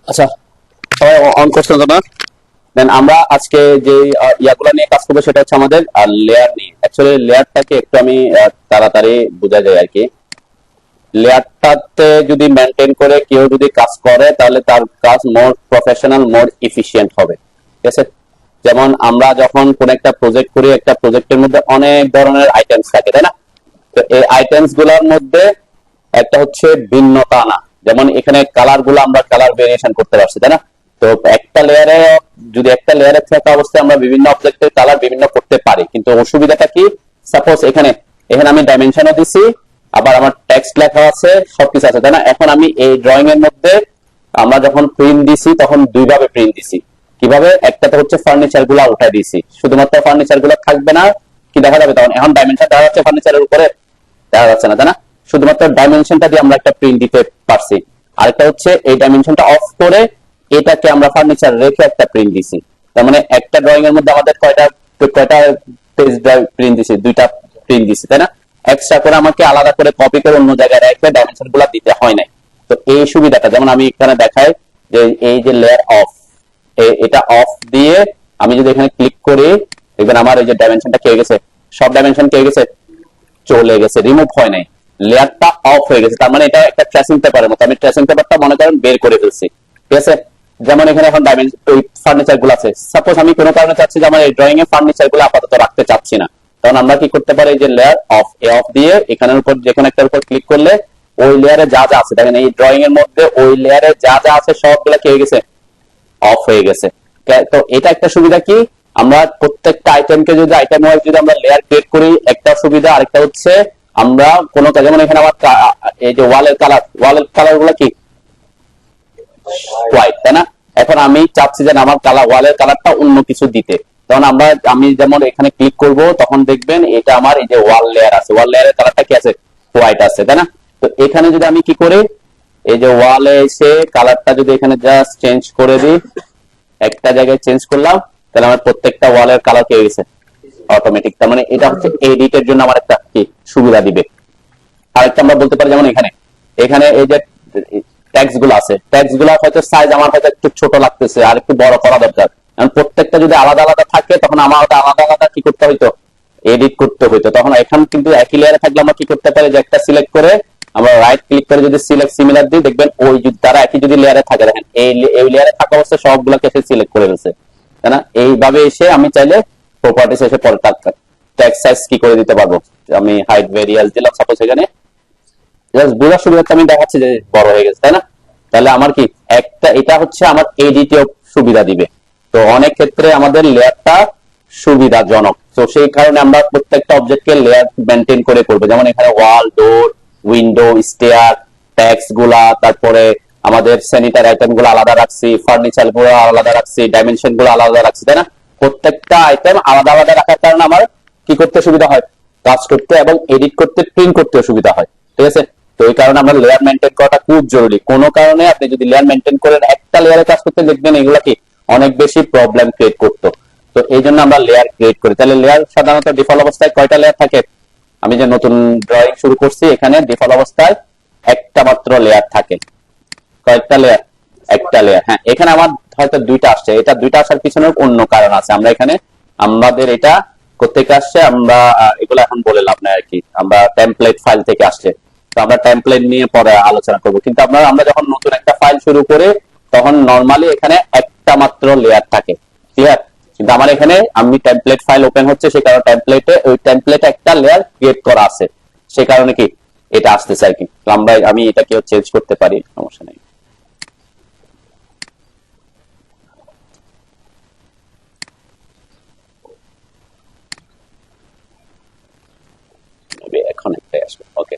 আচ্ছা, সবাই অন করছেন তো না? দেন আমরা আজকে যে ইয়াগুলা নিয়ে কাজ করবো সেটা হচ্ছে আমাদের লেয়ার নিয়ে। অ্যাকচুয়ালি লেয়ারটাকে একটু আমি তাড়াতাড়ি বোঝা যায় আর কি। লেয়ারটাতে যদি মেনটেন করে কেউ যদি কাজ করে তাহলে তার কাজ মোর প্রফেশনাল, মোর এফিশিয়েন্ট হবে। ঠিক আছে? যেমন আমরা যখন কোন একটা প্রজেক্ট করি, একটা প্রজেক্টের মধ্যে অনেক ধরনের আইটেমস থাকে, তাই না? তো এই আইটেমস গুলোর মধ্যে একটা হচ্ছে ভিন্নতা আনা। যেমন এখানে কালার গুলো আমরা কালার ভেরিয়েশন করতে পারছি, তাই না? তো একটা লেয়ারে, যদি একটা লেয়ারে থাকা অবস্থায় আমরা বিভিন্ন অবজেক্টের কালার বিভিন্ন করতে পারি, কিন্তু অসুবিধাটা কি? সাপোজ এখানে এখানে আমি ডাইমেনশনও দিছি, আবার আমার টেক্সট লেখা আছে, সবকিছু আছে, তাই না? এখন আমি এই ড্রয়িং এর মধ্যে আমরা যখন প্রিন্ট দিছি তখন দুই ভাবে প্রিন্ট দিছি। কিভাবে? একটাতে হচ্ছে ফার্নিচার গুলা উঠাই দিছি, শুধুমাত্র ফার্নিচার গুলো থাকবে না, কি দেখা যাবে তখন? এখন ডাইমেনশন দেখা যাচ্ছে ফার্নিচারের উপরে, দেখা যাচ্ছে না, তাই না? শুধুমাত্র ডাইমেনশনটা দিয়ে আমরা একটা প্রিন্ট দিতে পারছি। আরেকটা হচ্ছে এই ডাইমেনশনটা অফ করে এটাকে আমরা ফার্নিচার রেখে একটা প্রিন্ট দিছি। তার মানে একটা ড্রয়িং এর মধ্যে আমাদের কয়টা কয়টা পেজ প্রিন্ট দিছি? দুইটা প্রিন্ট দিছি, তাই না? এক্সট্রা করে আমাকে আলাদা করে কপি করে অন্য জায়গায় রেখে ডাইমেনশন গুলা দিতে হয় না। তো এই সুবিধাটা, যেমন আমি এখানে দেখাই যে এই যে লেয়ার অফ, এটা অফ দিয়ে আমি যদি এখানে ক্লিক করি, দেখবেন আমার এই যে ডাইমেনশনটা কে গেছে, সব ডাইমেনশন কে গেছে, চলে গেছে, রিমুভ হয় নাই, লেয়ারটা অফ হয়ে গেছে। তার মানে এটা একটা ট্রেসিং পেপারের মতো, আমি ট্রেসিং পেপারটা মনে করেন বের করে ফেলছি। ঠিক আছে? যেমন এখানে এখন ফার্নিচার গুলো আছে, সাপোজ আমি কোনো কারণে চাচ্ছি যে আমার এই ড্রয়িং এর ফার্নিচার গুলো আপাতত রাখতে চাচ্ছি না, তখন আমরা কি করতে পারি? যে লেয়ার অফ, এ অফ দিয়ে এখানের উপর যে কোনো একটার উপর ক্লিক করলে ওই লেয়ারে যা যা আছে, দেখেন এই ড্রয়িং এর মধ্যে ওই লেয়ারে যা যা আছে সবগুলা কি হয়ে গেছে, অফ হয়ে গেছে। তো এটা একটা সুবিধা কি, আমরা প্রত্যেকটা আইটেমকে যদি আইটেম ওয়াইজ যদি আমরা লেয়ার ক্রিয়েট করি, একটা সুবিধা। আরেকটা হচ্ছে আমরা কোনো, যেমন এখানে আমার এই যে ওয়ালের কালার গুলো কি হোয়াইট, তাই না? এখন আমি চাচ্ছি যে আমার কালার, ওয়ালের কালারটা অন্য কিছু দিতে, তখন আমি যেমন এখানে ক্লিক করব তখন দেখবেন এটা আমার এই যে ওয়াল লেয়ার আছে, ওয়াল লেয়ারের কালারটা কি আছে, হোয়াইট আছে, তাই না? তো এখানে যদি আমি কি করি, এই যে ওয়ালে এসে কালারটা যদি এখানে জাস্ট চেঞ্জ করে দিই, একটা জায়গায় চেঞ্জ করলাম, তাহলে আমার প্রত্যেকটা ওয়ালের কালার পেয়ে গেছে অটোমেটিক। তার মানে এটা হচ্ছে এডিটের জন্য আমার একটা কি সুবিধা দিবে। আরেকটা আমরা বলতে পারি, যেমন এখানে এখানে এই যে ট্যাক্স গুলো আছে, ট্যাক্স গুলো হয়তো সাইজ আমার হয়তো একটু ছোট লাগতেছে, আর একটু বড় করা দরকার। কারণ প্রত্যেকটা যদি আলাদা আলাদা থাকে তখন আমার আলাদা আলাদা কি করতে হইতো, এডিট করতে হইতো। তখন এখন কিন্তু একই লেয়ারে থাকলে আমরা কি করতে পারি, যে একটা সিলেক্ট করে আমরা রাইট ক্লিক করে যদি সিলেক্ট সিমিলার দিই, দেখবেন ওই তারা একই যদি লেয়ারে থাকে, দেখেন এই লেয়ারে থাকা অবস্থায় সবগুলোকে এসে সিলেক্ট করে ফেলছে, তাই না? এইভাবে এসে আমি চাইলে প্রপার্টিস এসে পরে ট্যাক্স সাইজ কি করে দিতে পারবো, আমি হাইট ভেরিয়াস দিলাম সাপোজ, এখানে জাস্ট বোঝার সুবিধার্থে আমি দেখাচ্ছি যে বড় হয়ে গেছে, তাই না? তাহলে আমার কি একটা, এটা হচ্ছে আমার এডিটে সুবিধা দিবে। তো অনেক ক্ষেত্রে আমাদের লেয়ারটা সুবিধাজনক, তো সেই কারণে আমরা প্রত্যেকটা অবজেক্টকে লেয়ার মেনটেন করে করবো। যেমন এখানে ওয়াল, ডোর, উইন্ডো, স্টেয়ার, ট্যাক্স গুলা, তারপরে আমাদের স্যানিটারি আইটেম গুলো আলাদা রাখছি, ফার্নিচার গুলো আলাদা রাখছি, ডাইমেনশন গুলো আলাদা রাখছি, তাই না? প্রত্যেকটা আইটেম আলাদা আলাদা রাখার কারণে আমার কি করতে সুবিধা হয়, কাজ করতে এবং এডিট করতে, প্রিন্ট করতে সুবিধা হয়। ঠিক আছে? তো এই কারণে আমরা লেয়ার মেনটেন করাটা খুব জরুরি। কোনো কারণে আপনি যদি লেয়ার মেনটেন করেন, একটা লেয়ারে কাজ করতে দেখবেন এগুলা কি অনেক বেশি প্রবলেম ক্রিয়েট করতো। তো এই জন্য আমরা লেয়ার ক্রিয়েট করি। তাহলে লেয়ার সাধারণত ডিফল্ট অবস্থায় কয়টা লেয়ার থাকে? আমি যে নতুন ড্রয়িং শুরু করছি, এখানে ডিফল্ট অবস্থায় একটা মাত্র লেয়ার থাকে। কয়েকটা লেয়ার? একটা লেয়ার। হ্যাঁ, এখানে আমার হয়তো দুইটা আসছে, এটা দুইটা আসার পিছনে অন্য কারণ আছে। আমরা এখানে আমাদের এটা কোথেকে আসছে আমরা এগুলো এখন বলে লাভ নাই আর কি, আমরা টেমপ্লেট ফাইল থেকে আসছে। তো আমরা টেমপ্লেট নিয়ে পরে আলোচনা করব, কিন্তু আমরা যখন নতুন একটা ফাইল শুরু করি তখন নরমালি এখানে একটা মাত্র লেয়ার থাকে। ক্লিয়ার? কিন্তু আমার এখানে আমি টেমপ্লেট ফাইল ওপেন হচ্ছে, সেই কারণে ওই টেমপ্লেটে একটা লেয়ার ক্রিয়েট করা আছে, সেই কারণে কি এটা আসতেছে আর কি। আমি এটাকে চেঞ্জ করতে পারি, সমস্যা নেই। এখন একটাই আসবে, ওকে।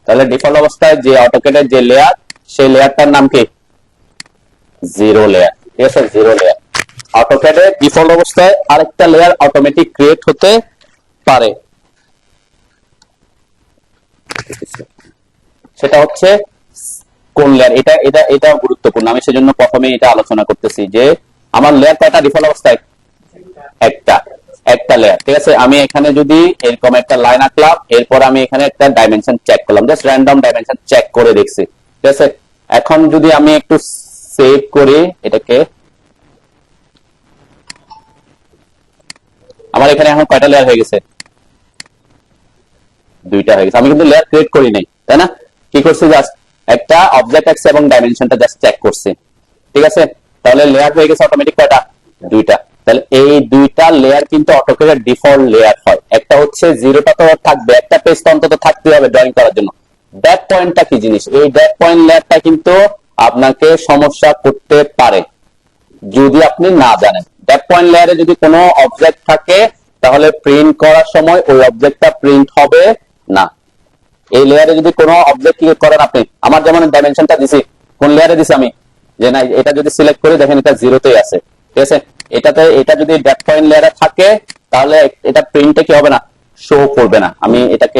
তাহলে ডিফল্ট অবস্থায় যে অটোক্যাডের যে লেয়ার, সেই লেয়ারটার নাম কি, জিরো লেয়ার। ঠিক আছে? Zero layer. অটোক্যাডের ডিফল্ট অবস্থায় আরেকটা লেয়ার অটোমেটিক ক্রিয়েট হতে পারে, সেটা হচ্ছে কোন লেয়ার। এটা এটা এটা গুরুত্বপূর্ণ, আমি সেজন্য প্রথমে এটা আলোচনা করতেছি যে আমার লেয়ার কয়টা ডিফল্ট অবস্থায়, একটা, একটা লেয়ার। ঠিক আছে? আমি এখানে যদি এরকম একটা লাইন আঁকলাম, এরপর আমি এখানে একটা ডাইমেনশন চেক করলাম, জাস্ট র্যান্ডম ডাইমেনশন চেক করে দেখছি। ঠিক আছে? এখন যদি আমি একটু সেভ করি এটাকে, আমার এখানে এখন কয়টা লেয়ার হয়ে গেছে? দুইটা হয়ে গেছে। আমি কিন্তু লেয়ার ক্রিয়েট করি নাই, তাই না? কি করছি, জাস্ট একটা অবজেক্ট অ্যাক্সেস এবং ডাইমেনশনটা জাস্ট চেক করছি, ঠিক আছে? তাহলে লেয়ার হয়ে গেছে অটোমেটিক কয়টা? দুইটা। তাহলে এই দুইটা লেয়ার কিন্তু অটোক্যাডের ডিফল্ট লেয়ার হয়। একটা হচ্ছে জিরোটা তো থাকবে, একটা পেজ তো অন্তত থাকতে হবে ড্রয়িং করার জন্য। ড্যাপ পয়েন্টটা কি জিনিস? এই ড্যাপ পয়েন্ট লেয়ারটা কিন্তু আপনাকে সমস্যা করতে পারে যদি আপনি না জানেন। ড্যাপ পয়েন্ট লেয়ারে যদি কোনো অবজেক্ট থাকে তাহলে প্রিন্ট করার সময় ওই অবজেক্টটা প্রিন্ট হবে না। এই লেয়ারে যদি কোনো অবজেক্ট ক্লিক করেন আপনি, আমার যেমন ডাইমেনশনটা দিছি, কোন লেয়ারে দিছি আমি, যে না এটা যদি সিলেক্ট করি দেখেন এটা জিরোতেই আছে, ঠিক আছে? এটাতে এটা যদি ড্যাপ পয়েন্ট লেয়ারে থাকে তাহলে এটা প্রিন্টে কি হবে না, শো করবে না। আমি এটাকে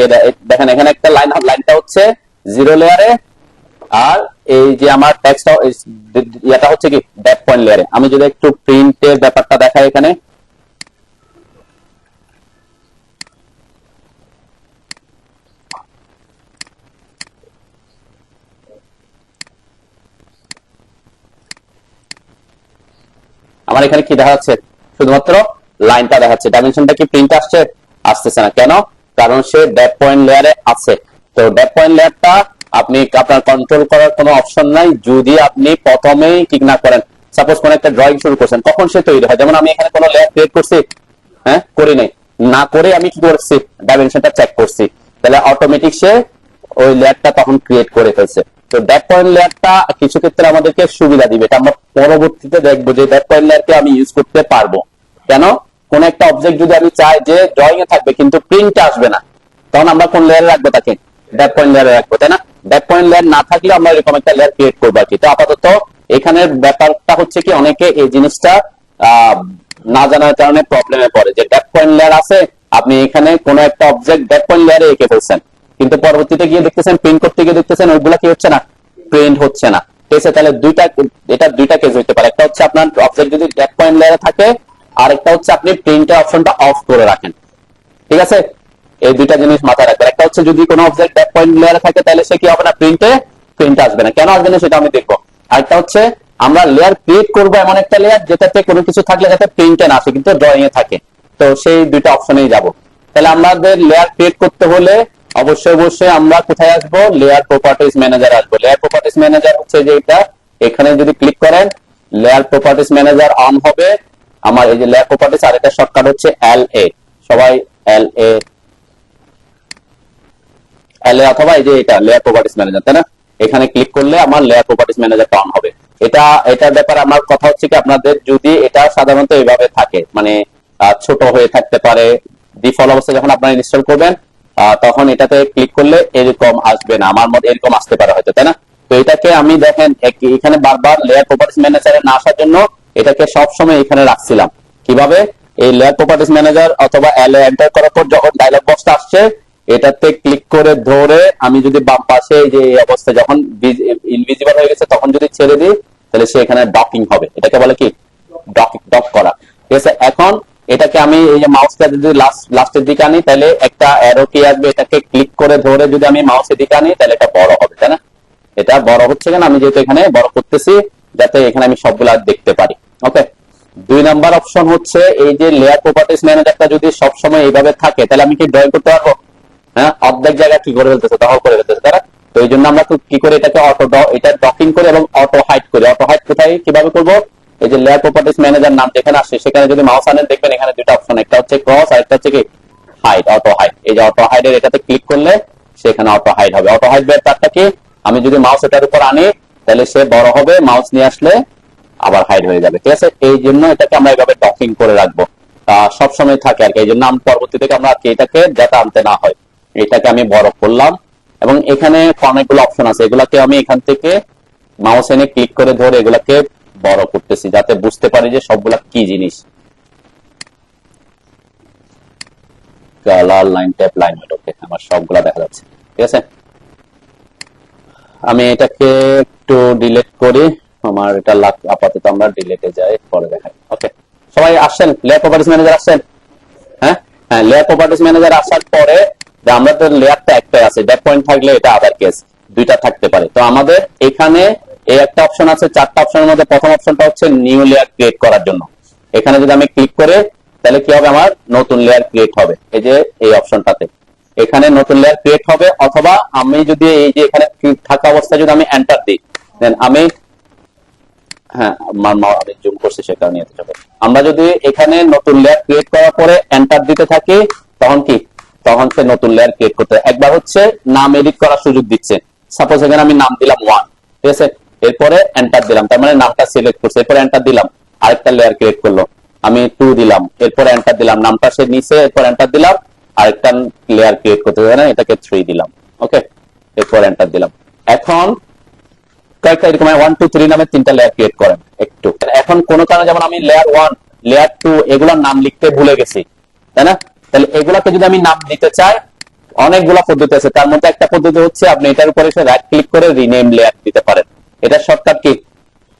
দেখেন এখানে একটা লাইনটা হচ্ছে জিরো লেয়ারে, আর এই যে আমার টেক্সট এটা হচ্ছে কি ড্যাপ পয়েন্ট লেয়ারে। আমি যদি একটু প্রিন্টের ব্যাপারটা দেখাই এখানে, আমার এখানে কি দেখা যাচ্ছে? শুধুমাত্র লাইনটা দেখাচ্ছে, ডাইমেনশনটা কি প্রিন্ট আসছে? আসতেছে না। কেন? কারণ সে ড্যাপ পয়েন্ট লেয়ারে আছে। তো ড্যাপ পয়েন্ট লেয়ারটা আপনি আপনার কন্ট্রোল করার কোনো অপশন নাই যদি আপনি প্রথমেই ঠিক না করেন। সাপোজ কোন একটা ড্রয়িং শুরু করছেন, কখন সে তৈরি হয়? যেমন আমি এখানে কোনো লেয়ার ক্রিয়েট করছি, হ্যাঁ করি নাই, না করে আমি কি করছি, ডাইমেনশনটা চেক করছি, তাহলে অটোমেটিক সে ওই লেয়ারটা তখন ক্রিয়েট করে ফেলছে। তো ড্যাপ পয়েন্ট লেয়ারটা কিছু ক্ষেত্রে আমাদেরকে সুবিধা দিবে, এটা আমরা পরবর্তীতে দেখবো যে ড্যাপ পয়েন্ট লেয়ারকে আমি ইউজ করতে পারবো। কেন? কোন একটা অবজেক্ট যদি আমি চাই যে ড্রয়িং এ থাকবে কিন্তু প্রিন্টে আসবে না, তখন আমরা কোন লেয়ারে রাখবো? তাকে ড্যাপ পয়েন্ট লেয়ারে রাখবো, তাই না? ড্যাপ পয়েন্ট লেয়ার না থাকলে আমরা এরকম একটা লেয়ার ক্রিয়েট করবো আর কি। তো আপাতত এখানের ব্যাপারটা হচ্ছে কি, অনেকে এই জিনিসটা না জানার কারণে প্রবলেমে পড়ে যে ড্যাপ পয়েন্ট লেয়ার আছে, আপনি এখানে কোন একটা অবজেক্ট ড্যাপ পয়েন্ট লেয়ারে এঁকে ফেলছেন, কিন্তু পরবর্তীতে গিয়ে দেখতেছেন, প্রিন্ট করতে গিয়ে দেখতেছেন ওইগুলা কি হচ্ছে না, প্রিন্ট হচ্ছে না, ঠিক আছে? তাহলে এটা দুইটা কেস হইতে পারে। একটা হচ্ছে আপনার অবজেক্ট যদি ড্যাপ পয়েন্ট লেয়ারে থাকে, আর একটা হচ্ছে আপনি প্রিন্টের অপশনটা অফ করে রাখেন, ঠিক আছে? এই দুইটা জিনিস মাথায় রাখবেন। একটা হচ্ছে যদি কোনো অবজেক্ট ব্যাক পয়েন্ট লেয়ারে থাকে তাহলে সে কি হবে না, প্রিন্ট আসবে না। কেন আসবে না সেটা আমি দেখবো। আরেকটা হচ্ছে আমরা লেয়ার ক্রিয়েট করবো এমন একটা লেয়ার যেটাতে কোনো কিছু থাকলে যাতে প্রিন্টে না আসে কিন্তু ড্রয়িং এ থাকে। তো সেই দুইটা অপশনেই যাব। তাহলে আমাদের লেয়ার ক্রিয়েট করতে হলে অবশ্যই আমরা কোথায় আসবো? লেয়ার প্রপার্টিজ ম্যানেজার আসবো। লেয়ার প্রপার্টিজ ম্যানেজার হচ্ছে যে এটা, এখানে যদি ক্লিক করেন লেয়ার প্রপার্টিজ ম্যানেজার অন হবে। আমার এই যে লেয়ার প্রপার্টিজ, আর এটা শর্টকাট হচ্ছে LA, সবাই LA অথবা এই যে এটা লেয়ার প্রপার্টিজ ম্যানেজার, তাই না? এখানে ক্লিক করলে আমার লেয়ার প্রপার্টিজ ম্যানেজারটা অন হবে। এটার ব্যাপারে আমার কথা হচ্ছে কি, আপনাদের যদি এটা সাধারণত এইভাবে থাকে, মানে ছোট হয়ে থাকতে পারে, ডিফল্ট অবস্থায় যখন আপনারা ইনস্টল করবেন তখন এটাতে ক্লিক করলে এরকম আসবে না, আমার মতে এরকম আসতে পারে হয়তো, তাই না? তো এটাকে আমি দেখেন এখানে বারবার লেয়ার প্রপার্টিজ ম্যানেজারে না আসার জন্য এটাকে সবসময় এখানে রাখছিলাম। কিভাবে? এই লেয়ার প্রপার্টিজ ম্যানেজার অথবা LA এন্টার করার পর যখন ডায়লগ বক্সটা আসছে এটাতে ক্লিক করে ধরে আমি যদি বাম পাশে এই যে অবস্থা যখন ইনভিজিবল হয়ে গেছে তখন যদি ছেড়ে দিই তাহলে সে এখানে ডকিং হবে। এটাকে বলে কি, ডক করা, ঠিক আছে? এখন এটাকে আমি এই যে মাউসটা যদি লাস্টের দিকে আনি তাহলে একটা অ্যারো কি আসবে, এটাকে ক্লিক করে ধরে যদি আমি মাউসের দিকে আনি তাহলে এটা বড় হবে, তাই না? এটা বড় হচ্ছে কেন? আমি যেহেতু এখানে বড় করতেছি যাতে এখানে আমি সবগুলা দেখতে পারি। ওকে, 2 নাম্বার অপশন হচ্ছে এই যে লেয়ার প্রপার্টিজ ম্যানেজারটা যদি সবসময় এইভাবে থাকে তাহলে আমি কি ড্রয়িং করতে পারবো? হ্যাঁ, অর্ধেক জায়গা কি করে ফেলতেছে, দখল করে ফেলতেছে, তারা। তো এই জন্য আমরা কি করে এটাকে এটা ডকিং করে এবং অটো হাইড করি। অটো হাইড কোথায় কিভাবে করবো? এই যে লেয়ার প্রপার্টিজ ম্যানেজার নাম যেখানে আসছে সেখানে যদি মাউস আনেন দেখবেন এখানে দুটো অপশন, একটা হচ্ছে ক্রস আর একটা হচ্ছে কি হাইড, অটো হাইড। এই যে অটো হাইড এর এটাতে ক্লিক করলে সেখানে অটো হাইড হবে। অটো হাইড ব্যাপারটা কি, আমি যদি মাউস এটার উপর আনি তাহলে সে বড় হবে, মাউস নিয়ে আসলে আবার হাইড হয়ে যাবে, ঠিক আছে? এই জন্য এটাকে আমরা এইভাবে ডকিং করে রাখবো, সবসময় থাকে আর কি। এই জন্য আমি পরবর্তী থেকে আমরা এটাকে যাতে আনতে না হয় এটাকে আমি বড় করলাম। এবং এখানে অনেকগুলো অপশন আছে, এগুলাকে আমি এখান থেকে মাউস এনে ক্লিক করে ধরে এগুলাকে বড় করতেছি যাতে বুঝতে পারি যে সবগুলা কি জিনিস। Colour, line tap, line weight, okay, আমার সবগুলা দেখা যাচ্ছে, ঠিক আছে? আমি এটাকে একটু ডিলিট করি, আমার এটা আপাতত আমরা ডিলিটে যাই, পরে দেখাই। ওকে, সবাই আসছেন? লেয়ার প্রপার্টিজ ম্যানেজার আসছেন? হ্যাঁ হ্যাঁ, লেয়ার প্রপার্টিজ ম্যানেজার আসার পরে আমরা তো লেয়ারটা একটাই আছে, ড্যাপ পয়েন্ট থাকলে এটা আদার কেস। দুইটা থাকতে পারে। তো আমাদের এখানে এই একটা অপশন আছে, চারটা অপশনের মধ্যে প্রথম অপশনটা হচ্ছে নিউ লেয়ার ক্রিয়েট করার জন্য। এখানে যদি আমি ক্লিক করে তাহলে কি হবে, আমার নতুন লেয়ার ক্রিয়েট হবে। এই যে এই অপশনটাতে এখানে নতুন লেয়ার ক্রিয়েট হবে, অথবা আমি যদি এই যে এখানে থাকা অবস্থায় যদি আমি এন্টার দিই, দেন আমি আমি জুম করছি সে কারণে এত যাবে। আমরা যদি এখানে নতুন লেয়ার ক্রিয়েট করার পরে এন্টার দিতে থাকি, তখন কি, তখন সে নতুন লেয়ার ক্রিয়েট করতে একবার হচ্ছে নাম এডিট করার সুযোগ দিচ্ছে। সাপোজ এখানে আমি নাম দিলাম 1, ঠিক আছে, এরপরে এন্টার দিলাম, তার মানে নামটা সিলেক্ট করছে, এরপরে এন্টার দিলাম, আরেকটা লেয়ার ক্রিয়েট করলো, আমি 2 দিলাম, এরপরে এন্টার দিলাম, নামটা সে নিচে, এরপর এন্টার দিলাম, আরেকটা লেয়ার ক্রিয়েট করতে হবে, এটাকে 3 দিলাম, ওকে, এরপর এন্টার দিলাম। এখন কয়েকটা এরকম 1 2 3 নামে 3টা লেয়ার ক্রিয়েট করেন একটু। এখন কোন কারণে যেমন আমি লেয়ার 1 লেয়ার 2 এগুলোর নাম লিখতে ভুলে গেছি, তাই না? তাহলে এগুলাকে যদি আমি নাম দিতে চাই, অনেকগুলো পদ্ধতি আছে, তার মধ্যে একটা পদ্ধতি হচ্ছে আপনি এটার উপরে এসে রাইট ক্লিক করে রিনেম লেয়ার দিতে পারেন। এটা শর্টকাট কি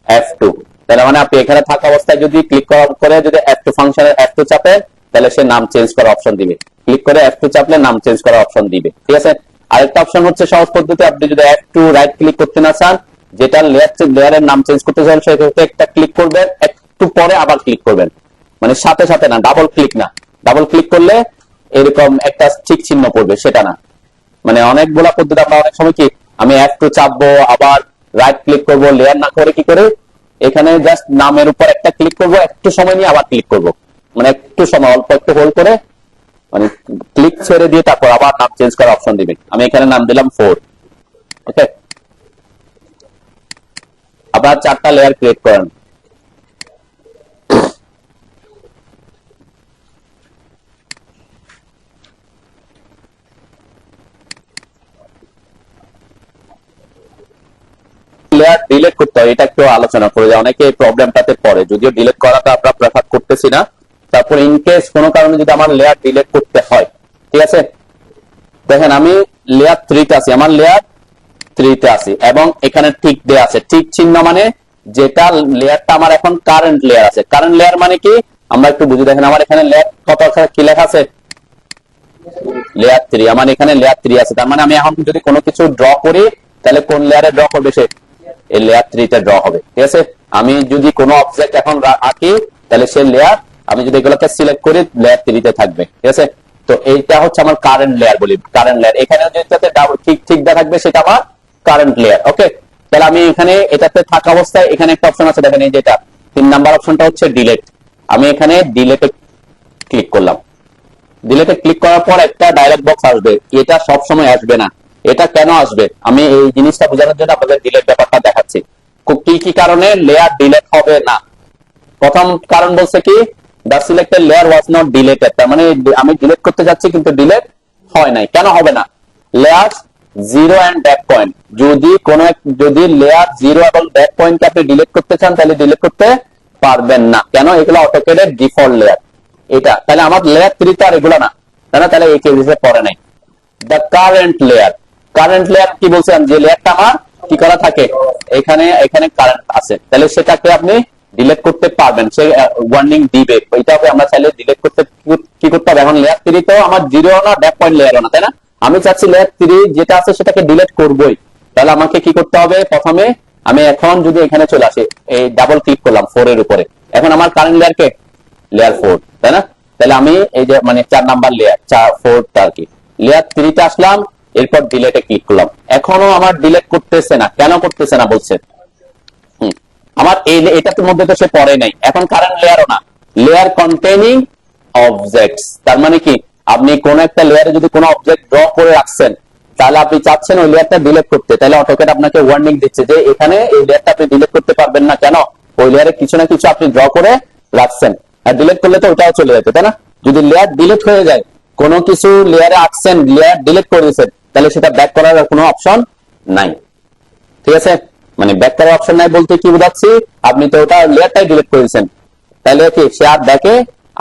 F2। তাহলে মানে আপনি এখানে থাকা অবস্থায় যদি ক্লিক করার পরে যদি F2 ফাংশনের F2 চাপেন, তাহলে সে নাম চেঞ্জ করার অপশন দিবে। ক্লিক করে F2 চাপলে নাম চেঞ্জ করার অপশন দিবে, ঠিক আছে। আরেকটা অপশন হচ্ছে সহজ পদ্ধতি, আপনি যদি F2 রাইট ক্লিক করতে না চান, যেটা লেয়ারের নাম চেঞ্জ করতে চান, সেটাতে একটা ক্লিক করবেন, একটু পরে আবার ক্লিক করবেন, মানে সাথে সাথে না, ডাবল ক্লিক না। ডাবল ক্লিক করলে এরকম একটা ঠিক চিহ্ন পড়বে, সেটা না। মানে অনেকগুলা পদ্ধতি, আমরা অনেক সময় কি আমি F2 চাপবো, আবার রাইট ক্লিক করবো, লেয়ার না করে কি করে এখানে জাস্ট নামের উপর একটা ক্লিক করবো, একটু সময় নিয়ে আবার ক্লিক করবো, মানে একটু সময় অল্প একটু হোল্ড করে, মানে ক্লিক ছেড়ে দিয়ে তারপর আবার নাম চেঞ্জ করার অপশন দিবে। আমি এখানে নাম দিলাম 4, ওকে, আবার 4টা লেয়ার ক্রিয়েট করেন। লেয়ার ডিলিট করতে হয়, এটা একটু আলোচনা করে যে অনেকে এই প্রবলেমটাতে পড়ে, যদিও ডিলিট করাটা আমরা প্রেফার করতেছি না। তারপর ইনকেস কোনো কারণে যদি আমার লেয়ার ডিলিট করতে হয়, ঠিক আছে, দেখেন আমি লেয়ার 3 তে আছি, আমার লেয়ার 3 তে আছি, এবং এখানে টিক দেয়া আছে, টিক চিহ্ন মানে যেটা লেয়ারটা আমার এখন কারেন্ট লেয়ার আছে। কারেন্ট লেয়ার মানে কি আমরা একটু বুঝি, দেখেন আমার এখানে লেয়ার কত কি লেখা আছে, লেয়ার 3, আমার এখানে লেয়ার 3 আছে। তার মানে আমি এখন যদি কোনো কিছু ড্র করি, তাহলে কোন লেয়ারে ড্র করবে, সে এই লেয়ার 3 তে ড্র হবে, ঠিক আছে। আমি যদি কোনো অবজেক্ট এখন আঁকি, তাহলে সেই লেয়ার আমি যদি এগুলোকে সিলেক্ট করি, লেয়ার 3 তে থাকবে, ঠিক আছে। তো এইটা হচ্ছে আমার কারেন্ট লেয়ার বলি, কারেন্ট লেয়ার। এখানে যেটাতে ডাবল ঠিক ঠিক থাকবে সেটা আমার কারেন্ট লেয়ার, ওকে। তাহলে আমি এখানে এটাতে থাকা অবস্থায় এখানে একটা অপশন আছে, দেখেন এই যেটা 3 নাম্বার অপশনটা হচ্ছে ডিলিট। আমি এখানে ডিলিটে ক্লিক করলাম। ডিলিটে ক্লিক করার পর একটা ডায়লগ বক্স আসবে, এটা সব সময় আসবে না। এটা কেন আসবে, আমি এই জিনিসটা বোঝানোর জন্য আপনাদের ডিলিট ব্যাপারটা দেখাচ্ছি। কি কি কারণে লেয়ার ডিলিট হবে না। প্রথম কারণ বলছে কি, the selected layer was not deleted, তার মানে আমি ডিলিট করতে যাচ্ছি কিন্তু ডিলিট হয় নাই। কেন হবে না, লেয়ার্স 0 and back point, যদি লেয়ার 0 এবং ব্যাক পয়েন্টকে আপনি ডিলিট করতে চান, তাহলে ডিলিট করতে পারবেন না। কেন, এগুলো অটোক্যাডের ডিফল্ট লেয়ার, এটা। তাহলে আমার লেয়ার 3 তো আর এগুলো না, তাই না? তাহলে এই কেসে পড়ে নাই। The current layer, current layer কি বলছেন, যে লেয়ারটা আমার কি করা থাকে, এখানে কারেন্ট আছে, তাহলে সেটাকে আপনি ডিলিট করতে পারবেন, সে ওয়ার্নিং দিবে। ওইটাকে আমরা চাইলে ডিলিট করতে কি করতে হবে, এখন লেয়ার 3 তো আমার 0 না, ব্যাক পয়েন্ট লেয়ারও না, তাই না? আমি চাচ্ছি লেয়ার 3 যেটা আছে সেটাকে ডিলিট করবই। তাহলে আমাকে কি করতে হবে, প্রথমে আমি এখন যদি এখানে চলে আসি, এই ডাবল ক্লিক করলাম 4 এর উপরে, এখন আমার কারেন্ট লেয়ার কে, লেয়ার 4, তাই না? তাহলে আমি এই যে মানে 4 নাম্বার লেয়ার 4 আর কি, লেয়ার 3 তে আসলাম, এরপর ডিলিটে ক্লিক করলাম। এখনো আমার ডিলিট করতেছে না, কেন করতেছে না বলছে, আমার এটার মধ্যে তো সে পড়ে নাই। এখন কারেন্ট লেয়ারও না, লেয়ার কন্টেইনিং অবজেক্টস, তার মানে কি আপনি কোন একটা লেয়ারে যদি কোনো অবজেক্ট ড্র করে রাখছেন, তাহলে আপনি চাচ্ছেন ওই লেয়ারটা ডিলিট করতে, তাহলে অটোক্যাড আপনাকে ওয়ার্নিং দিচ্ছে যে এখানে এই লেয়ারটা আপনি ডিলিট করতে পারবেন না। কেন, ওই লেয়ারে কিছু না কিছু আপনি ড্র করে রাখছেন, আর ডিলিট করলে তো ওটাও চলে যেত, তাই না? যদি লেয়ার ডিলিট হয়ে যায়, কোনো কিছু লেয়ারে আঁকছেন, লেয়ার ডিলিট করে দিয়েছেন, তাহলে সেটা ব্যাক করার কোনো অপশন নাই, ঠিক আছে। মানে ব্যাক করার অপশন নাই বলতে কি বোঝাচ্ছি, আপনি তো ওটা লেয়ারটাই ডিলিট করেছেন, তাহলে কি সে আর ব্যাকে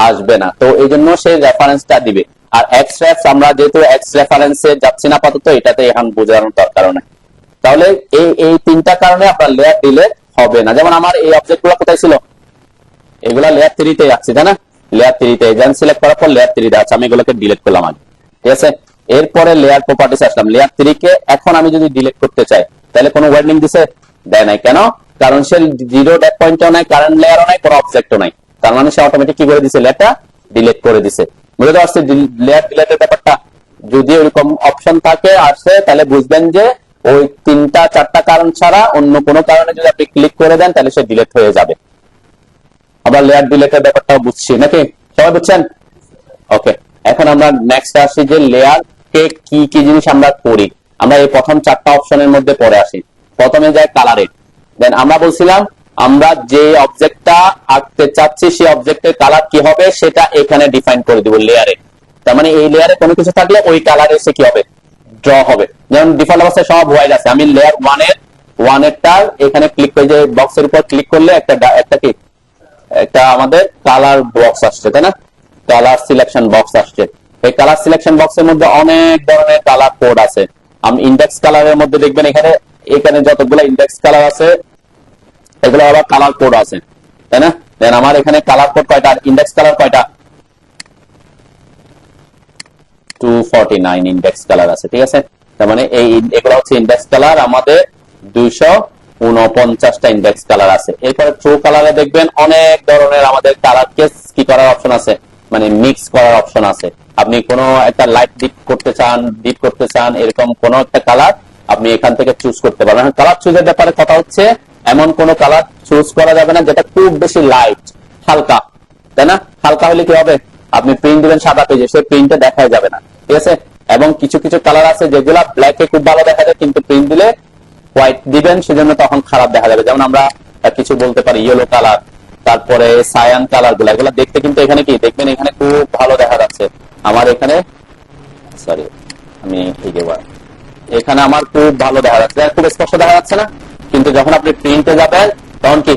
আসবে না। তো এই জন্য সে রেফারেন্সটা দিবে। আর এক্স রেফ, আমরা যেহেতু এক্স রেফারেন্সে যাচ্ছি না আপাতত, এটাতে এখন বোঝানোর দরকার নেই। তাহলে এই 3টা কারণে আপনার লেয়ার ডিলিট হবে না। যেমন আমার এই অবজেক্ট গুলো কোথায় ছিল, এগুলা লেয়ার 3 তে যাচ্ছে, তাই না? লেয়ার 3 তে এজেন্ট সিলেক্ট করার পর লেয়ার 3 তে আছে, আমি এগুলোকে ডিলিট করলাম আগে, ঠিক আছে। এরপরে লেয়ার প্রপার্টিস আসলাম, লেয়ার 3 কে এখন আমি যদি ডিলিট করতে চাই তাহলে কোনো ওয়ার্নিং দিছে? দেয় নাই। কেন? কারণ সে জিরো ডেট পয়েন্টও নাই, কারেন্ট লেয়ারও নাই, কোনো অবজেক্টও নাই। তার মানে সে অটোমেটিক কি করে দিছে? লেয়ারটা ডিলিট করে দিছে। বুঝতে পারছি লেয়ার ডিলিটের ব্যাপারটা? যদি ওইরকম অপশন থাকে আসে তাহলে বুঝবেন যে ওই 3টা 4টা কারণ ছাড়া অন্য কোনো কারণে যদি আপনি ক্লিক করে দেন তাহলে সে ডিলিট হয়ে যাবে। আবার লেয়ার ডিলিটের ব্যাপারটাও বুঝছি নাকি? সবাই বুঝছেন? ওকে, এখন আমরা নেক্সট আসি যে লেয়ার কে কি কি জিনিস আমরা করি। আমরা এই প্রথম 4টা অপশনের মধ্যে পরে আসি। প্রথমে যায় কালারে। দেন আমরা বলছিলাম আমরা যে অবজেক্টটা আঁকতে চাচ্ছি সেই অবজেক্টের কালার কি হবে সেটা এখানে ডিফাইন করে দিব লেয়ারে। তার মানে এই লেয়ারে কোনো কিছু থাকলে ওই কালারে সে কি হবে? ড্র হবে। যেমন ডিফল্ট অবস্থায় সব হোয়াইট আছে, আমি লেয়ার 1 এরটা এখানে ক্লিক করে যে বক্সের উপর ক্লিক করলে একটা কি একটা আমাদের কালার বক্স আসছে, তাই না? কালার সিলেকশন বক্স আসছে। এই কালার সিলেকশন বক্সের মধ্যে অনেক ধরনের কালার কোড আছে। আমি ইন্ডেক্স কালারের মধ্যে দেখবেন এখানে এখানে যতগুলো ইন্ডেক্স কালার আছে এগুলো আবার কালার কোড আছে, তাই না? দেন আমার এখানে কালার কোড কয়টা, ইন্ডেক্স কালার কয়টা? 249 ইন্ডেক্স কালার আছে, ঠিক আছে? তার মানে এই এগুলো হচ্ছে ইন্ডেক্স কালার, আমাদের 249টা ইন্ডেক্স কালার আছে। এরপরে ট্রু কালারে দেখবেন অনেক ধরনের আমাদের কালারকে কি করার অপশন আছে, মানে মিক্স করার অপশন আছে। আপনি কোনো একটা লাইট ডিপ করতে চান এরকম কোন একটা কালার আপনি এখান থেকে চুজ করতে পারবেন। কালার চুজের ব্যাপারে কথা হচ্ছে এমন কোন কালার চুজ করা যাবে না যেটা খুব বেশি লাইট, হালকা, তাই না? হালকা হলে কি হবে? আপনি প্রিন্ট দিবেন সাদা পেজে, সেই প্রিন্টে দেখা যাবে না, ঠিক আছে? এবং কিছু কিছু কালার আছে যেগুলা ব্ল্যাকে খুব ভালো দেখা যায়, কিন্তু প্রিন্ট দিলে হোয়াইট দিবেন সেজন্য তখন খারাপ দেখা যাবে। যেমন আমরা কিছু বলতে পারি ইয়েলো কালার, তারপরে সায়ান কালার গুলা, এগুলো দেখতে কিন্তু এখানে কি দেখবেন এখানে খুব ভালো দেখা যাচ্ছে। আমার এখানে সরি আমি এখানে আমার খুব ভালো দেখা যাচ্ছে, খুব স্পষ্ট দেখা যাচ্ছে না? কিন্তু যখন আপনি প্রিন্টে যাবেন তখন কি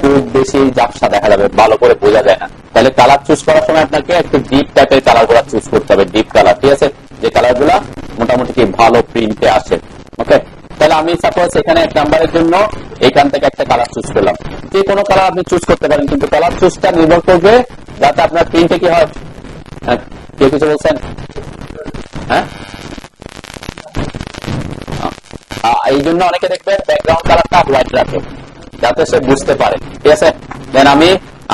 খুব বেশি ঝাপসা দেখা যাবে, ভালো করে বোঝা যায় না। তাহলে কালার চুজ করার সময় আপনাকে একটু ডিপ টাইপের কালার গুলা চুজ করতে হবে, ডিপ কালার, ঠিক আছে? যে কালার গুলা মোটামুটি কি ভালো প্রিন্টে আসে। ওকে, তাহলে আমি সাপোজ এখানে 1 নাম্বারের জন্য এখান থেকে একটা কালার চুজ করলাম। যে কোনো কালার আপনি চুজ করতে পারেন, কিন্তু কালার চুজটা নির্ভর করবে যাতে আপনার প্রিন্টে কি হয়। হ্যাঁ, কেউ কিছু বলছেন? হ্যাঁ, এই জন্য অনেকে দেখবেন ব্যাকগ্রাউন্ড কালারটা হোয়াইট রাখে যাতে সে বুঝতে পারে, ঠিক আছে? দেন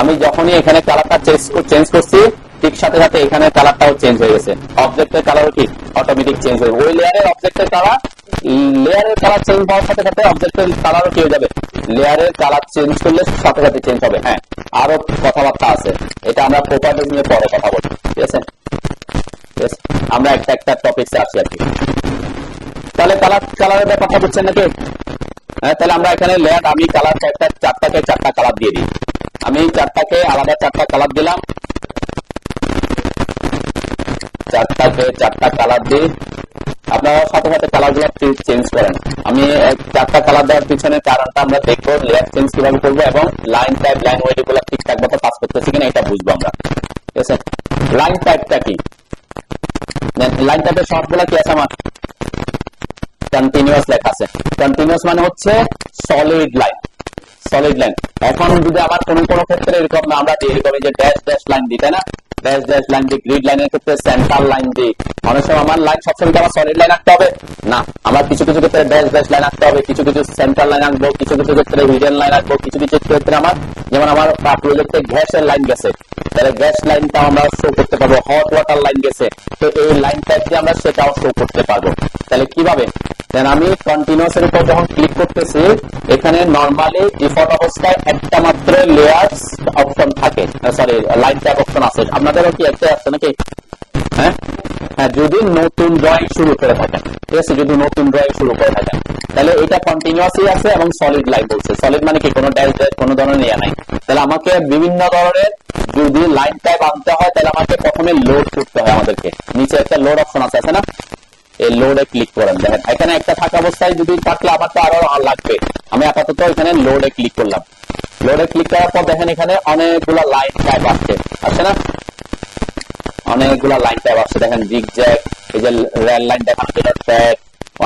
আমি যখনই এখানে কালারটা চেঞ্জ করছি ঠিক সাথে সাথে এখানে কালারটাও চেঞ্জ হয়ে গেছে। অবজেক্টের কালারও কি অটোমেটিক চেঞ্জ হয়ে ওই লেয়ারের অবজেক্টের কালার চেঞ্জ হওয়ার সাথে সাথে অবজেক্টের কালারও কি হয়ে যাবে, লেয়ারের কালার চেঞ্জ করলে সাথে সাথে চেঞ্জ হবে। হ্যাঁ, আরো কথাবার্তা আছে, এটা আমরা প্রপার্টিজ নিয়ে পরে কথা বলবো, ঠিক আছে? আমরা একটা টপিকসে আসি আর কি। তাহলে কালারের ব্যাপারটা বুঝছেন নাকি? হ্যাঁ, তাহলে আমরা এখানে লেয়ার আমি কালার 4টা কালার দিয়ে দিই। আমি 4টাকে আলাদা 4টা কালার দিলাম, 4টা কালার দিই। আপনারা সাথে সাথে কালার গুলো চেঞ্জ করেন। আমি 4টা কালার দেওয়ার পিছনে কারণটা আমরা দেখবো, লেয়ার চেঞ্জ কিভাবে করবো এবং লাইন টাইপ লাইন ওয়েট গুলো ঠিকঠাক মতো কাজ করতেছি কিনা এটা বুঝবো আমরা, ঠিক আছে? লাইন টাইপটা কি? লাইন টাইপের শর্ট গুলা কি আছে আমার? কন্টিনিউয়াস লেখা আছে। কন্টিনিউয়াস মানে হচ্ছে সলিড লাইন, সলিড লাইন। এখন যদি আমার কোন ক্ষেত্রে এরকম আমরা এরকম যে ড্যাশ ড্যাশ লাইন দিই, তাই না? ড্যাশ ড্যাশ লাইন দিই, গ্রিড লাইনের ক্ষেত্রে সেন্টার লাইন দিই। অনেক সময় আমার লাইন সবসময় আমার সলিড লাইন আঁকতে হবে না, আমার কিছু কিছু ক্ষেত্রে ড্যাশ ড্যাশ লাইন আঁকতে হবে, কিছু কিছু সেন্টার লাইন আঁকবো, কিছু কিছু ক্ষেত্রে হিডেন লাইন আঁকবো, কিছু কিছু ক্ষেত্রে আমার যেমন আমার প্রজেক্টে গ্যাসের লাইন গেছে, তাহলে গ্যাস লাইনটাও আমরা শো করতে পারবো। হট ওয়াটার লাইন গেছে, তো এই লাইন টাইপ দিয়ে আমরা সেটাও শো করতে পারবো। তাহলে কিভাবে? দেন আমি কন্টিনিউয়াস এর উপর যখন ক্লিক করতেছি এখানে নরমালি ডিফল্ট অবস্থায় একটা মাত্র লেয়ারস অপশন থাকে, সরি লাইন ট্যাব অপশন আছে। আপনাদেরও কি একটা আছে নাকি? হ্যাঁ, যদি নতুন ড্রয়িং শুরু করে থাকেন, ঠিক আছে? যদি নতুন ড্রয়িং শুরু করে থাকেন তাহলে এটা কন্টিনিউয়াসই আছে এবং সলিড লাইন বলছে। সলিড মানে কি কোনো ড্যাশ ড্যাশ কোনো ধরনের ইয়া নাই। তাহলে আমাকে বিভিন্ন ধরনের যদি লাইন টাইপ আনতে হয় তাহলে আমাকে প্রথমে লোড করতে হয়। আমাদেরকে নিচে একটা লোড অপশন আছে না? এই লোডে ক্লিক করেন, দেখেন এখানে একটা থাকা অবস্থায় যদি থাকলে আমার তো আরো লাগবে। আমি আপাতত এখানে লোডে ক্লিক করলাম। লোডে ক্লিক করার পর দেখেন এখানে অনেকগুলা লাইন টাইপ আসছে না? অনেকগুলা লাইন টাইপ আসছে, দেখেন জিগজ্যাগ, এই যে রেল লাইন দেখানো যেটা ট্র্যাক,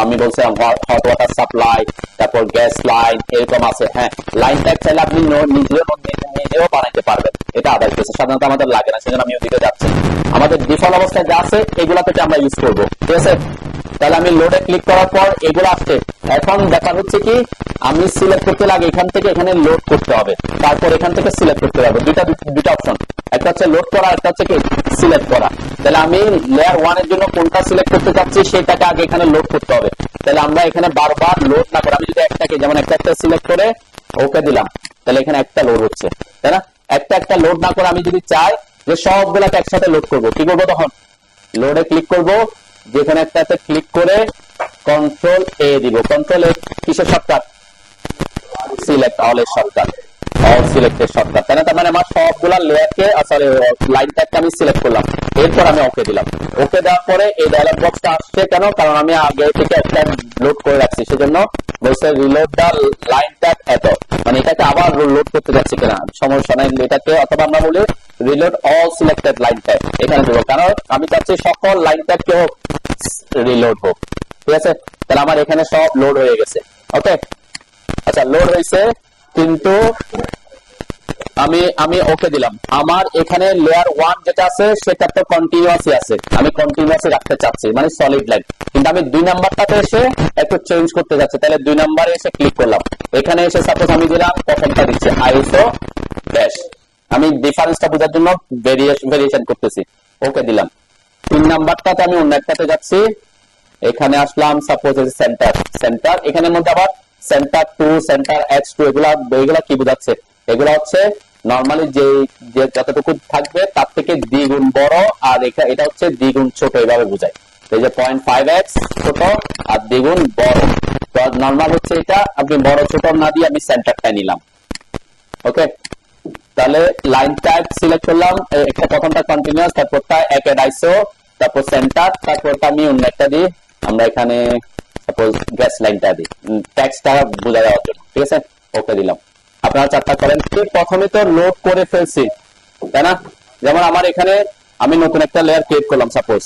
আমি বলছিলাম হট ওয়াটার সাপ্লাই, তারপর গ্যাস লাইন, এরকম আছে। হ্যাঁ, লাইন টাইপ চাইলে আপনি নিজেও বানাইতে পারবেন, এটা আদার কেসে সাধারণত আমাদের লাগে না, সেজন্য আমি ওদিকে যাচ্ছি। আমাদের ডিফল্ট অবস্থায় যা আছে এগুলা থেকে আমরা ইউজ করবো, ঠিক আছে। তাহলে আমি লোডে ক্লিক করার পর এগুলো আসছে। এখন ব্যাপার হচ্ছে কি, আমি সিলেক্ট করতে লাগে এখান থেকে এখানে লোড করতে হবে, তারপর এখান থেকে সিলেক্ট করতে হবে। দুইটা অপশন, একটা হচ্ছে লোড করা, একটা হচ্ছে কি সিলেক্ট করা। তাহলে আমি লেয়ার 1 এর জন্য কোনটা সিলেক্ট করতে চাচ্ছি সেটাকে আগে এখানে লোড করতে হবে। তাহলে আমরা এখানে বারবার লোড না করে, আমি যদি একটাকে যেমন একটা সিলেক্ট করে ওকে দিলাম, তাহলে এখানে একটা লোড হচ্ছে, তাই না। একটা লোড না করে আমি যদি চাই যে সবগুলাকে একসাথে লোড করবো, কি করবো তখন লোডে ক্লিক করব, যেখানে একটাতে ক্লিক করে কন্ট্রোল এ দিব। কন্ট্রোল এ কিসের শর্টকাট? সিলেক্ট অল এর শর্টকাট, অল সিলেক্টের শর্টকাট, তাই না। তার মানে আমার সবগুলা লেয়ারকে সরি লাইন ট্যাগকে আমি সিলেক্ট করলাম, এরপর আমি ওকে দিলাম। ওকে দেওয়ার পরে এই ডায়লগ বক্সটা আসছে কেন? কারণ আমি আগে থেকে একটা লোড করে রাখছি, সেজন্য বলছে রিলোড দা লাইন ট্যাগ এত, মানে এটাকে আবার লোড করতে যাচ্ছি কিনা, সমস্যা নাই এটাকে, অথবা আমরা বলি reload all selected line tag এখানে দেবো, কারণ আমি চাচ্ছি সকল লাইন ট্যাগ কে হোক রিলোড হোক, ঠিক আছে। তাহলে আমার এখানে সব লোড হয়ে গেছে, ওকে। আচ্ছা, লোড হয়েছে, কিন্তু আমি ওকে দিলাম। আমার এখানে লেয়ার 1 যেটা আছে সেটা তো কন্টিনিউয়াসই আছে, আমি কন্টিনিউয়াসই রাখতে চাচ্ছি, মানে সলিড লাইন। কিন্তু আমি 2 নাম্বারটাতে এসে একটু চেঞ্জ করতে যাচ্ছি, তাহলে 2 নাম্বারে এসে ক্লিক করলাম। এখানে এসে সাপোজ আমি দিলাম, প্রথমটা দিচ্ছি আইএসও ড্যাশ, আমি ডিফারেন্সটা বোঝার জন্য ভেরিয়েশন করতেছি, ওকে দিলাম। 3 নাম্বারটাতে আমি অন্য একটাতে যাচ্ছি, এখানে আসলাম, সাপোজ সেন্টার, এখানের মধ্যে আবার সেন্টার 2, সেন্টার X2, এগুলা কি বোঝাচ্ছে? এগুলা হচ্ছে নরমালি যে যতটুকু থাকবে তার থেকে দ্বিগুণ বড়, আর এটা হচ্ছে দ্বিগুণ ছোট, এইভাবে বোঝায়। এই যে 0.5x ছোট আর দ্বিগুণ বড়, তো নরমাল হচ্ছে এটা, আপনি বড় ছোট না দিয়ে আমি সেন্টারটা নিলাম, ওকে। তাহলে লাইন টাইপ সিলেক্ট করলাম, একটা প্রথমটা কন্টিনিউয়াস, তারপরটা একেড আইসো, তারপর সেন্টার, তারপরটা আমি অন্য একটা দিই, আমরা এখানে সাপোজ গ্যাস লাইনটা দিই ট্যাক্সটা বোঝা যাওয়ার জন্য, ঠিক আছে, ওকে দিলাম। আপনারা চারটা করেন। প্রথমে তো লোড করে ফেলছি, তাই না। যেমন আমার এখানে আমি নতুন একটা লেয়ার ক্রিয়েট করলাম সাপোজ,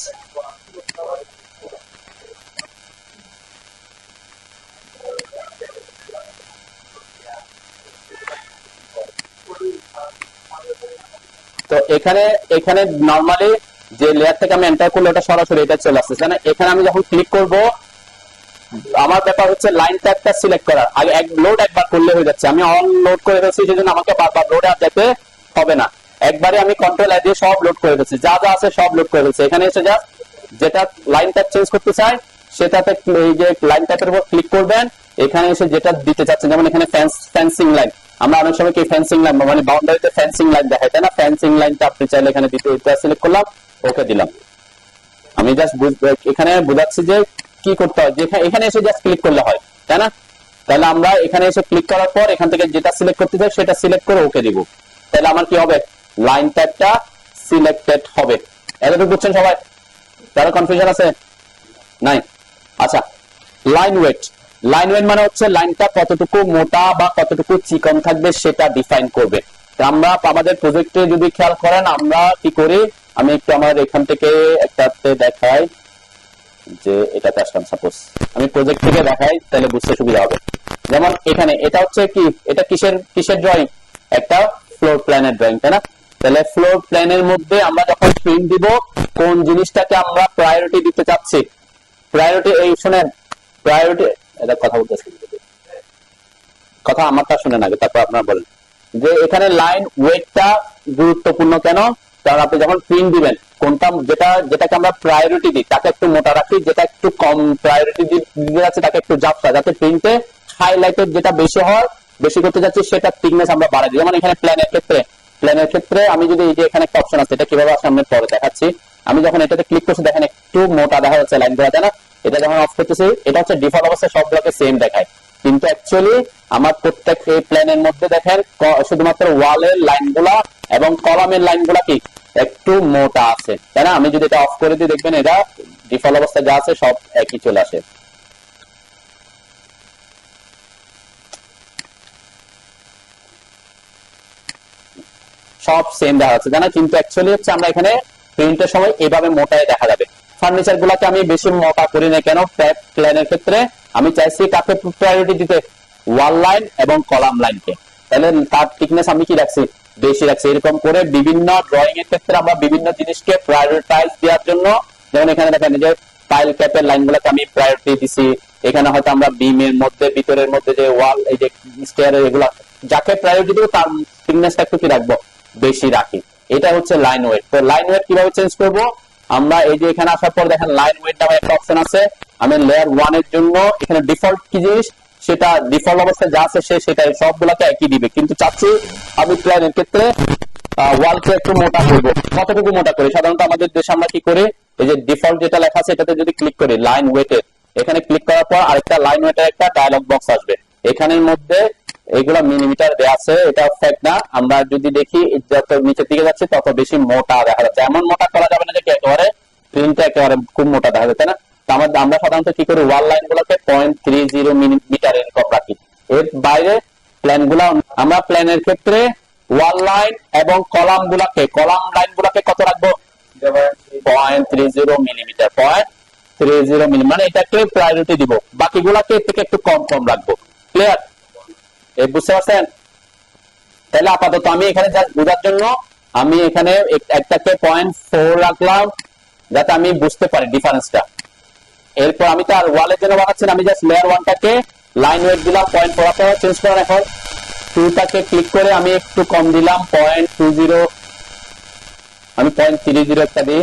তো এখানে নরমালি যে লেয়ার থেকে আমি এন্টার করলে ওটা সরাসরি এটা চলে আসছে, তাই না। এখানে আমি যখন ক্লিক করব, আমার ব্যাপার হচ্ছে লাইন ট্যাগটা সিলেক্ট করার আগে লোড একবার করলে হয়ে যাচ্ছে, আমি অল লোড করে ফেলছি, সেজন্য আমাকে বারবার লোডে যেতে হবে না, একবারে আমি কন্ট্রোল আই দিয়ে সব লোড করে ফেলছি, যা যা আছে সব লোড করে ফেলছি। এখানে এসে জাস্ট যেটা লাইন ট্যাগ চেঞ্জ করতে চাই সেটাতে এই যে লাইন ট্যাগের উপর ক্লিক করবেন, এখানে এসে যেটা দিতে চাচ্ছেন, যেমন এখানে ফেন্সিং লাইন, আমরা অনেক সময় কি ফেন্সিং লাইন মানে বাউন্ডারিতে ফেন্সিং লাইন দেখায়, তাই না। ফেন্সিং লাইনটা আপনি চাইলে এখানে দিতে, এটা সিলেক্ট করলাম, ওকে দিলাম। আমি জাস্ট এখানে বোঝাচ্ছি যে কি করতে হয়, এখানে এসে জাস্ট ক্লিক করলে হয়, তাই না। তাহলে আমরা এখানে এসে ক্লিক করার পর এখান থেকে যেটা সিলেক্ট করতে চাই সেটা সিলেক্ট করে ওকে দিব, তাহলে আমার কি হবে, লাইন ট্যাগটা সিলেক্টেড হবে। এতটুকু বুঝছেন সবাই? কারো কনফিউশন আছে? নাই? আচ্ছা, লাইন ওয়েট মানে হচ্ছে লাইনটা কতটুকু মোটা বা কতটুকু চিকন থাকবে সেটা ডিফাইন করবে। আমরা আমাদের প্রজেক্টে যদি খেয়াল করেন, আমরা কি করি, আমি একটু আমার এখান থেকে একটাতে দেখাই, যে এটাতে আসলাম, সাপোজ আমি প্রজেক্ট থেকে দেখাই, তাহলে বুঝতে সুবিধা হবে। যেমন এখানে এটা হচ্ছে কি, এটা কিসের ড্রয়িং, একটা ফ্লোর প্ল্যানের ড্রয়িং, তাই না। তাহলে ফ্লোর প্ল্যানের মধ্যে আমরা যখন প্রিন্ট দিব, কোন জিনিসটাকে আমরা প্রায়োরিটি দিতে চাচ্ছি, প্রায়োরিটি এই শুনেন, প্রায়োরিটি এটা কথা বলতেছি, কথা আমারটা শুনেন আগে, তারপর আপনারা বলেন যে এখানে লাইন ওয়েটটা গুরুত্বপূর্ণ কেন। কারণ আপনি যখন প্রিন্ট দিবেন, কোনটা যেটাকে আমরা প্রায়োরিটি দিই তাকে একটু মোটা রাখি, যেটা একটু কম প্রায়োরিটি দিতে যাচ্ছে তাকে একটু ঝাপসা, যাতে প্রিন্টে হাইলাইটেড যেটা বেশি করতে যাচ্ছি সেটা থিকনেস আমরা বাড়াই দিই। যেমন এখানে প্ল্যানের ক্ষেত্রে আমি যদি এই যে এখানে একটা অপশন আছে, এটা কিভাবে সামনে পরে দেখাচ্ছি, আমি যখন এটাতে ক্লিক করছি দেখেন একটু মোটা দেখা যাচ্ছে লাইন গুলো, তাই না। এটা যখন অফ করতেছি, এটা হচ্ছে ডিফল্ট অবস্থায় সবগুলোকে সেম দেখায়, কিন্তু অ্যাকচুয়ালি আমার প্রত্যেক এই প্ল্যানের মধ্যে দেখেন শুধুমাত্র ওয়ালের লাইনগুলা এবং কলামের লাইনগুলা কি একটু মোটা আছে, তাই না। আমি যদি এটা অফ করে দিই, দেখবেন এটা ডিফল্ট অবস্থায় যা আছে সব একই চলে আসে। সব সেম দেখা যাচ্ছে, তাই না। কিন্তু অ্যাকচুয়ালি হচ্ছে আমরা এখানে প্রিন্টের সময় এভাবে মোটায় দেখা যাবে, ফার্নিচার গুলাকে আমি বেশি মোটা করি না কেন, প্ল্যানের ক্ষেত্রে আমি চাইছি কাকে প্রায়োরিটি দিতে, ওয়াল লাইন এবং কলাম লাইনকে। তাহলে তার থিকনেস আমি কি রাখছি, বেশি রাখছি। এরকম করে বিভিন্ন ড্রয়িং এর ক্ষেত্রে আমরা বিভিন্ন জিনিসকে প্রায়োরিটাইজ দেওয়ার জন্য, যেমন এখানে দেখেন যে টাইল ক্যাপের লাইন গুলাকে আমি প্রায়োরিটি দিছি, এখানে হয়তো আমরা বিমের মধ্যে ভিতরের মধ্যে যে ওয়াল এই যে স্টেয়ার এগুলা যাকে প্রায়োরিটি দেবো তার থিকনেসটা একটু কি রাখবো, বেশি রাখি। এটা হচ্ছে লাইন ওয়েট। তো লাইন ওয়েট কিভাবে চেঞ্জ করব, আমরা এই যে এখানে আসার পর দেখেন লাইন ওয়েট নামে একটা অপশন আছে। আমি লেয়ার 1 এর জন্য এখানে ডিফল্ট কি জিনিস, সেটা ডিফল্ট অবস্থায় যা আছে সেটাই সবগুলোকে একই দিবে, কিন্তু চাচ্ছি আমি প্ল্যানের ক্ষেত্রে ওয়ালকে একটু মোটা করব। কতটুকু মোটা করি, সাধারণত আমাদের দেশে আমরা কি করি, এই যে ডিফল্ট যেটা লেখা আছে এটাতে যদি ক্লিক করি লাইন ওয়েটের, এখানে ক্লিক করার পর আরেকটা লাইন ওয়েটের একটা ডায়লগ বক্স আসবে, এখানের মধ্যে এইগুলা মিলিমিটার দেওয়া আছে, এটা ফ্যাক্ট না। আমরা যদি দেখি যত নিচের দিকে যাচ্ছে তত বেশি মোটা দেখা যাচ্ছে। এমন মোটা করা যাবে না যে একেবারে প্রিন্টটা একেবারে খুব মোটা দেখা যাচ্ছে না। আমরা সাধারণত কি করি, ওয়াল লাইন গুলোকে 0.30 মিলিমিটার এরকম রাখি। এর বাইরে প্ল্যান গুলা, আমরা প্ল্যানের ক্ষেত্রে ওয়াল লাইন এবং কলাম লাইন গুলাকে কত রাখবো, 0.30 মিলিমিটার, 0.30 মিলি, মানে এটাকে প্রায়োরিটি দিব, বাকিগুলাকে এর থেকে একটু কম কম রাখবো। ক্লিয়ার, বুঝতে পারছেন? তাহলে আপাতত আমি এখানে জাস্ট বোঝার জন্য আমি এখানে একটাকে 0.4 রাখলাম, যাতে আমি বুঝতে পারি ডিফারেন্সটা। এরপর আমি তো আর ওয়ালের জন্য বানাচ্ছি না, আমি জাস্ট লেয়ার 1টাকে লাইন ওয়েট দিলাম 0.4, আপনারা চেঞ্জ করেন। এখন 2টাকে ক্লিক করে আমি একটু কম দিলাম 0.20, আমি 0.30 একটা দিই।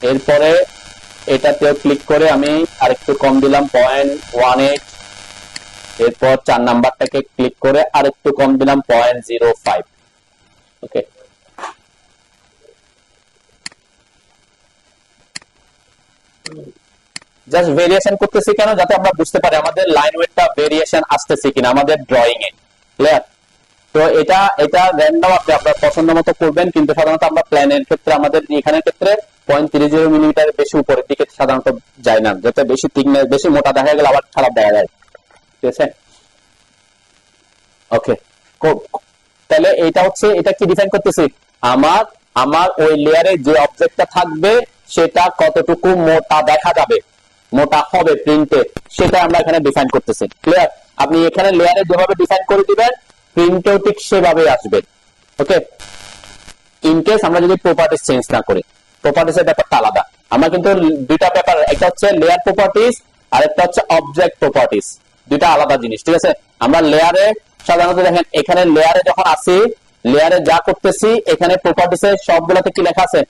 এরপরে এটাতেও ক্লিক করে আমি আরেকটু কম দিলাম 0.18। এরপর 4 নাম্বারটাকে ক্লিক করে আরেকটু কম দিলাম 0.05। ওকে, জাস্ট ভেরিয়েশন করতেছি কেন, যাতে আমরা বুঝতে পারি আমাদের লাইন ওয়েটটা ভেরিয়েশন আসতেছে কিনা আমাদের ড্রয়িং এ। ক্লিয়ার? তো এটা র্যান্ডম আপনি আপনার পছন্দ মতো করবেন, কিন্তু সাধারণত আমরা প্ল্যানের ক্ষেত্রে আমাদের এখানের ক্ষেত্রে 0.30 মিলিমিটার বেশি উপরের দিকে সাধারণত যায় না, যাতে বেশি থিকনেস বেশি মোটা দেখা গেলে আবার খারাপ দেখা যায়। ঠিক আছে, ওকে। তাহলে এটা কি ডিফাইন করতেছি, আমার ওই লেয়ারে যে অবজেক্টটা থাকবে সেটা কতটুকু মোটা দেখা যাবে, মোটা হবে প্রিন্টে, সেটা আমরা এখানে ডিফাইন করতেছি। ক্লিয়ার? আপনি এখানে লেয়ারে যেভাবে ডিফাইন করে দিবেন প্রিন্টেও ঠিক সেভাবে আসবে। ওকে, ইনকেস আমরা যদি প্রপার্টিজ চেঞ্জ না করি, প্রপার্টিজের ব্যাপারটা আলাদা। আমরা কিন্তু দুইটা ব্যাপার, একটা হচ্ছে লেয়ার প্রপার্টিজ আর একটা হচ্ছে অবজেক্ট প্রপার্টিজ, দুইটা আলাদা জিনিস। ঠিক আছে, আমরা লেয়ারে সাধারণত দেখেন এখানে লেয়ারে যখন আসি, লেয়ারে যা করতেছি এখানে প্রপার্টিজের সবগুলোতে কি লেখা আছে,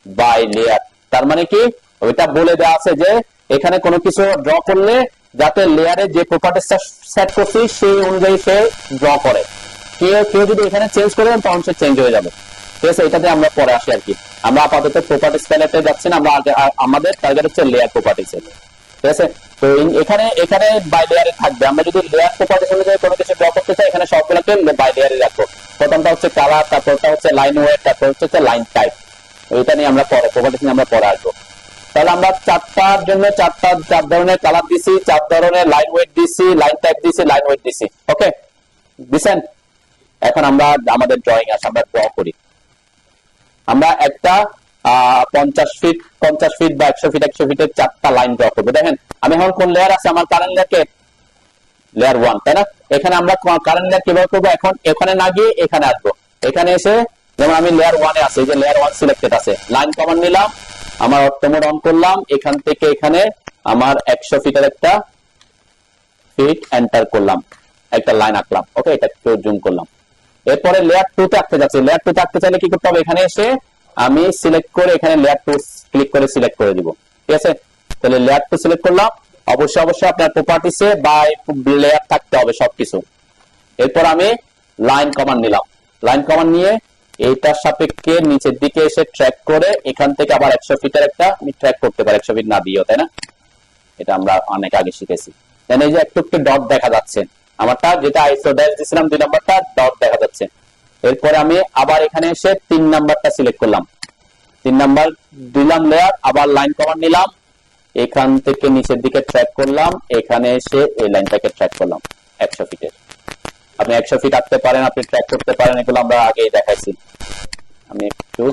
বাই লেয়ার। তার মানে কি, ওইটা বলে দেওয়া আছে যে এখানে কোনো কিছু ড্র করলে যাতে লেয়ারে যে প্রপার্টিজটা সেট করছি সেই অনুযায়ী সে ড্র করে। কেউ যদি এখানে চেঞ্জ করে দেন তখন সে চেঞ্জ হয়ে যাবে। ঠিক আছে, এটাতে আমরা পরে আসি আর কি। আমরা আপাতত প্রপার্টিজ প্যালেটে যাচ্ছি না, আমরা আমাদের টার্গেট হচ্ছে লেয়ার প্রপার্টিজ। ঠিক আছে, তো এখানে বাই লেয়ারে থাকবে। আমরা যদি লেয়ার প্রপার্টিজ অনুযায়ী কোনো কিছু ড্র করতে চাই, এখানে সবগুলোকে বাই লেয়ারে রাখবো। প্রথমটা হচ্ছে কালার, তারপরটা হচ্ছে লাইন ওয়েট, তারপর হচ্ছে লাইন টাইপ। এটা নিয়ে আমরা পরে প্রপার্টিজ নিয়ে আমরা পরে আসবো। তাহলে আমরা চারটার জন্য চার ধরনের কালার দিছি, 4 ধরনের লাইন ওয়েট দিছি, লাইন টাইপ দিছি, লাইন ওয়েট দিছি। ওকে, দিছেন? এখন আমরা আমাদের ড্রয়িং আছে, আমরা ড্র করি। আমরা একটা 50 ফিট বা 100 ফিটের 4টা লাইন ড্র করবো। দেখেন আমি এখন কোন লেয়ার আছে, আমার কারেন্ট লেয়ারকে লেয়ার 1, তাই না? এখানে আমরা কারেন্ট লেয়ার কিভাবে করবো, এখন এখানে না গিয়ে এখানে আসবো। এখানে এসে যেমন আমি লেয়ার 1 এ আছি, এই যে লেয়ার 1 সিলেক্টেড আছে, লাইন কমান্ড নিলাম, আমার অটোমোড অন করলাম, এখান থেকে এখানে আমার 100 ফিটের একটা ফিট এন্টার করলাম, একটা লাইন আঁকলাম। ওকে, এটা একটু জুম করলাম। এরপরে লেয়ার 2 তে আঁকতে যাচ্ছি। লেয়ার 2 তে আঁকতে চাইলে কি করতে হবে, এখানে এসে আমি সিলেক্ট করে এখানে লেয়ার 2 ক্লিক করে সিলেক্ট করে দিব। ঠিক আছে, তাহলে লেয়ার 2 সিলেক্ট করলাম। অবশ্যই আপনার প্রপার্টিসে বা লেয়ার থাকতে হবে সবকিছু। এরপর আমি লাইন কমান্ড নিলাম, লাইন কমান্ড নিয়ে এইটার সাপেক্ষে নিচের দিকে এসে ট্র্যাক করে এখান থেকে আবার 100 ফিটের একটা আমি ট্র্যাক করতে পারি, 100 ফিট না দিয়েও, তাই না? এটা আমরা অনেক আগে শিখেছি। দেন এই যে একটু ডট দেখা যাচ্ছে, আমারটা যেটা আইসো ড্যাশ দিছিলাম 2 নাম্বারটা ডট দেখা যাচ্ছে। এরপরে আমি আবার এখানে এসে 3 নাম্বারটা সিলেক্ট করলাম, 3 নাম্বার দিলাম লেয়ার, আবার লাইন কমান্ড নিলাম, এখান থেকে নিচের দিকে ট্র্যাক করলাম, এখানে এসে এই লাইনটাকে ট্র্যাক করলাম 100 ফিটের। আপনি 100 ফিট আঁকতে পারেন, আপনি ট্র্যাক করতে পারেন, এগুলো আমরা আগেই দেখাইছি। আমি একটু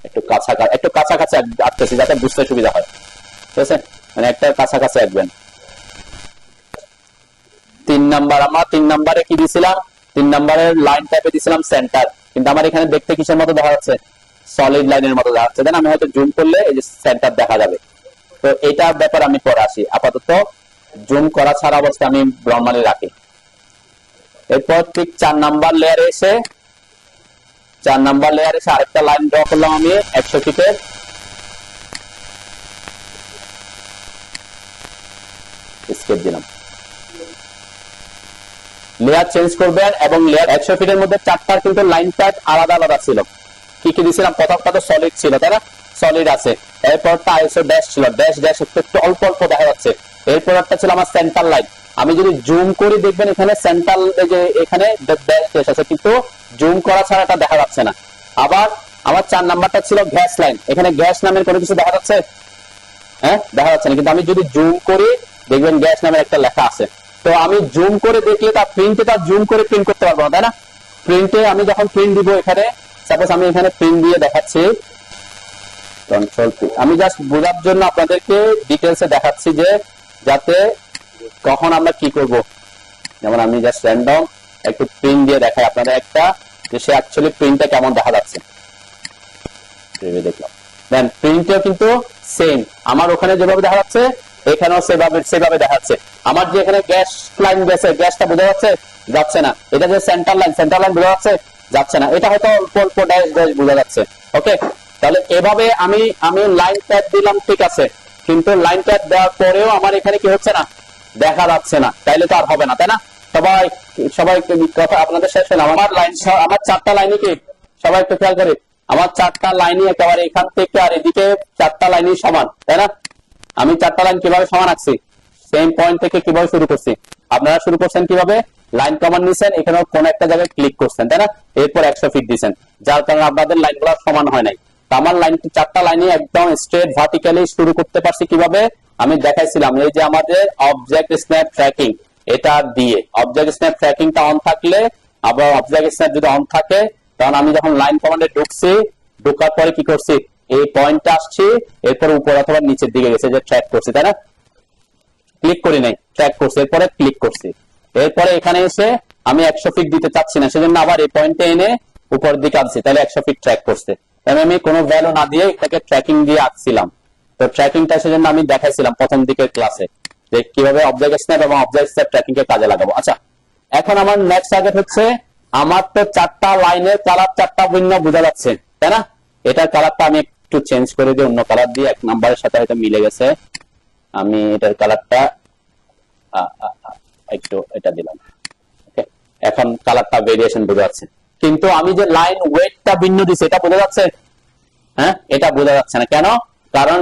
একটু কাছাকাছি আঁকতেছি যাতে বুঝতে সুবিধা হয়, ঠিক আছে? মানে একটা কাছাকাছি আঁকবেন। 3 নাম্বার, আমরা 3 নাম্বারে কি দিছিলাম? 3 নাম্বারের লাইন টাইপে দিছিলাম সেন্টার, কিন্তু আমার এখানে দেখতে কিসের মতো দেখা যাচ্ছে? সলিড লাইনের মতো দেখা যাচ্ছে। দেন আমি হয়তো জুম করলে এই যে সেন্টার দেখা যাবে। তো এটার ব্যাপারে আমি পরে আসি, আপাতত জুম করা ছাড়া অবস্থা আমি নরমালি রাখি। এরপর ঠিক 4 নাম্বার লেয়ারে এসে আরেকটা লাইন ড্র করলাম আমি 100 ফিটের। স্কেপ দিলাম। লেয়ার চেঞ্জ করবেন এবং লেয়ার 100 ফিটের মধ্যে 4টার কিন্তু লাইন টাইপ আলাদা আলাদা ছিল। কি কি দিয়েছিলাম? প্রথমটা তো সলিড ছিল, তাই না? সলিড আছে। এরপরটা আইসো ড্যাশ ছিল, ড্যাশ একটু অল্প অল্প দেখা যাচ্ছে। এরপর একটা ছিল আমার সেন্টার লাইন। আমি যদি জুম করে দেখবেন এখানে সেন্টার, যে এখানে ড্যাশ আছে, কিন্তু জুম করা ছাড়া এটা দেখা যাচ্ছে না। আবার আমার 4 নাম্বারটা ছিল গ্যাস লাইন। এখানে গ্যাস নামের কোনো কিছু দেখা যাচ্ছে? হ্যাঁ, দেখা যাচ্ছে না। কিন্তু আমি যদি জুম করি দেখবেন গ্যাস নামের একটা লেখা আছে। তো আমি জুম করে দেখলে তার প্রিন্টে তার জুম করে প্রিন্ট করতে পারবো না, তাই না? প্রিন্টে আমি যখন প্রিন্ট দিব, এখানে সাপোজ আমি এখানে প্রিন্ট দিয়ে দেখাচ্ছি, কন্ট্রোল পি। আমি জাস্ট বোঝার জন্য আপনাদেরকে ডিটেলসে দেখাচ্ছি, যে যাতে কখন আমরা কি করব। যেমন আমি জাস্ট র্যান্ডম একটু প্রিন্ট দিয়ে দেখাই আপনাদের একটা, যে সে অ্যাকচুয়ালি প্রিন্টটা কেমন দেখা যাচ্ছে। দেখলাম, দেন প্রিন্টেও কিন্তু সেম আমার ওখানে যেভাবে দেখা যাচ্ছে এখানেও সেভাবে দেখা যাচ্ছে। আমার যে এখানে গ্যাস লাইন গেছে, গ্যাসটা বোঝা যাচ্ছে? যাচ্ছে না। এটা যে সেন্টার লাইন বোঝা যাচ্ছে? যাচ্ছে না। এটা হয়তো অল্প অল্প ড্যাশ বোঝা যাচ্ছে। ওকে, তাহলে এভাবে আমি লাইন ট্যাগ দিলাম, ঠিক আছে, কিন্তু লাইন ট্যাগ দেওয়ার পরেও আমার এখানে কি হচ্ছে না? দেখা যাচ্ছে না। তাইলে তো আর হবে না, তাই না? সবাই কথা আপনাদের শেষ হলো। আমার 4টা লাইনই কি সবাই একটু খেয়াল করে, আমার 4টা লাইনই একেবারে এখান থেকে আর এদিকে 4টা লাইনই সমান, তাই না? আমি 4টা লাইন কিভাবে সমান আঁকছি? সেম পয়েন্ট থেকে কিভাবে শুরু করছি? আপনারা শুরু করছেন কিভাবে? লাইন কমান্ড নিছেন, এখানে কোন একটা জায়গায় ক্লিক করছেন, তাই না? এরপর 100 ফিট দিয়েছেন, যার কারণে আপনাদের লাইনগুলো সমান হয় নাই। আমার লাইন 4টা লাইনই একদম স্ট্রেট ভার্টিক্যালি শুরু করতে পারছি কিভাবে? আমি দেখাইছিলাম, এই যে আমাদের অবজেক্ট স্ন্যাপ ট্র্যাকিং, এটা দিয়ে অবজেক্ট স্ন্যাপ ট্র্যাকিংটা অন থাকলে, আবার অবজেক্ট স্ন্যাপ যদি অন থাকে, তখন আমি যখন লাইন কমান্ডে ঢুকছি, ঢোকার পরে কি করছি? এই পয়েন্টটা আসছি, এরপর উপর অথবা নিচের দিকে গেছে, যে ট্র্যাক করছি, তাই না? ক্লিক করি নাই, ট্র্যাক করছি, এরপরে ক্লিক করছি। এরপরে এখানে এসে আমি 100 ফিট দিতে চাচ্ছি না, সেজন্য আবার এই পয়েন্টে এনে উপরের দিকে আনছি, তাহলে 100 ফিট ট্র্যাক করছে। আমি কোনো ভ্যালু না দিয়ে এটাকে ট্র্যাকিং দিয়ে আঁকছিলাম। তো ট্র্যাকিংটা সেজন্য আমি দেখাইছিলাম প্রথম দিকের ক্লাসে, যে কিভাবে অবজেক্ট স্ন্যাপ এবং অবজেক্ট স্ন্যাপ ট্র্যাকিং কে কাজে লাগাবো। আচ্ছা, এখন আমার নেক্সট টার্গেট হচ্ছে, আমার তো 4টা লাইনের কালার 4টা ভিন্ন বোঝা যাচ্ছে, তাই না? এটার কালারটা আমি একটু চেঞ্জ করে দিই, অন্য কালার দিয়ে। 1 নাম্বারের সাথে হয়তো মিলে গেছে, আমি এটার কালারটা একটু এটা দিলাম। ওকে, এখন কালারটা ভেরিয়েশন বোঝা যাচ্ছে, কিন্তু আমি যে লাইন ওয়েটটা ভিন্ন দিছি, এটা বোঝা যাচ্ছে? হ্যাঁ, এটা বোঝা যাচ্ছে না। কেন? কারণ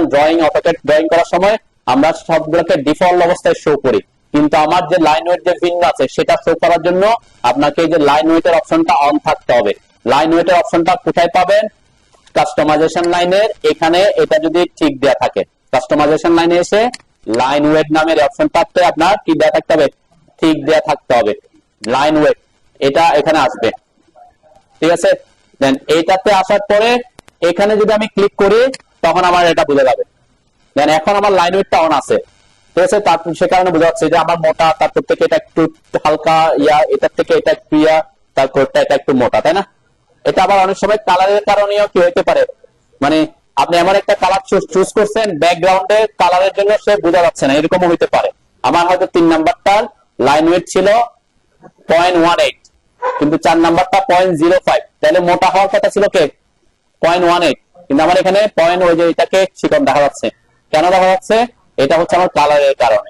অটোক্যাড ড্রয়িং করার সময় আমরা সবগুলোকে ডিফল্ট অবস্থায় শো করি, কিন্তু আমার যে লাইন ওয়েট যে ভিন্ন আছে, সেটা শো করার জন্য আপনাকে এই যে লাইন ওয়েটের অপশনটা অন থাকতে হবে। লাইন ওয়েটের অপশনটা কোথায় পাবেন? কাস্টমাইজেশন লাইনের এখানে, এটা যদি ঠিক দেয়া থাকে, কাস্টমাইজেশন লাইনে এসে লাইন ওয়েট নামের অপশনটাতে আপনার কি দেয়া থাকতে হবে? ঠিক দেয়া থাকতে হবে। লাইন ওয়েট এটা এখানে আসবে, ঠিক আছে? দেন এইটাতে আসার পরে এখানে যদি আমি ক্লিক করি, তখন আমার এটা বুঝে যাবে। দেন এখন আমার লাইন ওয়েটটা অন আছে, ঠিক আছে? তারপর সে কারণে বোঝা যাচ্ছে যে আমার মোটা, তারপর থেকে এটা একটু হালকা এটার থেকে এটা একটু তারপর এটা একটু মোটা, তাই না? এটা আবার অনেক সময় কালারের কারণেও কি হতে পারে, মানে আপনি এমন একটা কালার চুজ করছেন, ব্যাকগ্রাউন্ডে কালারের জন্য সে বোঝা যাচ্ছে না, এরকমও হতে পারে। আমার হয়তো 3 নাম্বারটার লাইন ওয়েট ছিল 0.18, কিন্তু 4 নাম্বারটা 0.05, তাহলে মোটা হওয়ার কথা ছিল কে? 0.18, কিন্তু আমার এখানে ওই যে এটাকে চিকন দেখা যাচ্ছে। কেন দেখা যাচ্ছে? এটা হচ্ছে আমার কালারের কারণে।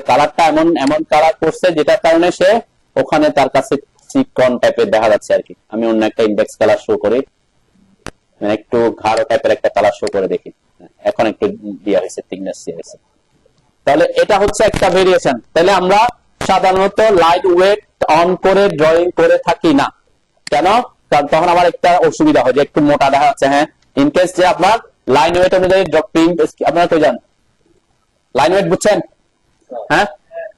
কালারটা এমন কালার করছে, যেটার কারণে সে ওখানে তার কাছে চিকন টাইপের দেখা যাচ্ছে আর কি। আমি অন্য একটা ইন্ডেক্স কালার শো করি, একটু গাঢ় টাইপের একটা কালার শো করে দেখি, এখন একটু দেওয়া হয়েছে, থিকনেস দেওয়া হয়েছে। তাহলে এটা হচ্ছে একটা ভেরিয়েশন। তাহলে আমরা সাধারণত লাইট ওয়েট অন করে ড্রয়িং করে থাকি না। কেন? কারণ তখন আমার একটা অসুবিধা হয়, যে একটু মোটা দেখা যাচ্ছে। হ্যাঁ, ইনকেস যে আপনার লাইন ওয়েট অনুযায়ী প্রিন্ট, আপনারা কই যান? লাইন ওয়েট বুঝছেন? হ্যাঁ,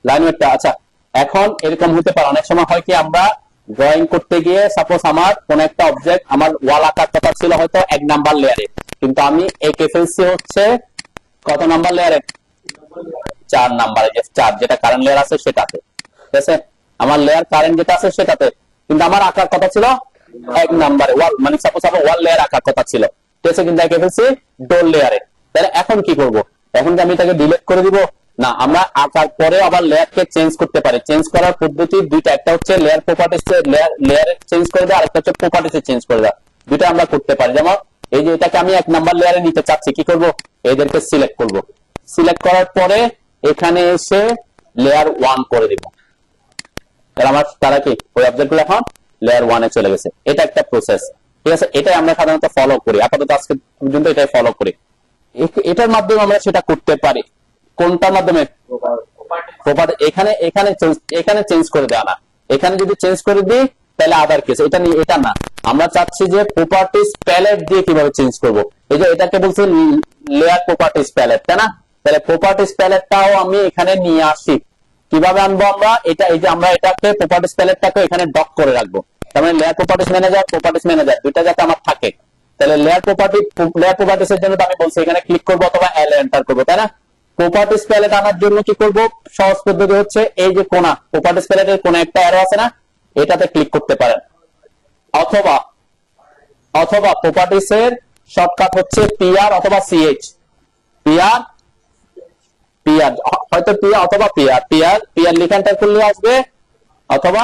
লাইন ওয়েটটা। আচ্ছা, এখন এরকম হতে পারে, অনেক সময় হয় কি আমরা ড্রয়িং করতে গিয়ে সাপোজ আমার কোন একটা অবজেক্ট আমার ওয়াল আঁকার কথা ছিল হয়তো 1 নাম্বার লেয়ারে, কিন্তু আমি এঁকে ফেলছি হচ্ছে কত নাম্বার লেয়ারে, 4 নাম্বারে, যে 4 যেটা কারেন্ট লেয়ার আছে সেটাতে। ঠিক আছে, আমার লেয়ার কারেন্ট যেটা আছে সেটাতে, কিন্তু আমার আঁকার কথা ছিল 1 নাম্বারে ওয়াল, মানে সাপোজ আমার ওয়াল লেয়ার আঁকার কথা ছিল, ঠিক আছে, কিন্তু এঁকে ফেলছি ডোর লেয়ারে। তাহলে এখন কি করব? এখন কি আমি এটাকে ডিলিট করে দিব? না, আমরা আঁকার পরে আবার লেয়ারকে চেঞ্জ করতে পারি। চেঞ্জ করার পদ্ধতি দুইটা, একটা হচ্ছে লেয়ার প্রপার্টিজ লেয়ারে চেঞ্জ করে দেওয়া, আরেকটা হচ্ছে প্রপার্টিজে চেঞ্জ করে দেওয়া। দুইটা আমরা করতে পারি। যেমন এই যে এটাকে আমি 1 নাম্বার লেয়ারে নিতে চাচ্ছি, কি করব? এদেরকে সিলেক্ট করব। সিলেক্ট করার পরে এখানে এসে লেয়ার 1 করে দিব। তাহলে আমার তারা কি ওই অবজেক্ট গুলো এখন লেয়ার 1 এ চলে গেছে। এটা একটা প্রসেস, ঠিক আছে, এটাই আমরা সাধারণত ফলো করি, আপাতত আজকে পর্যন্ত এটাই ফলো করি। এটার মাধ্যমে আমরা সেটা করতে পারি। কোনটার মাধ্যমে? প্রপার্টি। এখানে চেঞ্জ করে দেওয়া না, এখানে যদি চেঞ্জ করে দিই তাহলে আদার কেস। এটা নিয়ে এটা না, আমরা চাচ্ছি যে প্রপার্টিজ প্যালেট দিয়ে কিভাবে চেঞ্জ করব। এই যে এটাকে বলছি লেয়ার প্রপার্টিজ প্যালেট, তাই না? তাহলে প্রপার্টিজ প্যালেটটাও আমি এখানে নিয়ে আসি। কিভাবে আনবো আমরা? এটা এই যে আমরা এটাকে প্রপার্টিজ প্যালেটটাকে এখানে ডক করে রাখবো। তার মানে লেয়ার প্রপার্টিজ ম্যানেজার দুইটা যাতে আমার থাকে। তাহলে লেয়ার প্রপার্টিজ এর জন্য আমি বলছি এখানে ক্লিক করবো অথবা এল এন্টার করবো, তাই না? প্রপার্টিজ প্যালেট আনার জন্য কি করব? সহজ পদ্ধতি হচ্ছে এই যে কোনা, প্রপার্টিজ প্যালেটের কোন একটা অ্যারো আছে না, এটাতে ক্লিক করতে পারেন, অথবা প্রপার্টিজ এর শর্টকাট হচ্ছে পিআর অথবা সিএইচ। পিআর পিআর হয়তো পিআর অথবা পিআর লিখে এন্টার করলেও আসবে, অথবা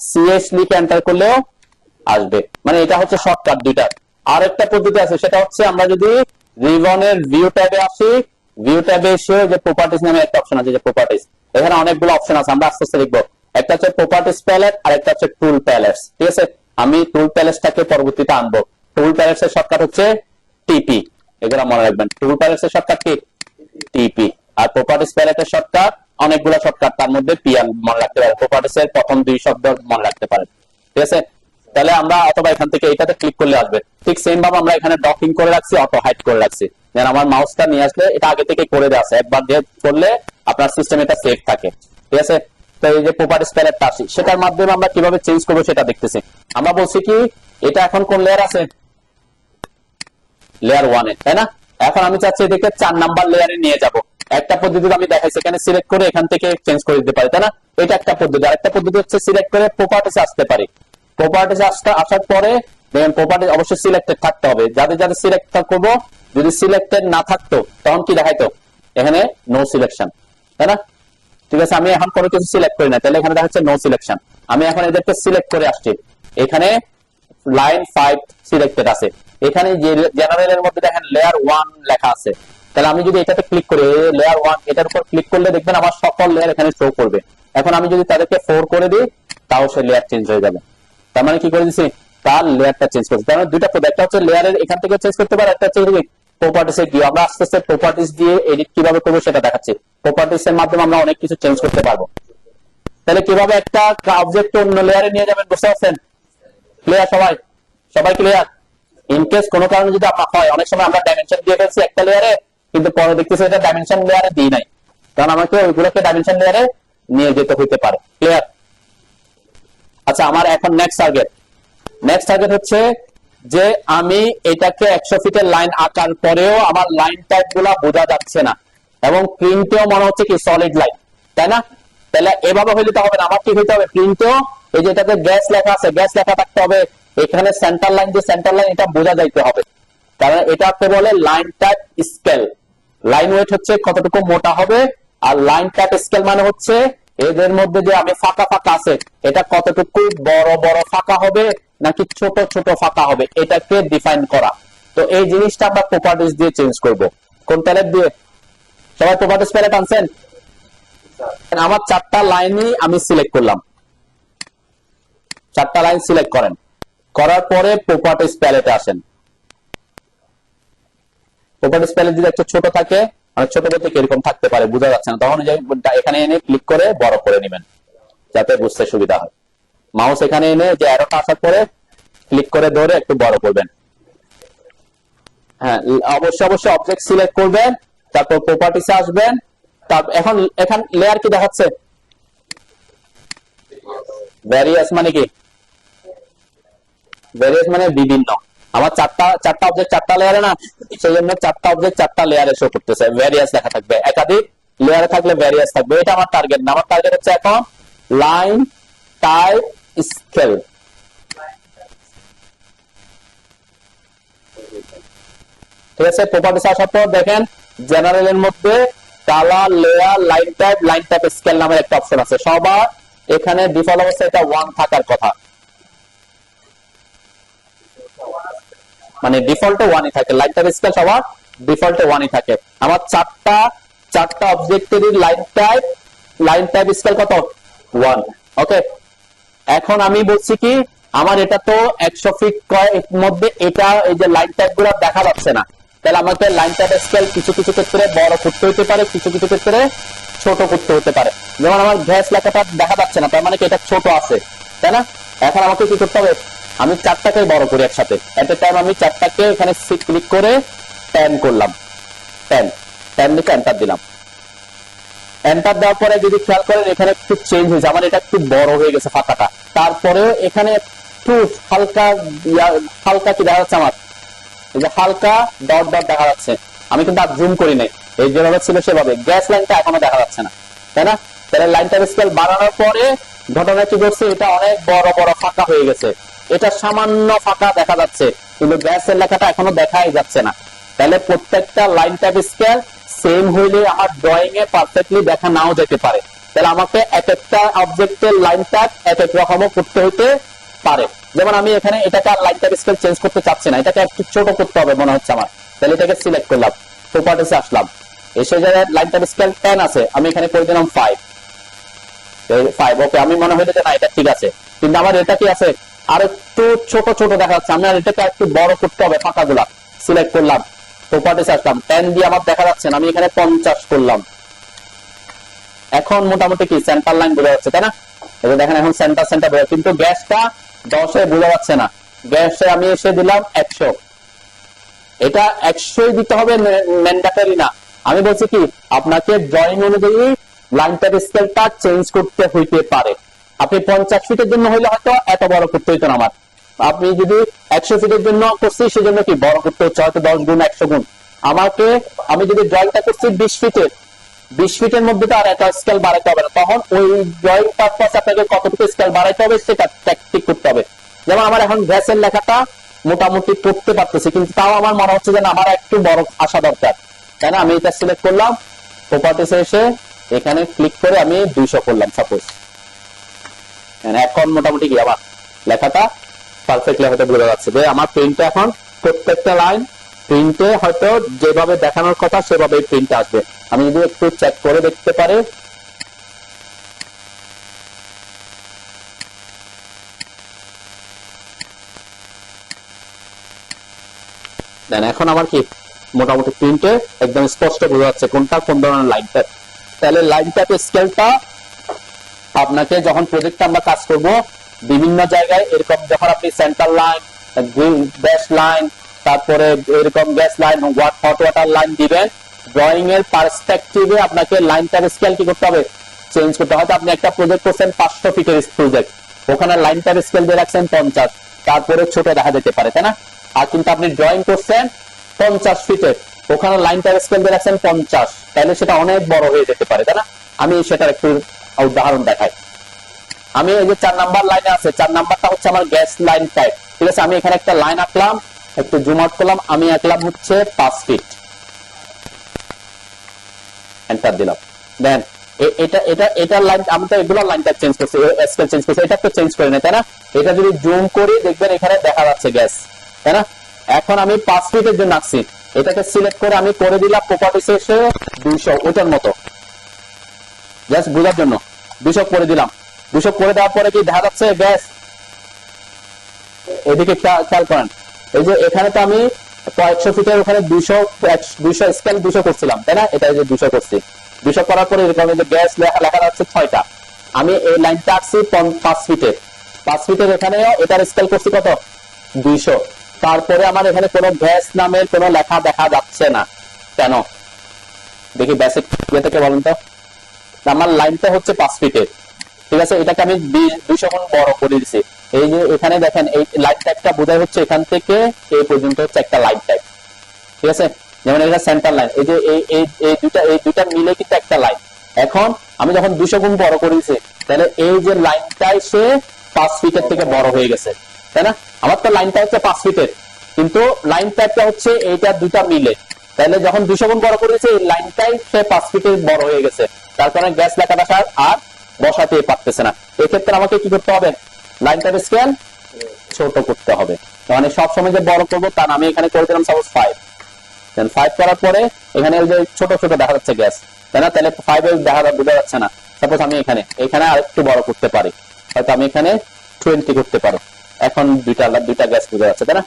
সিএইচ লিখে এন্টার করলেও আসবে। মানে এটা হচ্ছে শর্টকাট দুইটা। আরেকটা পদ্ধতি আছে, সেটা হচ্ছে আমরা যদি রিবনের ভিউ ট্যাবে আসি, ভিউ ট্যাবে এসে যে প্রপার্টিজ নামে একটা অপশন আছে, যে প্রপার্টিজ, এখানে অনেকগুলো অপশন আছে, আমরা আস্তে আস্তে লিখবো। একটা হচ্ছে প্রপার্টিজ প্যালেট আর একটা হচ্ছে টুল প্যালেটস, ঠিক আছে। আমি টুল প্যালেটসটাকে পরবর্তীতে আনবো। টুল প্যালেটস এর শর্টকাট হচ্ছে টিপি, এগুলো মনে রাখবেন। টুল প্যালেটস এর শর্টকাট কি? টিপি। আর প্রপার্টিজ প্যালেটের শর্টকাট অনেকগুলো শর্টকাট, তার মধ্যে পিএল মনে রাখতে পারেন, প্রপার্টিজ এর প্রথম 2 শব্দ মনে রাখতে পারেন, ঠিক আছে। তাহলে আমরা অথবা এখান থেকে এটাতে ক্লিক করলে আসবে। ঠিক সেম ভাবে আমরা এখানে ডকিং করে রাখছি, অটো হাইড করে রাখছি, যেন আমার মাউসটা নিয়ে আসলে এটা আগে থেকে করে দেওয়া আছে, একবার দিয়ে করলে আপনার সিস্টেম এটা সেভ থাকে, ঠিক আছে। তো এই যে প্রপার্টিজ প্যালেটটা আসি, সেটার মাধ্যমে আমরা কিভাবে চেঞ্জ করবো সেটা দেখতেছি। আমরা বলছি কি এটা এখন কোন লেয়ার আছে? লেয়ার 1 এ, তাই না? এখন আমি চাচ্ছি এটাকে 4 নাম্বার লেয়ারে নিয়ে যাব। একটা পদ্ধতি আমি দেখাইছি, এখানে সিলেক্ট করে এখান থেকে চেঞ্জ করে দিতে পারি, তাই না? এটা একটা পদ্ধতি। আরেকটা পদ্ধতি হচ্ছে সিলেক্ট করে প্রপার্টিজ আসতে পারি। প্রপার্টিজ আসার পরে দেখেন প্রপার্টিজ অবশ্যই সিলেক্টেড থাকতে হবে। যাদের যাদের সিলেক্ট করবো, যদি সিলেক্টেড না থাকতো তখন কি দেখাইতো? এখানে নো সিলেকশন, তাই না? ঠিক আছে, আমি এখন কোনো কিছু সিলেক্ট করি না, তাহলে এখানে দেখাচ্ছে নো সিলেকশন। আমি এখন এদেরকে সিলেক্ট করে আসছি, এখানে লাইন 5 সিলেক্টেড আছে। এখানে যে জেনারেলের মধ্যে দেখেন লেয়ার 1 লেখা আছে। তাহলে আমি যদি এটাতে ক্লিক করি, লেয়ার 1 এটার উপর ক্লিক করলে দেখবেন আমার সকল লেয়ার এখানে শো করবে। এখন আমি যদি তাদেরকে 4 করে দিই, তাও সে লেয়ার চেঞ্জ হয়ে যাবে। তার মানে কি করে দিচ্ছি? তার লেয়ারটা চেঞ্জ করছে। তার মানে দুইটা পদ্ধতি, একটা হচ্ছে লেয়ারের এখান থেকে চেঞ্জ করতে পারে, একটা হচ্ছে প্রপার্টিজ এ গিয়ে। আমরা আস্তে আস্তে প্রপার্টিজ দিয়ে এডিট কিভাবে করবো সেটা দেখাচ্ছি। প্রপার্টিজ এর মাধ্যমে আমরা অনেক কিছু চেঞ্জ করতে পারবো। তাহলে কিভাবে একটা অবজেক্ট অন্য লেয়ারে নিয়ে যাবেন বুঝতে পারছেন? ক্লিয়ার সবাই ক্লিয়ার? ইনকেস কোনো কারণে যদি আপনার হয়, অনেক সময় আমরা ডাইমেনশন দিয়ে ফেলছি একটা লেয়ারে, কিন্তু পরে দেখতেছি এটা ডাইমেনশন লেয়ারে দিই নাই, কারণ আমাকে ওইগুলোকে ডাইমেনশন লেয়ারে নিয়ে যেতে হইতে পারে। ক্লিয়ার? আচ্ছা, আমার এখন নেক্সট টার্গেট হচ্ছে যে আমি এটাকে 100 ফিটের লাইন আঁকার পরেও আমার লাইন টাইপ গুলা বোঝা যাচ্ছে না, এবং প্রিন্টেও মনে হচ্ছে কি সলিড লাইন, তাই না? তাহলে এভাবে হইলে তো হবে না, আমার কি হইতে হবে? প্রিন্টেও এই যে এটাতে গ্যাস লেখা আছে, গ্যাস লেখা থাকতে হবে। এখানে সেন্টার লাইন, যে সেন্টার লাইন, এটা বোঝা যাইতে হবে, কারণ এটাকে বলে line type scale. Line weight হচ্ছে কতটুকু মোটা হবে, আর লাইন টাইপ স্কেল মানে হচ্ছে এদের মধ্যে যে আমি ফাঁকা আছে, এটা কতটুকু বড় বড় ফাঁকা হবে নাকি ছোট ছোট ফাঁকা হবে, এটাকে ডিফাইন করা। তো এই জিনিসটা আমরা প্রপার্টিজ দিয়ে চেঞ্জ করব। কোন প্যালেট দিয়ে? সবাই প্রপার্টিজ প্যালেট আনছেন? আমার 4টা লাইনই আমি সিলেক্ট করলাম, 4টা লাইন সিলেক্ট করেন, করার পরে প্রপার্টিজ প্যালেটে আসেন। প্রপার্টিজ প্যালেট যদি একটু ছোট থাকে, মানে ছোট বলতে কিরকম থাকতে পারে বোঝা যাচ্ছে না, তখন এখানে এনে ক্লিক করে বড় করে নেবেন, যাতে বুঝতে সুবিধা হয়। মাউস এখানে এনে যে অ্যারোটা আসার পরে ক্লিক করে ধরে একটু বড় করবেন। হ্যাঁ, অবশ্যই অবজেক্ট সিলেক্ট করবেন, তারপর প্রপার্টিসে আসবেন। এখন লেয়ার কি দেখাচ্ছে? ভ্যারিয়াস মানে কি? ভ্যারিয়াস মানে বিভিন্ন, আমার চারটা অবজেক্ট চারটা লেয়ারে না, সেই জন্য চারটা অবজেক্ট চারটা লেয়ারে শো করতেছে, ভ্যারিয়াস লেখা থাকবে, একাধিক লেয়ারে থাকলে ভ্যারিয়াস থাকবে। এটা আমার টার্গেট না, আমার টার্গেট হচ্ছে এখন লাইন টাইপ স্কেল। ঠিক আছে, প্রপার্টিস আসার পর দেখেন জেনারেল এর মধ্যে colour, layer, line type scale নামের একটা অপশন আছে। সবার এখানে ডিফল্ট অবস্থায় এটা 1 থাকার কথা, মানে ডিফল্টে 1ই থাকে, লাইন টাইপ স্কেল সবার ডিফল্টে 1ই থাকে। আমার চারটা অবজেক্টেরই লাইন টাইপ স্কেল কত? 1। ওকে, এখন আমি বলছি কি আমার এটা তো 100 ফিট মধ্যে এটা এই যে লাইন টাইপ গুলো দেখা যাচ্ছে না, তাহলে আমাকে লাইন টাইপ স্কেল কিছু কিছু ক্ষেত্রে বড় করতে হতে পারে, কিছু কিছু ক্ষেত্রে ছোট করতে হতে পারে। যেমন আমার গ্যাস লেখাটা দেখা যাচ্ছে না, তার মানে কি এটা ছোট আছে, তাই না? এখন আমাকে কি করতে হবে, আমি চারটাকে বড় করি একসাথে, এট এ টাইম আমি চারটাকে এখানে ক্লিক করে 10 করলাম, 10 লিখে এন্টার দিলাম। এন্টার দেওয়ার পরে যদি খেয়াল করেন এখানে একটু চেঞ্জ হয়েছে, আমার এটা একটু বড় হয়ে গেছে ফাঁকাটা, তারপরে এখানে একটু হালকা কি দেখা যাচ্ছে, আমার এই যে হালকা ডট ডট দেখা যাচ্ছে, আমি কিন্তু আর জুম করি নাই, এই যেভাবে ছিল সেভাবে। গ্যাস লাইনটা এখনো দেখা যাচ্ছে না, তাই না? তাহলে লাইনটার স্কেল বাড়ানোর পরে ঘটনা কি করছে, এটা অনেক বড় বড় ফাঁকা হয়ে গেছে, এটা সামান্য ফাঁকা দেখা যাচ্ছে, কিন্তু গ্যাসের লেখাটা এখনো দেখাই যাচ্ছে না। তাহলে প্রত্যেকটা লাইন টাইপ স্কেল সেম হইলে আমার ড্রয়িং এ পারফেক্টলি দেখা নাও যেতে পারে, তাহলে আমাকে এক একটা অবজেক্টের লাইন টাইপ এক এক রকমও করতে হইতে পারে। যেমন আমি এখানে এটাকে আর লাইন টাইপ স্কেল চেঞ্জ করতে চাচ্ছি না, এটাকে একটু ছোট করতে হবে মনে হচ্ছে আমার, তাহলে এটাকে সিলেক্ট করলাম, প্রপার্টিসে আসলাম, এসে জায়গায় লাইন টাইপ স্কেল 10 আছে, আমি এখানে করে দিলাম 5। ওকে, আমি মনে হইলো যে না এটা ঠিক আছে, কিন্তু আমার এটা কি আছে আর একটু ছোট ছোট দেখা যাচ্ছে, আমি আর এটাকে একটু বড় করতে হবে, ফাঁকাগুলা সিলেক্ট করলাম, প্রপার্টিসে আসলাম, 10 দিয়ে আমার দেখা যাচ্ছে না, আমি এখানে 50 করলাম। এখন মোটামুটি কি সেন্টার লাইন বোঝা যাচ্ছে, তাই না? এটা দেখেন এখন সেন্টার বোঝা, কিন্তু গ্যাসটা 10-এ বোঝা যাচ্ছে না, গ্যাসে আমি এসে দিলাম 100, এটা 100ই দিতে হবে, ম্যান্ডেটরি না। আমি বলছি কি আপনাকে ড্রয়িং অনুযায়ী লাইন টাইপ স্কেলটা চেঞ্জ করতে হইতে পারে। আপনি 50 ফিটের জন্য হইলে হয়তো এত বড় করতে হইতো না আমার, আপনি যদি 100 ফিটের জন্য করছি সেজন্য কি বড় করতে হচ্ছে হয়তো 10 গুণ 100 গুণ। আমি যদি ড্রয়িংটা করছি 20 ফিটের মধ্যে তো আর একটা স্কেল বাড়াইতে হবে না, তখন ওই ড্রয়িং পারপাস আপনাকে কতটুকু স্কেল বাড়াইতে হবে সেটা ঠিক করতে হবে। যেমন আমার এখন গ্যাসের লেখাটা মোটামুটি পড়তে পারতেছি, কিন্তু তাও আমার মনে হচ্ছে যে আমার একটু বড় আসা দরকার, তাই না? আমি এটা সিলেক্ট করলাম, প্রপার্টিসে এসে এখানে ক্লিক করে আমি 200 করলাম সাপোজ, এখন মোটামুটি কি আমার লেখাটা পারফেক্টলি হয়তো বোঝা যাচ্ছে যে আমার প্রিন্টে এখন প্রত্যেকটা লাইন প্রিন্টে হয়তো যেভাবে দেখানোর কথা সেভাবে প্রিন্টে আসবে। আমি যদি একটু চেক করে দেখতে পারি, দেন এখন আমার কি মোটামুটি প্রিন্টে একদম স্পষ্ট বোঝা যাচ্ছে কোনটা কোন ধরনের লাইন টাইপ। তাহলে লাইন টাইপ স্কেলটা আপনাকে যখন প্রজেক্টে আমরা কাজ করব বিভিন্ন জায়গায় এরকম যখন আপনি সেন্টার লাইন, ড্যাশ লাইন, তারপরে এরকম gas line, hot water line দিবেন, ড্রয়িং এর পার্সপেক্টিভে আপনাকে লাইন টাইপ স্কেল কি করতে হবে, চেঞ্জ করতে হবে। আপনি একটা প্রজেক্ট করছেন 500 ফিটের প্রজেক্ট, ওখানে লাইন টাইপ স্কেল দিয়ে রাখছেন 50, তারপরে ছোট দেখা যেতে পারে, তাই না? আর কিন্তু আপনি ড্রয়িং করছেন 50 ফিটের, ওখানে লাইন টাইপ স্কেল দিয়ে রাখছেন 50, তাহলে সেটা অনেক বড় হয়ে যেতে পারে, তাই না? আমি সেটার একটু উদাহরণ দেখাই। আমি এই যে 4 নাম্বার লাইনে আছে, 4 নাম্বারটা হচ্ছে আমার গ্যাস লাইন টাইপ, ঠিক আছে? আমি এখানে একটা লাইন আঁকলাম, একটু জুম আউট করলাম, আমি আঁকলাম হচ্ছে 5 ফিট, এন্টার দিলাম। দেন এটা লাইন, আমি তো এগুলো লাইন টাইপ চেঞ্জ করছি, স্কেল চেঞ্জ করছি, এটা তো চেঞ্জ করি না, তাই না? এটা যদি জুম করি দেখবেন এখানে দেখা যাচ্ছে গ্যাস, তাই না? এখন আমি 5 ফিটের জন্য আঁকছি, এটাকে সিলেক্ট করে আমি করে দিলাম প্রপার্টিসে এসে 200, ওটার মতো জাস্ট বোঝার জন্য 200 করে দিলাম। 200 করে দেওয়ার পরে কি দেখা যাচ্ছে গ্যাস, এদিকে খেয়াল করেন, এই যে এখানে তো আমি 100 ফিটের ওখানে 200 স্কেল 200 করছিলাম, তাই না? এটা এই যে 200 করছি, 200 করার পরে এরকম এই যে গ্যাস লেখা যাচ্ছে 6টা, আমি এই লাইনটা আঁকছি 5 ফিটের, 5 ফিটের এখানেও এটার স্কেল করছি কত, 200। তারপরে আমার এখানে কোনো গ্যাস নামের কোনো লেখা দেখা যাচ্ছে না, কেন? দেখি বেসিক ইয়ে থেকে বলেন তো। আমার লাইনটা হচ্ছে 5 ফিটের, ঠিক আছে, এটাকে আমি 200 গুণ বড় করে দিছি। এই যে এখানে দেখেন এই লাইন টাইপটা বোঝাই হচ্ছে এখান থেকে এই পর্যন্ত হচ্ছে একটা লাইন টাইপ। ঠিক আছে, যেমন এটা সেন্টার লাইন, এই যে এই দুইটা মিলে কিন্তু একটা লাইন। এখন আমি যখন 200 গুণ বড় করে দিছি, তাহলে এই যে লাইনটাই সে 5 ফিটের থেকে বড় হয়ে গেছে, তাই না? আমার তো লাইনটা হচ্ছে 5 ফিটের, কিন্তু লাইন টাইপটা হচ্ছে এইটা দুইটা মিলে, তাহলে যখন 200 গুণ বড় করে দিয়েছে এই লাইনটাই সে 5 ফিটের বড় হয়ে গেছে। তার কারণে গ্যাস লেখাটা আর বসাতে পারতেছে না। এক্ষেত্রে আমাকে কি করতে হবে? লাইনটার স্কেল ছোট করতে হবে। মানে সবসময় যে বড় করবো তা না, আমি এখানে করে দিলাম সাপোজ 5, 5 করার পরে এখানে যে ছোট ছোট দেখা যাচ্ছে গ্যাস, তাই না? তাহলে 5 এ বোঝা যাচ্ছে না। সাপোজ আমি এখানে আরেকটু বড় করতে পারি, হয়তো আমি এখানে 20 করতে পারি। এখন দুইটা গ্যাস বোঝা যাচ্ছে, তাই না?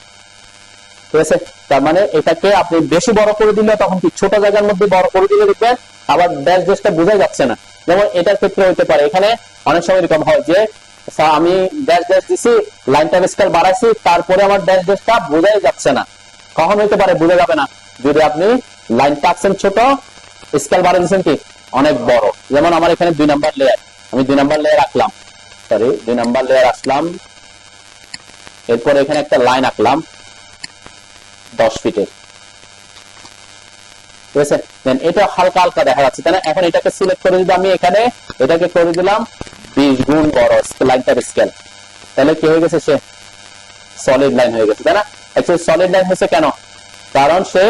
ঠিক আছে, তার মানে এটাকে আপনি বেশি বড় করে দিলে তখন কি ছোট জায়গার মধ্যে বড় করে দিলে দেখবেন আবার ড্যাশ ড্যাশটা বোঝা যাচ্ছে না। যেমন এটার ক্ষেত্রে হইতে পারে, এখানে অনেক সময় এরকম হয় যে আমি ড্যাশ ড্যাশ দিছি, লাইনটার স্কেল বাড়াইছি, তারপরে আমার ড্যাশ ড্যাশটা বোঝাই যাচ্ছে না। কখন হইতে পারে? বোঝা যাবে না যদি আপনি লাইনটা আঁকছেন ছোট, স্কেল বাড়াই দিচ্ছেন কি অনেক বড়। যেমন আমার এখানে 2 নাম্বার লেয়ার, আমি 2 নাম্বার লেয়ার আঁকলাম, 2 নাম্বার লেয়ার আসলাম, এরপরে এখানে একটা লাইন আঁকলাম 10 ফিটের। ঠিক আছে, দেন এটা হালকা হালকা দেখা যাচ্ছে, তাই না? এখন এটাকে সিলেক্ট করে যদি আমি এখানে এটাকে করে দিলাম 20 গুণ বড় লাইনটার স্কেল, তাহলে কি হয়ে গেছে? সে সলিড লাইন হয়ে গেছে, তাই না? অ্যাকচুয়ালি সলিড লাইন হচ্ছে কেন? কারণ সে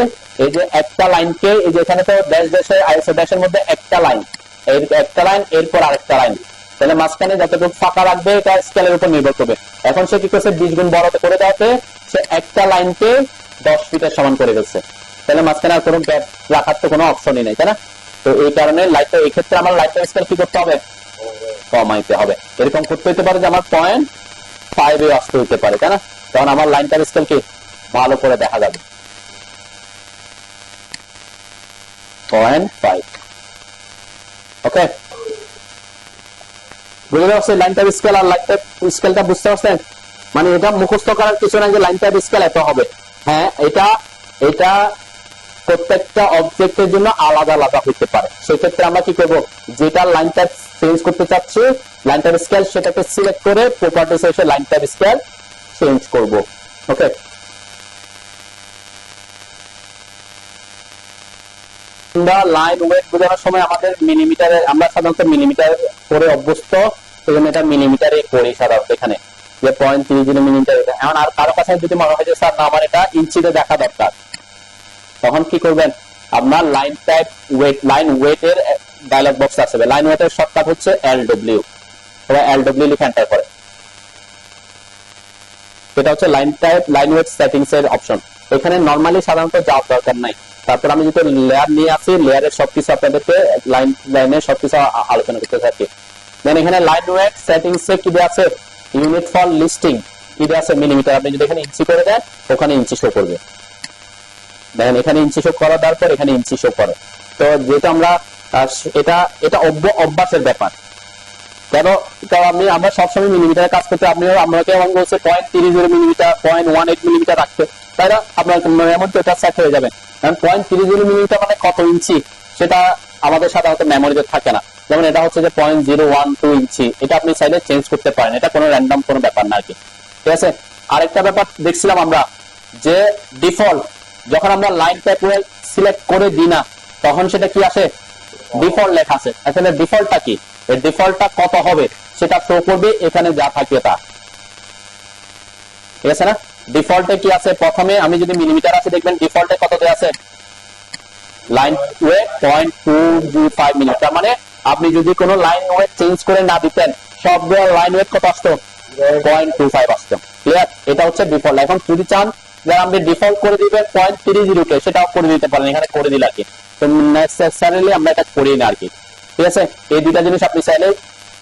এই যে একটা লাইনকে, এই যে এখানে তো ড্যাশ ড্যাশের আইসো ড্যাশের মধ্যে একটা লাইন, এই একটা লাইন এরপর আরেকটা লাইন, তাহলে মাঝখানে যতটুকু ফাঁকা রাখবে এটা স্কেলের উপর নির্ভর করবে। এখন সে কি করছে? 20 গুণ বড় করে দেওয়াতে সে একটা লাইনকে 10 ফিটের সমান করে ফেলছে, তাহলে মাঝখানে আর কোনো গ্যাপ রাখার তো কোনো অপশনই নেই, তাই না? তো এই কারণে লাইটটা, এই ক্ষেত্রে আমার লাইটটার স্কেল কি করতে হবে? কমাইতে হবে। এরকম করতে হতে পারে যে আমার 0.5 এ আসতে হতে পারে, তাই না? তখন আমার লাইনটার স্কেল কি ভালো করে দেখা যাবে। 0.5, ওকে, বুঝতে পারছেন লাইনটার স্কেল আর লাইনটার স্কেলটা? বুঝতে পারছেন? মানে এটা মুখস্থ করার কিছু না যে লাইনটার স্কেল এত হবে। হ্যাঁ, এটা প্রত্যেকটা অবজেক্টের জন্য আলাদা আলাদা হতে পারে। সেক্ষেত্রে আমরা কি করব? যেটা লাইনটা চেঞ্জ করতে চাচ্ছি লাইনটার স্কেল, সেটাকে সিলেক্ট করে প্রপার্টিস এসে লাইনটার স্কেল চেঞ্জ করব। ওকে, আমরা লাইন ওয়েট বোঝানোর সময় আমাদের মিলিমিটারে, আমরা সাধারণত মিলিমিটার করে অভ্যস্ত, সেজন্য এটা মিলিমিটারে করি সাধারণত। এখানে যে 0.30 মিলিমিটার, এখন আর কারো কাছে যদি মনে হয় যে স্যার না আমার এটা ইঞ্চিতে দেখা দরকার, তখন কি করবেন? আপনার লাইন টাইপ ওয়েট, লাইন ওয়েটের ডায়লগ বক্স আসবে। লাইন ওয়েটের শর্টকাট হচ্ছে LW, তোমরা LW লিখে এন্টার করে, এটা হচ্ছে line type line weight settings এর অপশন। এখানে নরমালি সাধারণত যাওয়ার দরকার নাই। তারপর আমি যদি লেয়ার নিয়ে আসি, লেয়ারের সবকিছু আপনাদেরকে লাইনের সবকিছু আলোচনা করতে থাকি। দেন এখানে লাইন ওয়েট সেটিংস এ কি দেওয়া আছে? ইউনিট ফর লিস্টিং কি দেওয়া আছে? মিলিমিটার। আপনি যদি এখানে ইঞ্চি করে দেন, ওখানে ইঞ্চি শো করবে। দেখেন এখানে ইঞ্চি শো করার পর এখানে ইঞ্চি শো করে। তো যেটা আমরা এটা অভ্যাসের ব্যাপার। কেন? আমরা সবসময় মিলিমিটারে কাজ করতে, আমাকে এমন বলছে 0.30 মিলিমিটার, 0.18 মিলিমিটার রাখতে, তাই না? আপনার এমন তো এটা সেট হয়ে যাবে। কারণ 0.30 মিলিমিটার মানে কত ইঞ্চি সেটা আমাদের সাধারণত মেমোরিতে থাকে না। যেমন এটা হচ্ছে যে 0.012 ইঞ্চি, এটা আপনি চাইলে চেঞ্জ করতে পারেন, এটা কোনো র্যান্ডম কোনো ব্যাপার না আর কি। ঠিক আছে, আরেকটা ব্যাপার দেখছিলাম আমরা যে ডিফল্ট, যখন আমরা লাইন টাইপ সিলেক্ট করে দিই না, তখন সেটা কি আসে? ডিফল্ট লেখা আছে। আসলে ডিফল্টটা কি? এর ডিফল্টটা কত হবে সেটা শো করবে এখানে যা থাকে তা। ঠিক আছে না? ডিফল্টে কি আছে? প্রথমে আমি যদি মিলিমিটার আছে, দেখবেন ডিফল্টে কত দেওয়া আছে? Line weight 0.205 millimetre. মানে আপনি যদি কোনো লাইন ওয়েট চেঞ্জ করে না দিতেন, সবগুলো লাইন ওয়েট কত আসতো? 0.25 আসতো। ক্লিয়ার? এটা হচ্ছে ডিফল্ট। এখন যদি চান যারা আপনি ডিফল্ট করে দিবেন 0.30 কে, সেটাও করে দিতে পারেন, এখানে করে দিলে আর কি। তো নেসেসারিলি আমরা এটা করি না আর কি। ঠিক আছে, এই দুইটা জিনিস আপনি চাইলে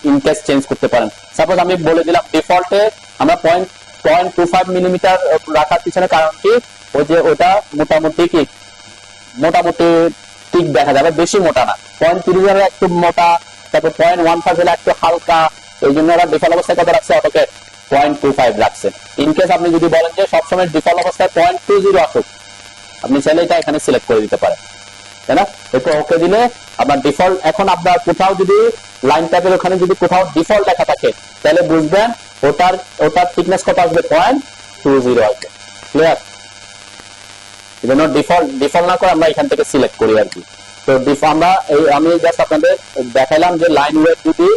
ইনকেস চেঞ্জ করতে পারেন। সাপোজ আমি বলে দিলাম ডিফল্টে আমরা 0.25 মিলিমিটার রাখার পিছনে কারণ কি? ওই যে ওটা মোটামুটি ঠিক দেখা যাবে, বেশি মোটা না। 0.30 একটু মোটা, তারপর 0.15 হলে একটু হালকা, এই জন্য ওরা ডিফল্ট অবস্থায় কত রাখছে? অটোকে 0.25 রাখছে। ইনকেস আপনি যদি বলেন যে সবসময় ডিফল্ট অবস্থায় 0.20 আসুক, আপনি চাইলে এটা এখানে সিলেক্ট করে দিতে পারেন। তাই না? একটু ওকে দিলে আপনার ডিফল্ট, এখন আপনার কোথাও যদি লাইন ট্যাবের ওখানে যদি কোথাও ডিফল্ট লেখা থাকে তাহলে বুঝবেন ওটার থিকনেস কত আসবে, 0.20 আসবে। ক্লিয়ার? এজন্য ডিফল্ট না করে আমরা এখান থেকে সিলেক্ট করি আর কি। তো আমরা আমি জাস্ট আপনাদের দেখাইলাম যে লাইন ওয়েট, যদি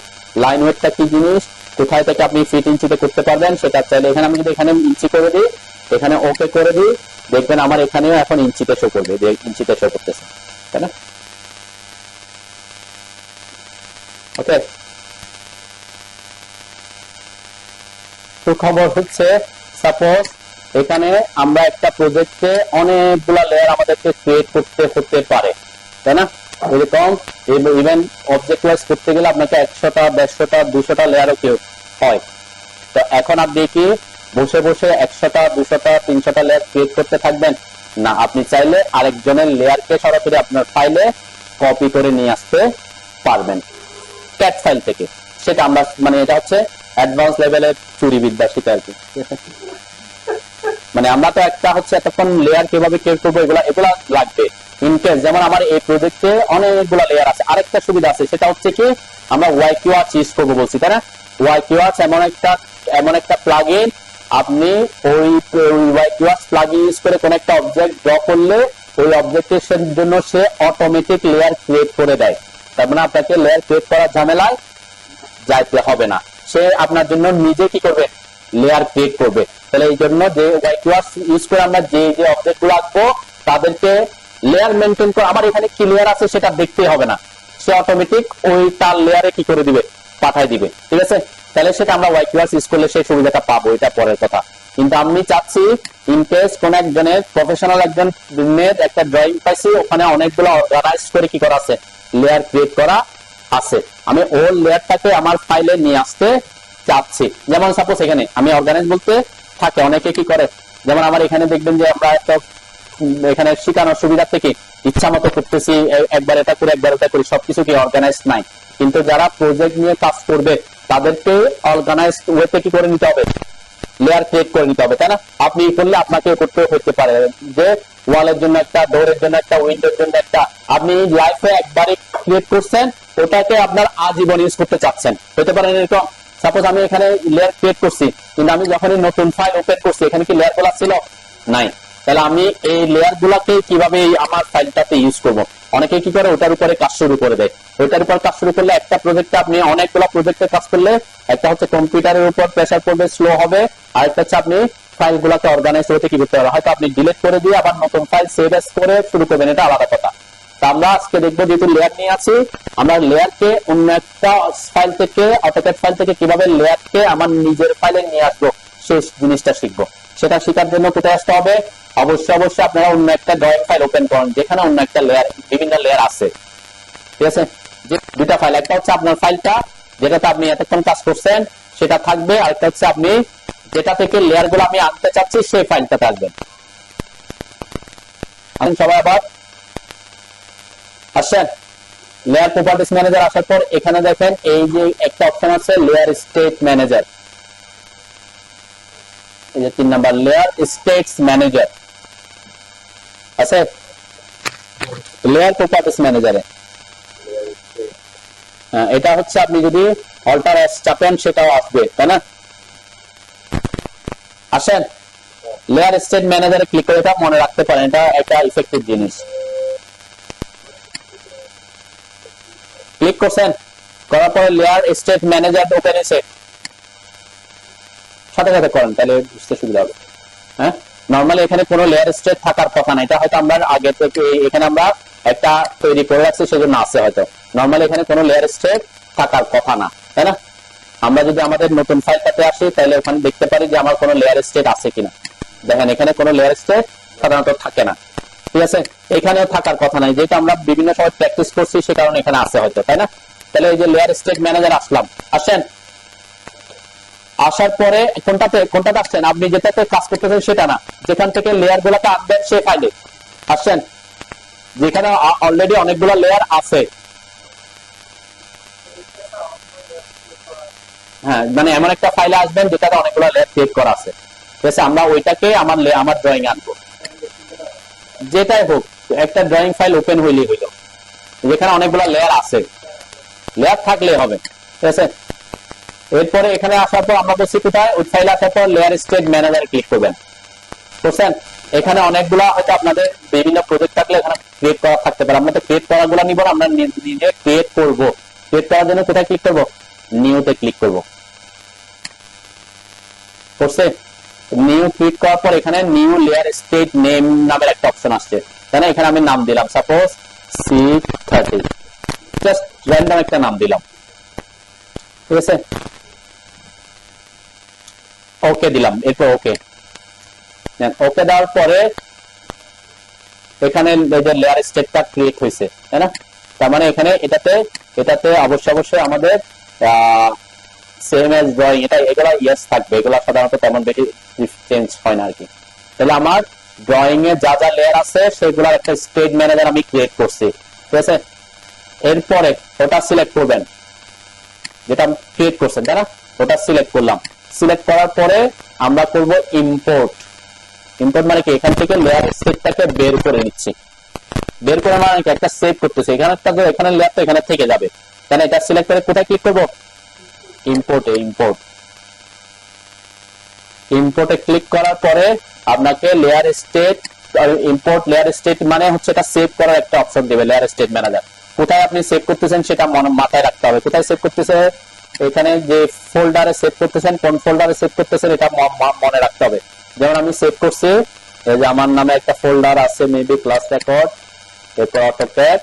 লাইন ওয়েটটা কি জিনিস, কোথায় থেকে আপনি ফিট ইঞ্চিতে করতে পারবেন সেটা চাইলে এখানে আমি যদি এখানে ইঞ্চি করে দিই, এখানে ওকে করে দিই, দেখবেন আমার এখানেও এখন ইঞ্চিতে শো করবে, যে ইঞ্চিতে শো করতেছে, তাই না? ওকে, তো খবর হচ্ছে সাপোজ এখানে আমরা একটা প্রজেক্টে অনেকগুলা লেয়ার আমাদেরকে ক্রিয়েট করতে হতে পারে, তাই না? এরকম ইভেন অবজেক্ট ওয়াইজ করতে গেলে আপনাকে 100টা 150টা 200টা লেয়ারও কেউ হয়। তো এখন আপনি কি বসে বসে 100টা 200টা 300টা লেয়ার ক্রিয়েট করতে থাকবেন না? আপনি চাইলে আরেকজনের লেয়ারকে সরাসরি আপনার ফাইলে কপি করে নিয়ে আসতে পারবেন ক্যাট ফাইল থেকে। সেটা আমরা মানে এটা হচ্ছে অ্যাডভান্স লেভেলের চুরি বিদ্যা, সেটা আর কি। মানে আমরা তো একটা হচ্ছে এতক্ষণ লেয়ার কিভাবে ক্রিয়েট করবো এগুলা লাগবে ইনকেস, যেমন আমার এই প্রজেক্টে অনেকগুলো লেয়ার আছে। আরেকটা সুবিধা আছে, সেটা হচ্ছে কি আমরা ওয়াইকিউআর ইউজ করবো বলছি, তাই না? ওয়াইকিউআর এমন একটা প্লাগইন, আপনি ওই ওয়াইকিউআর প্লাগইন ইউজ করে কোন একটা অবজেক্ট ড্র করলে ওই অবজেক্টের জন্য সে অটোমেটিক লেয়ার ক্রিয়েট করে দেয়। তার মানে আপনাকে লেয়ার ক্রিয়েট করার ঝামেলায় যাইতে হবে না, সে আপনার জন্য নিজে কি করবে, লেয়ার ক্রিয়েট করবে। তাহলে এই জন্য যে ওয়াইকিউআর ইউজ করে আমরা যে অবজেক্ট গুলো আঁকবো তাদেরকে লেয়ার মেনটেন করে, আমার এখানে কি লেয়ার আছে সেটা দেখতে হবে না, সে অটোমেটিক ওই তার লেয়ারে কি করে দিবে, পাঠায় দিবে। ঠিক আছে? তাহলে সেটা আমরা ওয়াইকিউআর ইউজ করলে সেই সুবিধাটা পাবো, এটা পরের কথা। কিন্তু আমি চাচ্ছি ইনকেস কোন একজনের প্রফেশনাল একজনের একটা ড্রয়িং পাইছি, ওখানে অনেকগুলো অর্গানাইজ করে কি করা আছে, লেয়ার ক্রিয়েট করা আছে, আমি ওর লেয়ারটাকে আমার ফাইলে নিয়ে আসতে চাচ্ছি। যেমন সাপোজ এখানে আমি অর্গানাইজ বলতে থাকে অনেকে কি করে, যেমন আমার এখানে দেখবেন যে আমরা একটা এখানে শেখানোর সুবিধা থেকে ইচ্ছা মতো করতেছি, একবার এটা করে একবার ওটা করি, সবকিছু কি অর্গানাইজ নাই। কিন্তু যারা প্রজেক্ট নিয়ে কাজ করবে তাদেরকে অর্গানাইজ ওয়েতে কি করে নিতে হবে, লেয়ার ক্রিয়েট করে নিতে হবে, তাই না? আপনি করলে আপনাকে করতে হতে পারে যে ওয়ালের জন্য একটা, ডোরের জন্য একটা, উইন্ডোর জন্য একটা, আপনি লাইফে একবারই ক্রিয়েট করছেন, ওটাকে আপনার আজীবন ইউজ করতে চাচ্ছেন, হতে পারে এরকম। সাপোজ আমি এখানে লেয়ার ক্রিয়েট করছি, কিন্তু আমি যখনই নতুন ফাইল ওপেন করছি এখানে কি লেয়ার গুলা ছিল? নাই। তাহলে আমি এই লেয়ার গুলাকে কিভাবে আমার ফাইলটাতে ইউজ করব? অনেকে কি করে ওটার উপরে কাজ শুরু করে দেয়। ওটার উপর কাজ শুরু করলে একটা প্রজেক্টে আপনি অনেকগুলো প্রজেক্টে কাজ করলে একটা হচ্ছে কম্পিউটারের উপর প্রেসার পড়বে, স্লো হবে, আর একটা হচ্ছে আপনি ফাইল গুলাকে অর্গানাইজ করতে কি করতে হবে, হয়তো আপনি ডিলিট করে দিয়ে আবার নতুন ফাইল সেভ এস করে শুরু করবেন, এটা আলাদা কথা। আমরা আজকে দেখবো যেহেতু লেয়ার নিয়ে আছি, আমরা লেয়ারকে অন্য একটা ফাইল থেকে, অটোক্যাড ফাইল থেকে কিভাবে লেয়ারকে আমার নিজের ফাইলে নিয়ে আসবো সেই জিনিসটা শিখবো। সেটা শেখার জন্য কোথায় আসতে হবে? অবশ্যই আপনারা অন্য একটা ড্রয়িং ফাইল ওপেন করেন যেখানে অন্য একটা লেয়ার, বিভিন্ন লেয়ার আছে। ঠিক আছে? যে দুটা ফাইল, একটা হচ্ছে আপনার ফাইলটা যেটাতে আপনি এতক্ষণ কাজ করছেন সেটা থাকবে, আর একটা হচ্ছে আপনি যেটা থেকে লেয়ার গুলো আমি আনতে চাচ্ছি সেই ফাইলটাতে আসবেন। সবাই আবার আসেন। লেয়ার প্রপার্টিজ ম্যানেজার আসার পর এখানে দেখেন এই যে একটা অপশন আছে লেয়ার স্টেট ম্যানেজার, এই যে 3 নাম্বার লেয়ার স্টেটস ম্যানেজার আছে লেয়ার প্রপার্টিজ ম্যানেজারে। এটা হচ্ছে আপনি যদি অল্টার এস চাপেন সেটাও আসবে, তাই না? আসেন লেয়ার স্টেট ম্যানেজারে ক্লিক করে এটা মনে রাখতে পারেন, এটা একটা ইফেক্টিভ জিনিস। ক্লিক করছেন, করার পরে লেয়ার স্টেট ম্যানেজার ওপেন হয়েছে, সাথে সাথে করেন তাহলে বুঝতে সুবিধা হবে। হ্যাঁ, নরমালি এখানে কোনো লেয়ার স্টেট থাকার কথা না, এটা হয়তো আমরা আগে থেকে এখানে আমরা একটা তৈরি করে রাখছি সেজন্য আছে, হয়তো নরমালি এখানে কোনো লেয়ার স্টেট থাকার কথা না, তাই না? আমরা যদি আমাদের নতুন ফাইলটাতে আসি তাহলে ওখানে দেখতে পারি যে আমার কোনো লেয়ার স্টেট আছে কিনা। দেখেন এখানে কোনো লেয়ার স্টেট সাধারণত থাকে না। ঠিক আছে? এখানেও থাকার কথা নাই, যেটা আমরা বিভিন্ন সময় প্র্যাকটিস করছি সে কারণে এখানে আছে হয়তো, তাই না? তাহলে এই যে লেয়ার স্টেট ম্যানেজার আসলাম, আসেন। আসার পরে কোনটাতে আসছেন, আপনি যেটাতে কাজ করতেছেন সেটা না, যেখান থেকে লেয়ার গুলাকে আনবেন সে ফাইলে আসছেন, যেখানে অলরেডি অনেকগুলো লেয়ার আছে। হ্যাঁ, মানে এমন একটা ফাইলে আসবেন যেটাতে অনেকগুলো লেয়ার ক্রিয়েট করা আছে। ঠিক আছে? আমরা ওইটাকে আমার ড্রয়িং আনবো, যেটাই হোক একটা ড্রয়িং ফাইল ওপেন হইলেই হইল, যেখানে অনেকগুলো লেয়ার আছে, লেয়ার থাকলে হবে, ঠিক আছে। এরপরে এখানে আসার পর আমরা বলছি কোথায়, ওই ফাইল আসার পর লেয়ার স্টেট ম্যানেজার ক্লিক করবেন, বুঝছেন। এখানে অনেকগুলা হয়তো আপনাদের বিভিন্ন প্রজেক্ট থাকলে এখানে ক্রিয়েট করা থাকতে পারে, আমরা তো ক্রিয়েট করাগুলো নিব না, আমরা নিজে ক্রিয়েট করব। ক্রিয়েট করার জন্য কোথায় ক্লিক করব, নিউতে ক্লিক করব, করছে। নিউ ক্লিক করার পর এখানে নিউ লেয়ার স্টেট নেম নামের একটা অপশন আসছে, তাই না। এখানে আমি নাম দিলাম সাপোজ C30, জাস্ট র্যান্ডম একটা নাম দিলাম, ঠিক আছে। ওকে দিলাম, এরপর ওকে, ওকে দেওয়ার পরে এখানে লেয়ার স্টেটটা ক্রিয়েট হয়েছে, তাই না। তার মানে এখানে এটাতে অবশ্যই আমাদের সেম এজ ড্রয়িং, এগুলা ইয়েস থাকবে, এগুলা সাধারণত তেমন বেশি চেঞ্জ হয় না আর কি। তাহলে আমার ড্রয়িং এ যা যা লেয়ার আছে সেগুলোর একটা স্টেট ম্যানেজার আমি ক্রিয়েট করছি, ঠিক আছে। এরপরে ওটা সিলেক্ট করবেন, যেটা ক্রিয়েট করছেন, তাই না, ওটা সিলেক্ট করলাম। সিলেক্ট করার পরে আমরা করব ইম্পোর্ট। ইম্পোর্ট মানে কি, এখান থেকে লেয়ার স্টেটটাকে বের করে নিচ্ছি, বের করে মানে কি একটা সেভ করতেছি, এখানে একটা এখানে লেয়ারটা এখানে থেকে যাবে, তাহলে এটা সিলেক্ট করে কোথায় ক্লিক করব, ইম্পোর্টে। ইম্পোর্টে ক্লিক করার পরে আপনাকে layer state, import layer state মানে হচ্ছে এটা সেভ করার একটা অপশন দিবে, লেয়ার স্টেট ম্যানেজার। কোথায় আপনি সেভ করতেছেন সেটা মাথায় রাখতে হবে, কোথায় সেভ করতেছেন, এখানে যে ফোল্ডারে সেভ করতেছেন, কোন ফোল্ডারে সেভ করতেছেন এটা মনে রাখতে হবে। যেমন আমি সেভ করছি, এই যে আমার নামে একটা ফোল্ডার আছে, মেবি ক্লাস রেকর্ড, এরপর অটোক্যাড,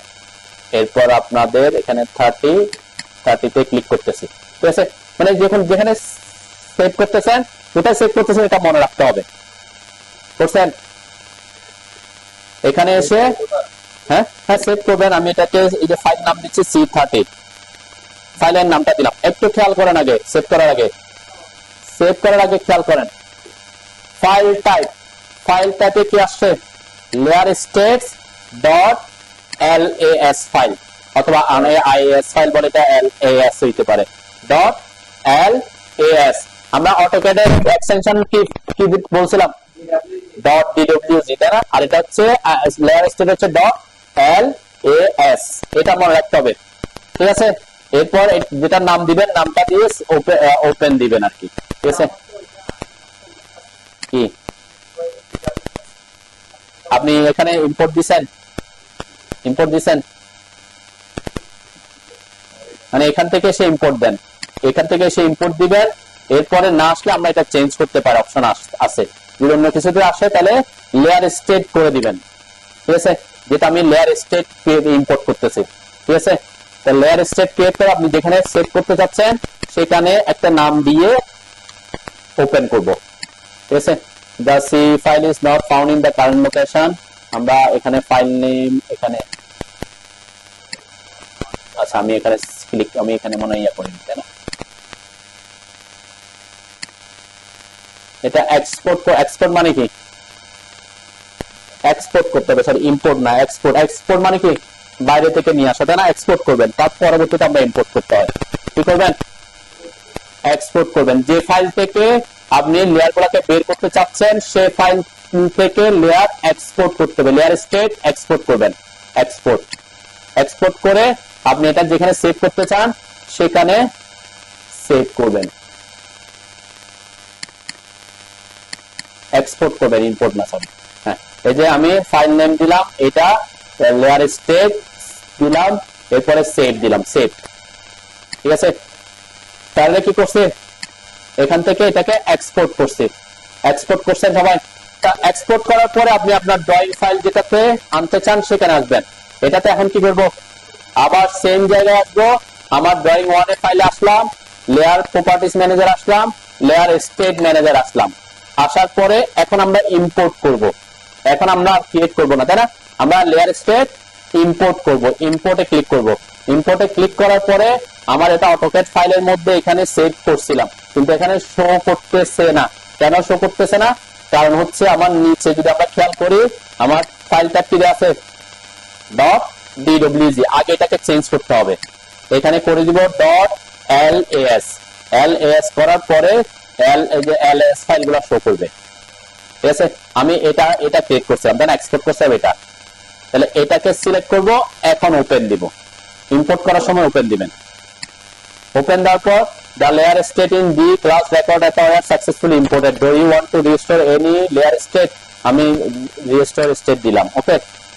এরপর আপনাদের এখানে 30তে ক্লিক করতেছি, ঠিক আছে। মানে যেখানে সেভ করতেছেন, কোথায় সেভ করতেছেন এটা মনে রাখতে হবে, বুঝছেন। এখানে এসে হ্যাঁ সেভ করবেন। আমি এটাকে এই যে ফাইল নাম দিচ্ছি C30, ফাইলের নামটা দিলাম। একটু খেয়াল করেন, আগে সেভ করার আগে খেয়াল করেন ফাইল টাইপে কি আসছে, layer states dot LAS file, অথবা IAS ফাইল বলে, এটা LAS হইতে পারে, ডট LAS। আমরা অটোক্যাডের এক্সটেনশন কি বলছিলাম, ডট DWG, তাই না। আর এটা হচ্ছে লেয়ার স্টেট হচ্ছে ডট LAS, এটা মনে রাখতে হবে, ঠিক আছে। এরপর যেটা নাম দিবেন, নামটা দিয়ে ওপেন দিবেন আর কি, ঠিক আছে। কি আপনি এখানে ইম্পোর্ট দিছেন, মানে এখান থেকে এসে ইম্পোর্ট দেন, এখান থেকে এসে ইম্পোর্ট দিবেন। এরপরে না আসলে আমরা এটা চেঞ্জ করতে পারি, অপশন আছে। যদি অন্য কিছুতে আসে তাহলে লেয়ার স্টেট করে দিবেন, ঠিক আছে। যেটা আমি লেয়ার স্টেট ইম্পোর্ট করতেছি, ঠিক আছে। তো লেয়ার স্টেট ক্রিয়েট করে আপনি যেখানে সেভ করতে যাচ্ছেন সেখানে একটা নাম দিয়ে ওপেন করব, ঠিক আছে। The C file is not found in the current location, আমরা এখানে ফাইল নেম, এখানে আচ্ছা আমি এখানে মনে হয় করি, তাই না। এটা এক্সপোর্ট মানে কি, এক্সপোর্ট করতে হবে, সরি ইম্পোর্ট না, এক্সপোর্ট মানে কি বাইরে থেকে নিয়ে আসা, তাই না। এক্সপোর্ট করবেন, তার পরবর্তীতে আমরা ইম্পোর্ট করতে হয়, কি করবেন, এক্সপোর্ট করবেন। যে ফাইল থেকে আপনি লেয়ার গুলাকে বের করতে চাচ্ছেন সেই ফাইল থেকে লেয়ার এক্সপোর্ট করতে হবে, লেয়ার স্টেট এক্সপোর্ট করবেন, এক্সপোর্ট করে আপনি এটা যেখানে সেভ করতে চান সেখানে সেভ করবেন, এক্সপোর্ট করবেন, ইম্পোর্ট না, সরি। হ্যাঁ, এই যে আমি ফাইল নেম দিলাম, এটা লেয়ার স্টেট দিলাম, এরপরে সেভ দিলাম, সেভ, ঠিক আছে। তাহলে কি করছে, এখান থেকে এটাকে এক্সপোর্ট করছেন সবাই। এক্সপোর্ট করার পরে আপনি আপনার ড্রয়িং ফাইল যেটাতে আনতে চান সেখানে আসবেন। এটাতে এখন কি করব, আবার সেম জায়গায় আসবো, আমার ড্রয়িং 1 এর ফাইলে আসলাম, লেয়ার প্রপার্টিজ ম্যানেজার আসলাম, লেয়ার স্টেট ম্যানেজার আসলাম। আসার পরে এখন আমরা ইম্পোর্ট করব, এখন আমরা ক্রিয়েট করব না, তাই না। আমরা লেয়ার স্টেট ইম্পোর্ট করব, ইম্পোর্টে ক্লিক করব। ইম্পোর্টে ক্লিক করার পরে আমার এটা অটোক্যাড ফাইলের মধ্যে এখানে সেভ করছিলাম, কিন্তু এখানে শো করতেছে না। কেন শো করতেছে না, কারণ হচ্ছে আমার নিচে যদি আমরা খেয়াল করি, আমার ফাইলটা কি আছে, ডট DWG, আগে এটাকে চেঞ্জ করতে হবে, এখানে করে দিব ডট LAS করার পরে LAS ফাইলগুলো শো করবে, ঠিক আছে। আমি এটা ক্রিয়েট করছিলাম, দেন এক্সপোর্ট করছিলাম এটা, তাহলে এটাকে সিলেক্ট করব, এখন ওপেন দিব। ইম্পোর্ট করার সময় ওপেন দিবেন। ওপেন দেওয়ার পর the layer state in the class record acquired successfully imported. Do you want to restore any layer state? আমি restore state দিলাম। ওকে,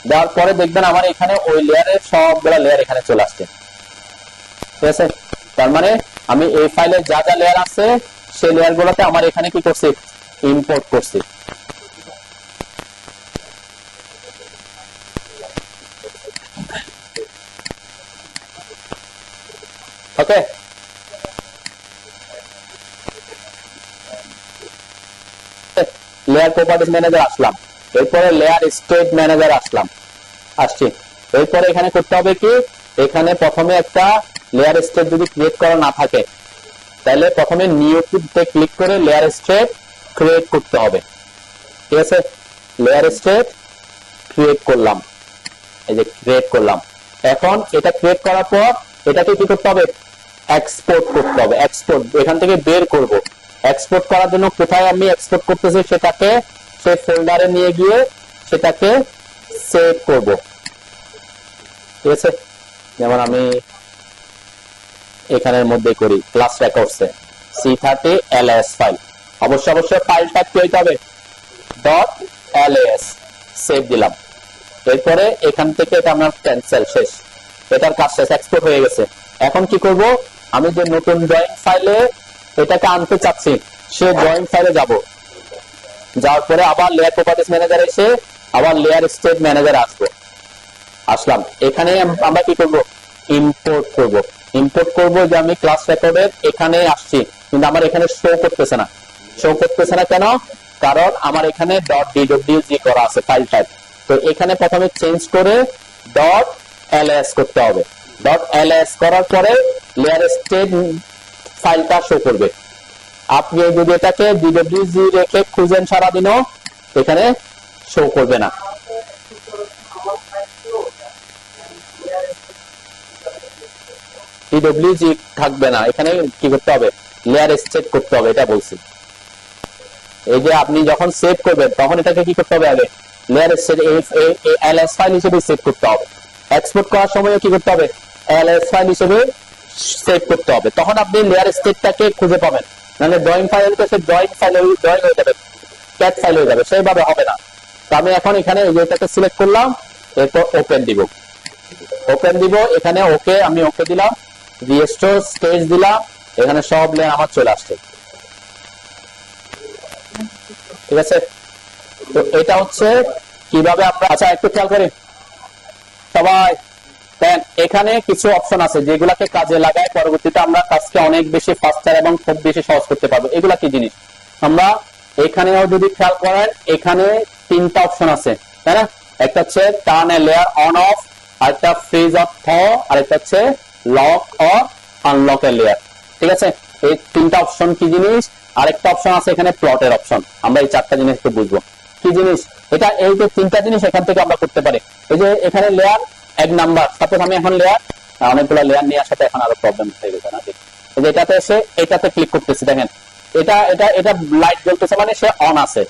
দেওয়ার পরে দেখবেন আমার এখানে ওই লেয়ারের সবগুলা লেয়ার এখানে চলে আসছে। ঠিক আছে, তার মানে আমি এই ফাইলে যা যা লেয়ার আছে সেই লেয়ার গুলোতে আমার এখানে কি করছি, ইম্পোর্ট করছি। ওকে, লেয়ার প্রপার্টিজ ম্যানেজার আসলাম, এরপরে লেয়ার স্টেট ম্যানেজার আসছি। এরপরে এখানে করতে হবে কি, এখানে প্রথমে একটা লেয়ার স্টেট যদি ক্রিয়েট করা না থাকে তাহলে প্রথমে নিউ তে ক্লিক করে লেয়ার স্টেট ক্রিয়েট করতে হবে। ঠিক আছে, লেয়ার স্টেট ক্রিয়েট করলাম, এই যে ক্রিয়েট করলাম। এখন এটা ক্রিয়েট করার পর এটাকে কি করতে হবে, এক্সপোর্ট করতে হবে। এক্সপোর্ট এখান থেকে বের করব। এক্সপোর্ট করার জন্য কোথায় আমি এক্সপোর্ট করতেছি সেটাকে সেই ফোল্ডারে নিয়ে গিয়ে সেটাকে সেভ করব। ঠিক আছে, যেমন আমি এখানের মধ্যে করি ক্লাস রেকর্ডসে C30 LAS ফাইল। অবশ্যই ফাইল টাইপ কি হইতে হবে, .las। সেভ দিলাম। এরপরে এখান থেকে এটা আমার ক্যান্সেল, শেষ, এটার কাজ শেষ, এক্সপোর্ট হয়ে গেছে। এখন কি করব, আমি যে নতুন ড্রয়িং ফাইলে এটাকে আনতে চাচ্ছি সে ড্রয়িং ফাইলে যাব। যাওয়ার পরে আবার লেয়ার প্রপার্টিজ ম্যানেজার এসে আবার লেয়ার স্টেট ম্যানেজার আসলাম। এখানে আমরা কি করব, ইম্পোর্ট করব। ইম্পোর্ট করব যে আমি ক্লাস রেকর্ডের এখানে আসছি, কিন্তু আমার এখানে শো করতেছে না। শো করতেছে না কেন, কারণ আমার এখানে .dwg করা আছে ফাইল টাইপ। তো এখানে প্রথমে চেঞ্জ করে .ls করতে হবে। .ls করার পরে লেয়ার স্টেট ফাইলটা শো করবে। আপনি যদি এটাকে DWG রেখে খুঁজেন সারাদিনও এখানে শো করবে না। DWG থাকবে না, এখানে কি করতে হবে, লেয়ার স্টেট করতে হবে, এটা বলছি। এই যে আপনি যখন সেভ করবেন তখন এটাকে কি করতে হবে, আগে লেয়ার স্টেট LS ফাইল হিসেবে সেভ করতে হবে। এক্সপোর্ট করার সময় কি করতে হবে, LS ফাইল হিসেবে সেভ করতে হবে, তখন আপনি লেয়ার স্টেটটাকে খুঁজে পাবেন। মানে ড্রয়িং ফাইল তো সে ড্রয়িং ফাইল ড্রয়িং হয়ে যাবে, ক্যাট ফাইল হয়ে যাবে, সেইভাবে হবে না। তো আমি এখন এখানে এটাকে সিলেক্ট করলাম, এরপর ওপেন দিব। এখানে ওকে, আমি ওকে দিলাম, রিস্টোর স্টেজ দিলাম, এখানে সব লেয়ার আমার চলে আসছে। ঠিক আছে, তো এটা হচ্ছে কিভাবে আমরা, আচ্ছা একটু খেয়াল করি সবাই, এখানে কিছু অপশন আছে যেগুলাকে কাজে লাগায় পরবর্তীতে আমরা কাজকে অনেক বেশি ফাস্টার এবং খুব বেশি সহজ করতে পারবো। এগুলা কি জিনিস, আমরা এখানেও যদি খেয়াল করেন এখানে 3টা অপশন আছে, তাই না? একটা হচ্ছে turn A layer on of, আরেকটা ফ্রিজ অফ থ, আরেকটা হচ্ছে lock or unlock A layer. ঠিক আছে, এই 3টা অপশন কি জিনিস? আরেকটা অপশন আছে এখানে প্লটের অপশন। আমরা এই 4টা জিনিস একটু বুঝবো কি জিনিস এটা। এই যে 3টা জিনিস এখান থেকে আমরা করতে পারি। এই যে এখানে লেয়ার 1 নাম্বার, সাপোজ আমি এখন লেয়ার অনেকগুলো লেয়ার নিয়ে আসাতে এখন আরো প্রবলেম হয়ে গেছে না। এই যে এটাতে এসে এটাতে ক্লিক করতেছি, দেখেন এটা এটা এটা লাইট জ্বলতেছে, মানে সে অন আছে।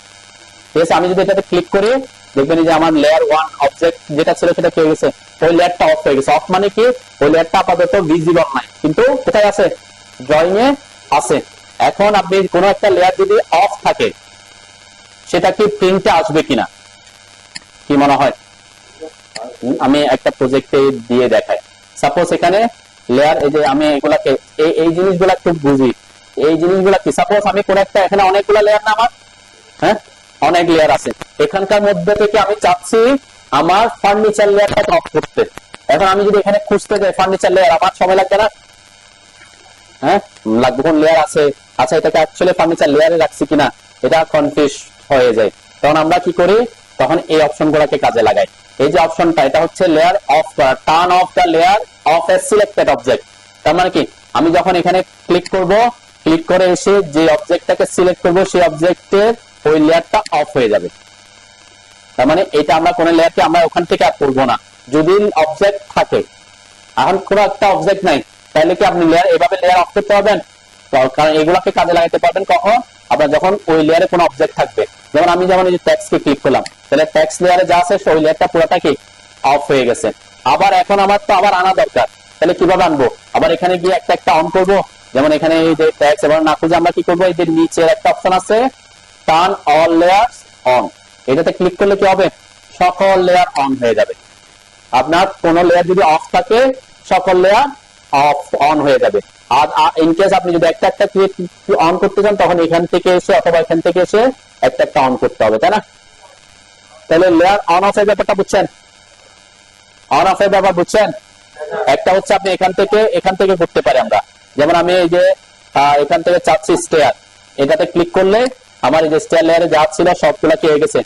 ঠিক আছে, আমি যদি এটাতে ক্লিক করি দেখবেন যে আমার লেয়ার 1 অবজেক্ট যেটা ছিল সেটা কি হয়ে গেছে, ওই লেয়ারটা অফ হয়ে গেছে। অফ মানে কি, ওই লেয়ারটা আপাতত ভিজিবল নাই, কিন্তু কোথায় আছে, ড্রয়িং এ আছে। এখন আপনি কোনো একটা লেয়ার যদি অফ থাকে সেটা কি প্রিন্টে আসবে কিনা, কি মনে হয়? আমি একটা প্রজেক্টে দিয়ে দেখাই। সাপোজ এখানে লেয়ার, এই যে আমি এগুলাকে এই জিনিসগুলা একটু বুঝি, এই জিনিসগুলা কি, সাপোজ আমি কোন একটা, এখানে অনেকগুলো লেয়ার না আমার, হ্যাঁ অনেক লেয়ার আছে, এখানকার মধ্যে থেকে আমি চাচ্ছি আমার ফার্নিচার লেয়ারটাকে অফ করতে। এখন আমি যদি এখানে খুঁজতে যাই ফার্নিচার লেয়ার, আমার সময় লাগবে না? হ্যাঁ লাগবে, কোন লেয়ার আছে, আচ্ছা এটাকে অ্যাকচুয়ালি ফার্নিচার লেয়ারে রাখছি কিনা এটা কনফিউজ হয়ে যায়। তখন আমরা কি করি, তখন এই অপশন গুলাকে কাজে লাগাই। এই যে অপশনটা, এটা হচ্ছে লেয়ার অফ করা, turn off the layer of A selected object. তার মানে কি, আমি যখন এখানে ক্লিক করব, ক্লিক করে এসে যে অবজেক্টটাকে সিলেক্ট করব সেই অবজেক্টের ওই লেয়ারটা অফ হয়ে যাবে। তার মানে এটা আমরা কোন লেয়ারকে আমরা ওখান থেকে আর করবো না যদি অবজেক্ট থাকে। এখন কোনো একটা অবজেক্ট নাই, তাহলে কি আপনি লেয়ার এভাবে লেয়ার অফ করতে পারবেন? কারণ এগুলাকে কাজে লাগাতে পারবেন কখন, আপনার যখন ওই লেয়ারে কোনো অবজেক্ট থাকবে। যেমন আমি যেমন এই যে টেক্সটকে ক্লিক করলাম, তাহলে টেক্সট লেয়ারে যা আছে ওই লেয়ারটা পুরোটা কি অফ হয়ে গেছে। আবার এখন আমার তো আবার আনা দরকার, তাহলে কিভাবে আনবো? আবার এখানে গিয়ে একটা একটা অন করবো। যেমন এখানে এই যে ট্যাক্স এবার না খুঁজে আমরা কি করবো, এই যে নিচের একটা অপশন আছে টার্ন অল লেয়ারস অন, এটাতে ক্লিক করলে কি হবে, সকল লেয়ার অন হয়ে যাবে। আপনার কোন লেয়ার যদি অফ থাকে সকল লেয়ার অফ অন হয়ে যাবে। আর ইন কেস আপনি যদি একটা একটা অন করতে চান তখন এখান থেকে এসে অথবা এখান থেকে এসে একটা একটা অন করতে হবে, তাই না? তাহলে লেয়ার অন অফ এর ব্যাপারটা বুঝছেন? অন অফ এর ব্যাপার বুঝছেন? একটা হচ্ছে আপনি এখান থেকে করতে পারি আমরা। যেমন আমি এই যে এখান থেকে চাচ্ছি স্টেয়ার, এটাতে ক্লিক করলে আমার এই যে স্টেয়ার লেয়ারে যা ছিল সবগুলা কি হয়ে গেছে,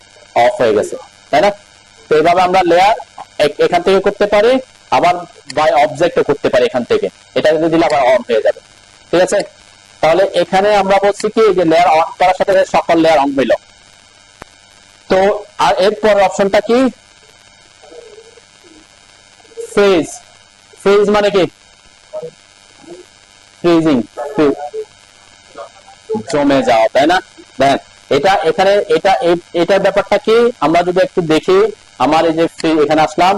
অফ হয়ে গেছে, তাই না? তো এইভাবে আমরা লেয়ার এখান থেকে করতে পারি, আবার বাই অবজেক্টও করতে পারি এখান থেকে, এটা দিলে আবার অন হয়ে যাবে। ঠিক আছে, তাহলে এখানে আমরা বলছি কি যে লেয়ার অন করার সাথে সকল লেয়ার অন হইল। তো আর এরপর অপশনটা কি, ফ্রিজ। ফ্রিজ মানে কি, ফ্রিজিং, জমে যাওয়া, তাই না? দেন এটা এখানে এটার ব্যাপারটা কি আমরা যদি একটু দেখি, আমার এই যে এখানে আসলাম,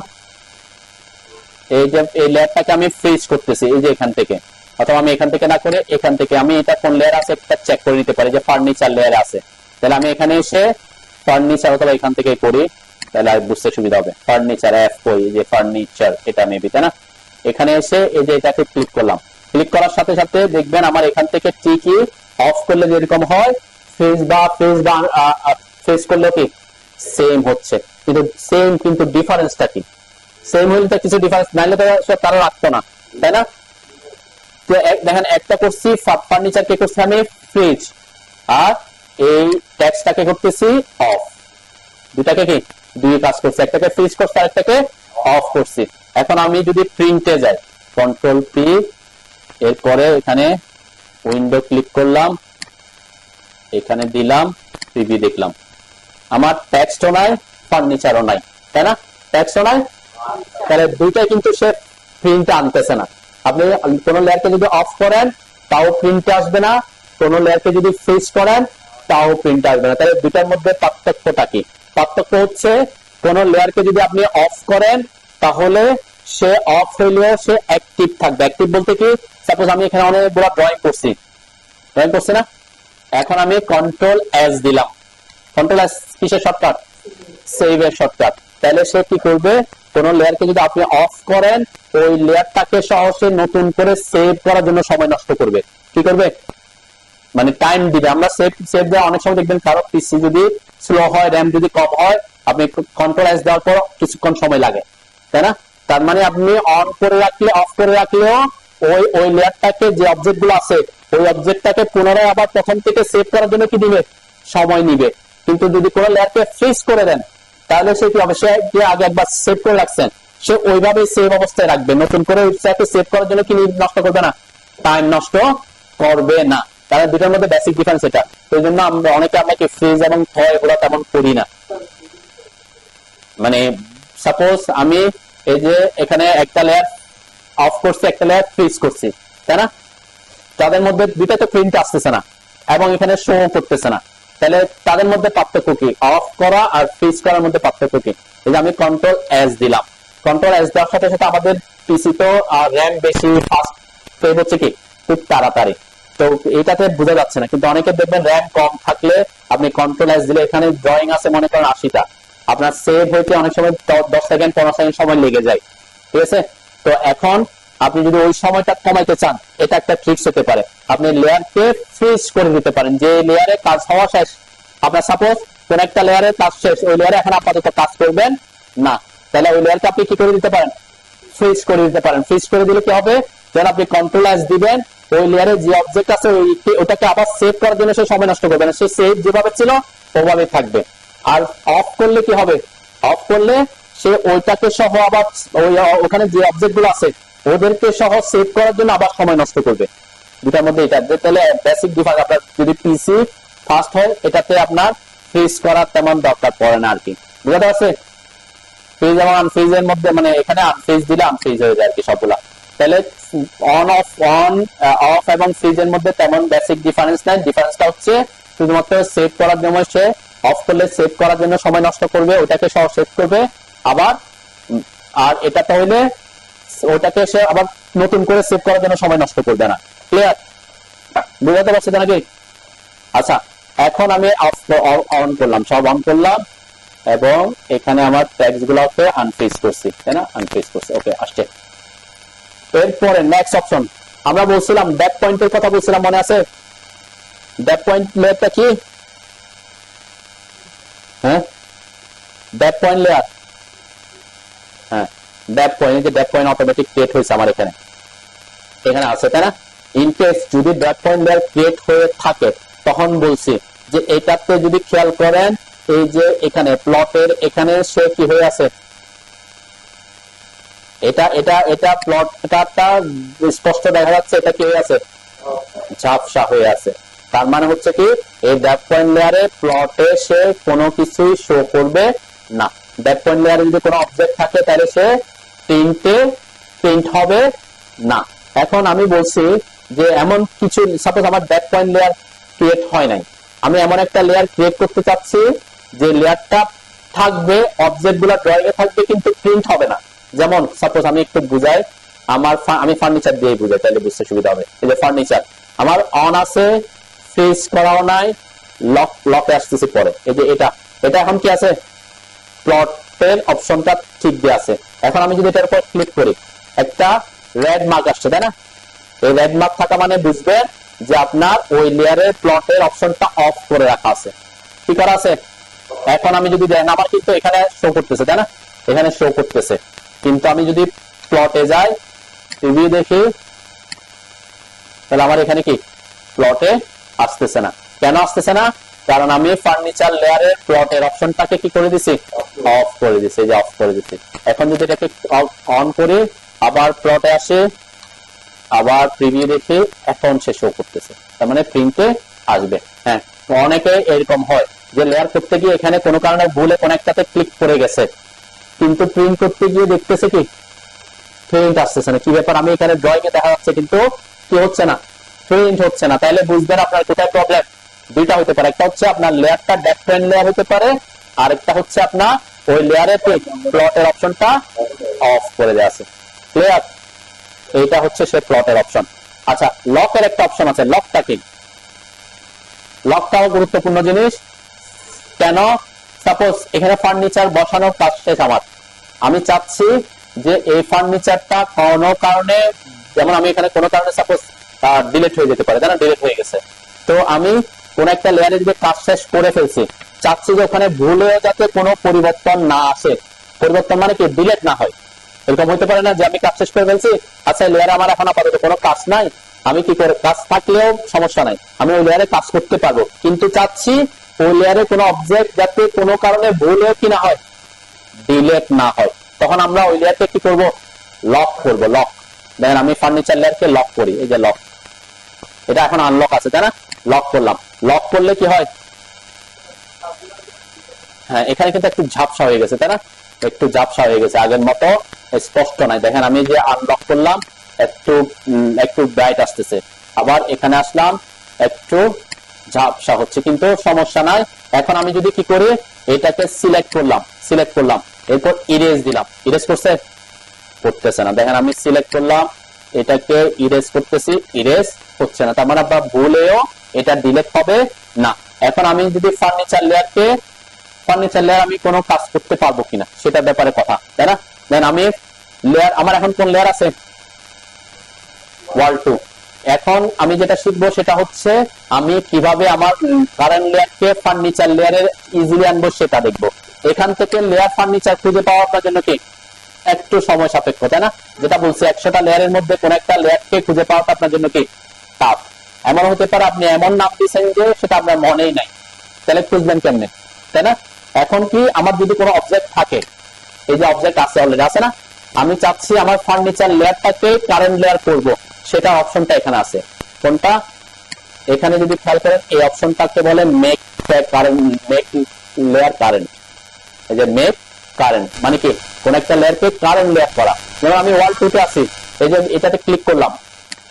এই যে এই লেয়ারটাকে আমি ফ্রিজ করতেছি এই যে এখান থেকে, অথবা আমি এখান থেকে না করে এখান থেকে আমি এটা কোন লেয়ার আছে একটা চেক করে নিতে পারি, যে ফার্নিচার লেয়ার আছে, তাহলে আমি এখানে এসে ফার্নিচার অথবা এখান থেকে করি, তাহলে আর বুঝতে সুবিধা হবে। ফার্নিচার এফ কই, যে ফার্নিচার এটা মেবি, তাই না? এখানে এসে এই যে এটাকে ক্লিক করলাম, ক্লিক করার সাথে সাথে দেখবেন আমার এখান থেকে ঠিকই অফ করলে যেরকম হয় ফ্রিজ বা ফ্রিজ করলে কি সেম হচ্ছে, কিন্তু সেম কিন্তু ডিফারেন্সটা কি, সেম হইলে তো কিছু ডিফারেন্স নাইলে তো তারা রাখতো না, তাই না? তো দেখেন একটা করছি ফার্নিচারকে করছি আমি ফ্রিজ, আর এই ট্যাক্সটাকে করতেছি অফ, দুটাকে কি দুই কাজ করছি, একটাকে ফ্রিজ করছি আর একটাকে অফ করছি। এখন আমি যদি প্রিন্টে যাই, কন্ট্রোল পি, এরপরে এখানে উইন্ডো ক্লিক করলাম, এখানে দিলাম প্রিভিউ, দেখলাম আমার টেক্সটও নাই ফার্নিচারও নাই, তাই না? টেক্সটও নাই, তাহলে দুইটাই কিন্তু সে প্রিন্টে আনতেছে না। আপনি কোন লেয়ারকে যদি অফ করেন তাও প্রিন্টে আসবে না, কোন লেয়ারকে যদি ফ্রিজ করেন তাও প্রিন্টে আসবে না। তাহলে দুটার মধ্যে পার্থক্যটা কি? পার্থক্য হচ্ছে কোন লেয়ারকে যদি আপনি অফ করেন তাহলে সে অফ হইলেও সে অ্যাক্টিভ থাকবে। অ্যাক্টিভ বলতে কি, সাপোজ আমি এখানে অনেকগুলো ড্রয়িং করছি না, এখন আমি কন্ট্রোল এস দিলাম, কন্ট্রোল এস কিসের শর্টকাট, সেভ এর শর্টকাট। তাহলে সে কি করবে, কোন লেয়ারকে যদি আপনি অফ করেন ওই লেয়ারটাকে সহজে নতুন করে সেভ করার জন্য সময় নষ্ট করবে, কি করবে মানে টাইম দিবে। আমরা সেভ দেওয়া অনেক সময় দেখবেন কারো পিসি যদি স্লো হয়, র্যাম যদি কম হয়, আপনি কন্ট্রোল এস দেওয়ার পর কিছুক্ষণ সময় লাগে, তাই না? তার মানে আপনি অন করে রাখলে অফ করে রাখলেও ওই লেয়ারটাকে যে অবজেক্ট গুলো আছে ওই অবজেক্টটাকে পুনরায় আবার প্রথম থেকে সেভ করার জন্য কি দিবে, সময় নিবে। কিন্তু যদি কোনো লেয়ারকে ফ্রিজ করে দেন তাহলে সে কি হবে, সে আগে একবার সেভ করে রাখছেন সে ওইভাবে সেভ অবস্থায় রাখবে, নতুন করে ওইটাকে সেভ করার জন্য কি নষ্ট করবে না, টাইম নষ্ট করবে না। কারণ দুটার মধ্যে বেসিক ডিফারেন্স এটা। সেই জন্য আমরা অনেকে আপনাকে ফ্রিজ এবং থ এগুলো তেমন করি না। মানে সাপোজ আমি এই যে এখানে একটা লেয়ার অফ করছি, একটা লেয়ার ফ্রিজ করছি, তাই না? তাদের মধ্যে দুইটা তো প্রিন্ট আসতেছে না এবং এখানে শো করতেছে না, তাহলে তাদের মধ্যে পার্থক্য কি, অফ করা আর ফ্রিজ করার মধ্যে পার্থক্য কি? এই যে আমি কন্ট্রোল এস দিলাম, কন্ট্রোল এস দেওয়ার সাথে সাথে আমাদের পিসি তো র্যাম বেশি, ফাস্ট সেভ হচ্ছে কি খুব তাড়াতাড়ি, তো এটাতে বোঝা যাচ্ছে না। কিন্তু অনেকে দেখবেন র্যাম কম থাকলে আপনি কন্ট্রোল এস দিলে এখানে ড্রয়িং আছে মনে করেন 80টা, আপনার সেভ হইতে অনেক সময় 10 সেকেন্ড 15 সেকেন্ড সময় লেগে যায়, ঠিক আছে? তো এখন আপনি যদি ওই সময়টা কমাইতে চান এটা একটা ট্রিক্স হতে পারে, আপনি লেয়ারকে ফ্রিজ করে দিতে পারেন, যে লেয়ারে কাজ হওয়া শেষ, আপনার সাপোজ কোন একটা লেয়ারে কাজ শেষ, ওই লেয়ারে এখন আপাতত কাজ করবেন না, তাহলে ওই লেয়ারকে আপনি কি করে দিতে পারেন, ফ্রিজ করে দিতে পারেন। ফ্রিজ করে দিলে কি হবে, যখন আপনি কন্ট্রোল এস দিবেন ওই লেয়ারে যে অবজেক্ট আছে ওটাকে আবার সেভ করার জন্য সে সময় নষ্ট করবে না, সে সেভ যেভাবে ছিল ওভাবেই থাকবে। আর অফ করলে কি হবে, অফ করলে সে ওইটাকে সহ আবার ওখানে যে অবজেক্ট গুলো আছে ওদেরকে সহ সেভ করার জন্য আবার সময় নষ্ট করবে। দুটার মধ্যে এটা তাহলে বেসিক ডিফারেন্স। আপনার যদি পিসি ফাস্ট হয় এটাতে আপনার ফ্রিজ করার তেমন দরকার পড়ে না আর কি, বুঝতে পারছে? ফ্রিজ এবং আনফ্রিজের মধ্যে মানে এখানে আনফ্রিজ দিলে আনফ্রিজ হয়ে যায় আর কি সবগুলা। তাহলে অন অফ এবং ফ্রিজের মধ্যে তেমন বেসিক ডিফারেন্স নাই, ডিফারেন্সটা হচ্ছে শুধুমাত্র সেভ করার জন্য সে অফ করলে সেভ করার জন্য সময় নষ্ট করবে, ওটাকে সহ সেভ করবে, আবার আর এটা তাহলে ওটাকে সে আবার নতুন করে সেভ করার জন্য সময় নষ্ট করবে না। ক্লিয়ার? বুঝতে পারছি তো নাকি? আচ্ছা, এখন আমি অন করলাম, সব অন করলাম এবং এখানে আমার ট্যাগস গুলোকে আনফ্রিজ করছি, তাই না? আনফ্রিজ করছি, ওকে আসছে। এরপরে নেক্সট অপশন, আমরা বলছিলাম ডেপ পয়েন্টের কথা বলছিলাম, মনে আছে? ডেপ পয়েন্ট লেয়ারটা কি? হ্যাঁ, ডেপ পয়েন্ট লেয়ার, হ্যাঁ ডেপ পয়েন্ট, যে ডেপ পয়েন্ট অটোমেটিক ক্রিয়েট হয়েছে আমার এখানে আছে, তাই না? ইন কেস যদি ডেপ পয়েন্ট লেয়ার ক্রিয়েট হয়ে থাকে তখন বলছি যে এটাতে যদি খেয়াল করেন, এই যে এখানে প্লটের এখানে সে কি হয়ে আছে, এটা প্লটটা স্পষ্ট দেখা যাচ্ছে, এটা কি হয়ে আছে, ঝাপসা হয়ে আছে। তার মানে হচ্ছে কি এই ডেপ পয়েন্ট লেয়ারে প্লটে সে কোনো কিছুই শো করবে না। ডেপ পয়েন্ট লেয়ারে যদি কোনো অবজেক্ট থাকে তাহলে সে প্রিন্ট হবে না। এখন আমি বলছি যে এমন কিছু, সাপোজ আমার ডেপ পয়েন্ট লেয়ার ক্রিয়েট হয় নাই, আমি এমন একটা লেয়ার ক্রিয়েট করতে চাচ্ছি যে লেয়ারটা থাকবে, অবজেক্ট গুলা ড্রয়িং এ থাকবে কিন্তু প্রিন্ট হবে না। যেমন সাপোজ আমি একটু বুঝাই, আমি ফার্নিচার দিয়ে বুঝাই, তাহলে বুঝতে সুবিধা হবে। এই যে ফার্নিচার আমার অন আছে, ফ্রিজ করাও নাই, লকে আসতেছে পরে। এই যে এটা এখন কি আছে, প্লটের অপশনটা ঠিক দিয়ে আছে। এখন আমি যদি এটার উপর ক্লিক করি, একটা রেড মার্ক আসছে, তাই না? এই রেড মার্ক থাকা মানে বুঝবেন যে আপনার ওই লেয়ারের প্লটের অপশনটা অফ করে রাখা আছে। কি করা আছে? এখন আমি যদি দেন, আমার কিন্তু এখানে শো করতেছে, তাই না? এখানে শো করতেছে, কিন্তু আমি যদি প্লটে যাই, টিভি দেখি, তাহলে আমার এখানে কি প্লটে আসতেছে না। কেন আসতেছে না? কারণ আমি ফার্নিচার লেয়ারের প্লটের অপশনটাকে কি করে দিছি, অফ করে দিছি, যে অফ করে দিছি। এখন যদি এটাকে অন করে আবার প্লটে আসে, আবার প্রিভিউ দেখে, এখন সে শো করতেছে, তার মানে প্রিন্টে আসবে। হ্যাঁ, অনেকে এরকম হয় যে লেয়ার করতে গিয়ে এখানে কোনো কারণে ভুলে কোন একটাতে ক্লিক করে গেছে, কিন্তু প্রিন্ট করতে গিয়ে দেখতেছে কি প্রিন্ট আসতেছে না। কি ব্যাপার, আমি এখানে ড্রয়িং এ দেখা যাচ্ছে কিন্তু কি হচ্ছে না, প্রিন্ট হচ্ছে না। তাহলে বুঝবেন আপনার কোথায় প্রবলেম। দুইটা হতে পারে, একটা হচ্ছে আপনার লেয়ারটা ডেপ পয়েন্ট লেয়ার হতে পারে, আর একটা হচ্ছে আপনার ওই লেয়ারে প্লটের অপশনটা অফ করে দেওয়া আছে। ক্লিয়ার? এইটা হচ্ছে সে প্লটের অপশন। আচ্ছা, লকের একটা অপশন আছে, লকটা কি? লকটাও গুরুত্বপূর্ণ জিনিস। কেন? সাপোজ এখানে ফার্নিচার বসানোর কাজ শেষ আমার, আমি চাচ্ছি যে এই ফার্নিচারটা কোনো কারণে, যেমন আমি এখানে কোনো কারণে সাপোজ ডিলিট হয়ে যেতে পারে, তাই না? ডিলিট হয়ে গেছে, তো আমি কোন একটা লেয়ারে যদি কাজ শেষ করে ফেলছি, চাচ্ছি যে ওখানে ভুলেও যাতে কোনো পরিবর্তন না আসে। পরিবর্তন মানে কি, ডিলিট না হয়। এরকম হতে পারে না যে আমি কাজ শেষ করে ফেলছি, আচ্ছা লেয়ারে আমার এখন আপাতত কোনো কাজ নাই, আমি কি করে, কাজ থাকলেও সমস্যা নাই, আমি ওই লেয়ারে কাজ করতে পারবো, কিন্তু চাচ্ছি ওই লেয়ারে কোনো অবজেক্ট যাতে কোনো কারণে ভুলেও কি না হয়, ডিলিট না হয়। তখন আমরা ওই লেয়ারকে কি করব, লক করব। লক, দেখেন আমি ফার্নিচার লেয়ারকে লক করি, এই যে লক, এটা এখন আনলক আছে, তাই না? লক করলাম, লক করলে কি হয়, হ্যাঁ এখানে কিন্তু একটু ঝাপসা হয়ে গেছে, তাই না? একটু ঝাপসা হয়ে গেছে, আগের মতো স্পষ্ট নাই। দেখেন আমি যে আনলক করলাম, একটু ব্রাইট আসতেছে, আবার এখানে আসলাম, একটু ঝাপসা হচ্ছে, কিন্তু সমস্যা নাই। এখন আমি যদি কি করি, এটাকে সিলেক্ট করলাম, এরপর ইরেজ দিলাম, ইরেজ করতেছে না। দেখেন আমি সিলেক্ট করলাম, এটাকে ইরেজ করতেছি, ইরেজ হচ্ছে না, তার মানে আপনার ভুলেও এটা ডিলিট হবে না। এখন আমি যদি ফার্নিচার লেয়ার আমি কোনো কাজ করতে পারবো কিনা সেটার ব্যাপারে কথা, তাই না? দেন আমি লেয়ার, আমার এখন কোন লেয়ার আছে, ওয়াল 2। এখন আমি যেটা শিখবো সেটা হচ্ছে আমি কিভাবে আমার কারেন্ট লেয়ারকে ফার্নিচার লেয়ারের ইজিলি আনবো সেটা দেখবো। এখান থেকে লেয়ার ফার্নিচার খুঁজে পাওয়া আপনার জন্য কি একটু সময় সাপেক্ষ, তাই না? যেটা বলছি 100টা লেয়ারের মধ্যে কোন একটা লেয়ারকে খুঁজে পাওয়াটা আপনার জন্য কি টাফ। এমন হতে পারে আপনি এমন নাম দিয়েছেন যে সেটা আপনার মনেই নাই, তাহলে খুঁজবেন কেমনে, তাই না? এখন কি, আমার যদি কোনো অবজেক্ট থাকে, এই যে অবজেক্ট আছে অলরেডি, আছে না? আমি চাচ্ছি আমার ফার্নিচার লেয়ারটাকে কারেন্ট লেয়ার করব, সেটা অপশনটা এখানে আছে। কোনটা? এখানে যদি খেয়াল করেন, এই অপশনটাকে বলে মেক লেয়ার কারেন্ট। এই যে মেক কারেন্ট মানে কি, কোন একটা লেয়ারকে কারেন্ট লেয়ার করা। যেমন আমি ওয়াল 2 তে আছি, এই যে এটাতে ক্লিক করলাম,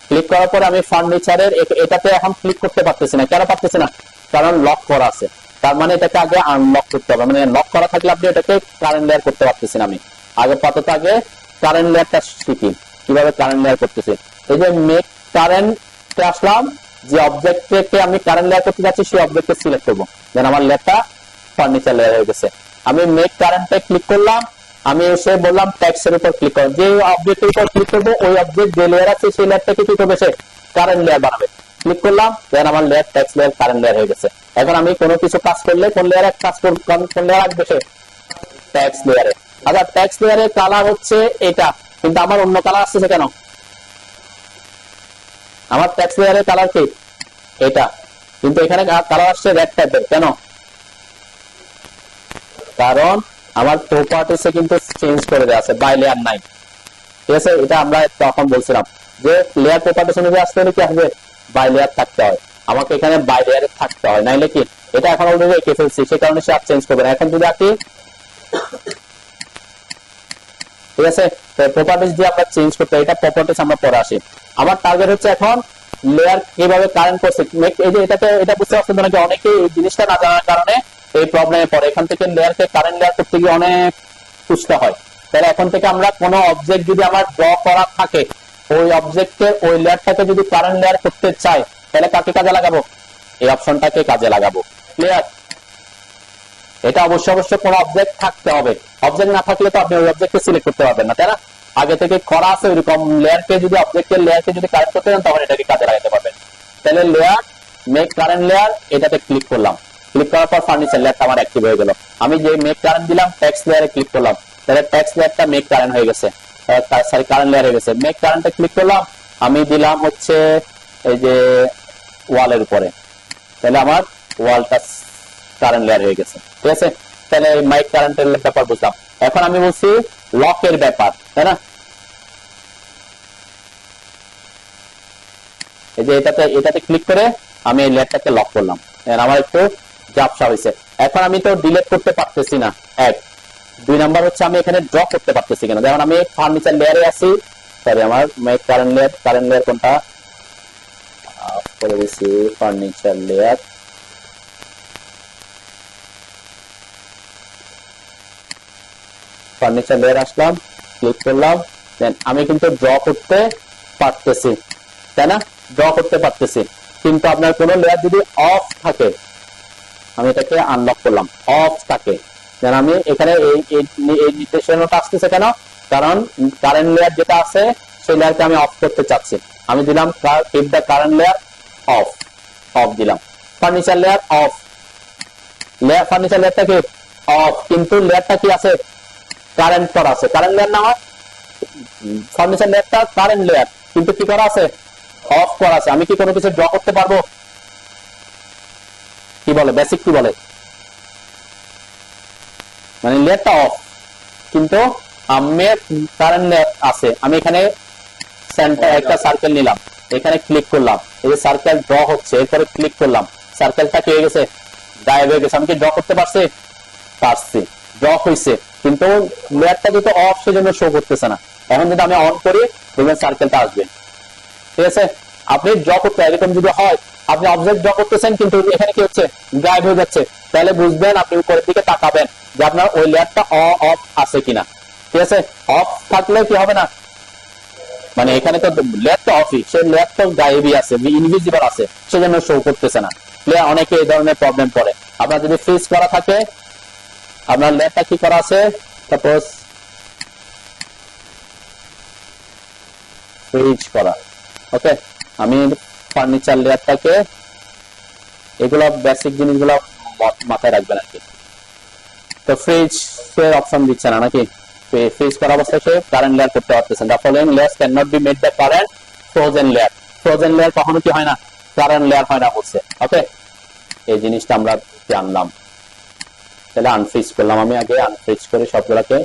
ক্লিক করার পরে আমি ফার্নিচারের এটাতে এখন ক্লিক করতে পারতেছি না। কেন পারতেছি না? কারণ লক করা আছে। তার মানে এটাকে আগে আনলক করতে হবে, মানে লক করা থাকলে আপনি এটাকে কারেন্ট লেয়ার করতে পারতেছেন আমি। আপাতত আগে কারেন্ট লেয়ারটা শিখি কিভাবে কারেন্ট লেয়ার করতেছে। এই যে মেক কারেন্ট আসলাম, যে অবজেক্টকে আমি কারেন্ট লেয়ার করতে যাচ্ছি সেই অবজেক্টকে সিলেক্ট করবো, দেন আমার লেয়ারটা ফার্নিচার লেয়ার হয়ে গেছে। আমি মেক কারেন্টে ক্লিক করলাম, আমি এসে বললাম টেক্সটের উপর ক্লিক করো, যে অবজেক্টের উপর ক্লিক করবো ওই অবজেক্ট যে লেয়ার আছে সেই লেয়ারটাকে কি করবে, সে কারেন্ট লেয়ার বানাবে। ক্লিক করলাম, দেন আমার layer text layer current layer হয়ে গেছে। এখন আমি কোনো কিছু কাজ করলে কোন লেয়ারে কাজ করব, কোন লেয়ার আসবে, সে টেক্সট লেয়ারে। আচ্ছা টেক্সট লেয়ারের কালার হচ্ছে এটা, কিন্তু আমার অন্য কালার আসছে কেন? আমার টেক্সট লেয়ারের কালার কি এটা, কিন্তু এখানে কালার আসছে রেড টাইপের, কেন? কারণ আমার প্রপার্টিসে কিন্তু চেঞ্জ করে দেওয়া আছে, বাই লেয়ার নাই। ঠিক আছে, এটা আমরা তখন বলছিলাম যে লেয়ার প্রপার্টিস অনুযায়ী আসতে হলে কি আসবে, বাই লেয়ার থাকতে হয়। আমাকে এখানে বাই লেয়ারে থাকতে হয়, নাইলে কি এটা এখন অলরেডি এঁকে ফেলছি, সে কারণে সে আর চেঞ্জ করবে না। এখন যদি আঁকি, ঠিক আছে, প্রপার্টিস দিয়ে আমরা চেঞ্জ করতে, এটা প্রপার্টিস আমরা পরে আসি। আমার টার্গেট হচ্ছে এখন লেয়ার কিভাবে কারেন্ট করছে। এই যে এটাতে এটা বুঝতে পারছেন নাকি, অনেকে এই জিনিসটা না জানার কারণে এই প্রবলেমে পড়ে। এখান থেকে লেয়ারকে কারেন্ট লেয়ার করতে গিয়ে অনেক খুঁজতে হয়। তাহলে এখন থেকে আমরা কোনো অবজেক্ট যদি আমার ড্র করা থাকে, ওই অবজেক্টকে ওই লেয়ারটাকে যদি কারেন্ট লেয়ার করতে চাই, তাহলে কাকে কাজে লাগাবো, এই অপশনটাকে কাজে লাগাবো। ক্লিয়ার? এটা অবশ্যই কোনো অবজেক্ট থাকতে হবে, অবজেক্ট না থাকলে তো আপনি ওই অবজেক্টকে সিলেক্ট করতে পারবেন না, তাই না? আগে থেকে করা আছে ওইরকম লেয়ারকে যদি অবজেক্টের লেয়ারকে যদি কারেন্ট করতে চান তখন এটাকে কাজে লাগাতে পারবেন। তাহলে লেয়ার মেক কারেন্ট লেয়ার, এটাতে ক্লিক করলাম, ক্লিক করার পর ফার্নিচার লেয়ারটা আমার অ্যাক্টিভ হয়ে গেল। আমি যে মেক কারেন্ট দিলাম টেক্সট লেয়ারে ক্লিক করলাম, তাহলে টেক্সট লেয়ারটা মেক কারেন্ট হয়ে গেছে, সরি কারেন্ট লেয়ার হয়ে গেছে। মেক কারেন্টে ক্লিক করলাম, আমি দিলাম হচ্ছে এই যে ওয়ালের উপরে, তাহলে আমার ওয়ালটা কারেন্ট লেয়ার হয়ে গেছে। ঠিক আছে, তাহলে মাইক কারেন্টের ব্যাপার বুঝলাম। এখন আমি বলছি লকের ব্যাপার, তাই না? এই যে এটাতে ক্লিক করে আমি এই লেয়ারটাকে লক করলাম, আমার একটু ঝাপসা হয়েছে। এখন আমি তো ডিলিট করতে পারতেছি না, এক। দুই নাম্বার হচ্ছে আমি এখানে ড্র করতে পারতেছি কেন, যেমন আমি ফার্নিচার লেয়ারে আছি, সরি আমার মাইক কারেন্ট লেয়ার কোনটা অফ করে দিছি, ফার্নিচার লেয়ার। ফার্নিচার লেয়ার আসলাম, ক্লিক করলাম, দেন আমি কিন্তু ড্র করতে পারতেছি, তাই না? ড্র করতে পারতেছি, কিন্তু আপনার কোন লেয়ার যদি অফ থাকে, আমি এটাকে আনলক করলাম, অফ থাকে, দেন আমি এখানে এই নির্দেশনাটা আসতেছে কেন, কারণ কারেন্ট লেয়ার যেটা আছে সেই লেয়ারকে আমি অফ করতে চাচ্ছি। আমি দিলাম keep the current layer of, of দিলাম। ফার্নিচার লেয়ার অফ, ফার্নিচার লেয়ারটা কি অফ, কিন্তু লেয়ারটা কি আছে, কারেন্ট করা আছে। কারেন্ট লেয়ার না হয় ফার্নিচার লেয়ারটা কারেন্ট লেয়ার, কিন্তু কি করা আছে, অফ করা আছে। আমি কি কোনো কিছু ড্র করতে পারবো? কি বলে বেসিক, কি বলে, মানে লেয়ারটা অফ, কিন্তু আমি কারেন্ট লেয়ার আছে। আমি এখানে সেন্টার একটা সার্কেল নিলাম, এখানে ক্লিক করলাম, এই যে সার্কেল ড্র হচ্ছে, এরপরে ক্লিক করলাম, সার্কেলটা কি হয়ে গেছে, গায়েব হয়ে গেছে। আমি কি ড্র করতে পারছি? পারছি, ড্র হয়েছে, কিন্তু লেয়ারটা যেহেতু অফ সেজন্য শো করতেছে না। এখন যদি আমি অন করি দেখবেন সার্কেলটা আসবে। ঠিক আছে, আপনি ড্র করতে এরকম যদি হয়, আপনি অবজেক্ট ড্র করতেছেন কিন্তু এখানে কি হচ্ছে, গায়েব হয়ে যাচ্ছে, তাহলে বুঝবেন আপনি উপরের দিকে তাকাবেন যে আপনার ওই লেয়ারটা অফ আছে কিনা। ঠিক আছে, অফ থাকলে কি হবে না, মানে এখানে তো লেয়ারটা অফই, সে লেয়ার তো গায়েবই আছে, ইনভিজিবল আছে, সেজন্য শো করতেছে না। প্লেয়ার অনেকে এই ধরনের প্রবলেম পড়ে। আপনার যদি ফ্রিজ করা থাকে, আপনার লেয়ারটা কি করা আছে, সাপোজ ফ্রিজ করা, ওকে, আমি ফার্নিচার লেয়ারটাকে, এগুলো বেসিক জিনিসগুলো মাথায় রাখবেন আর কি। তো ফ্রিজ এর অপশন দিচ্ছে না নাকি, ফ্রিজ করা অবস্থায় সে কারেন্ট লেয়ার করতে পারতেছেন। The following layers can not be made the current frozen layer. Frozen layer কখনো কি হয় না, কারেন্ট লেয়ার হয় না বলছে। ওকে, এই জিনিসটা আমরা জানলাম। তাহলে আনফ্রিজ করলাম, আমি আগে আনফ্রিজ করে সবগুলোকে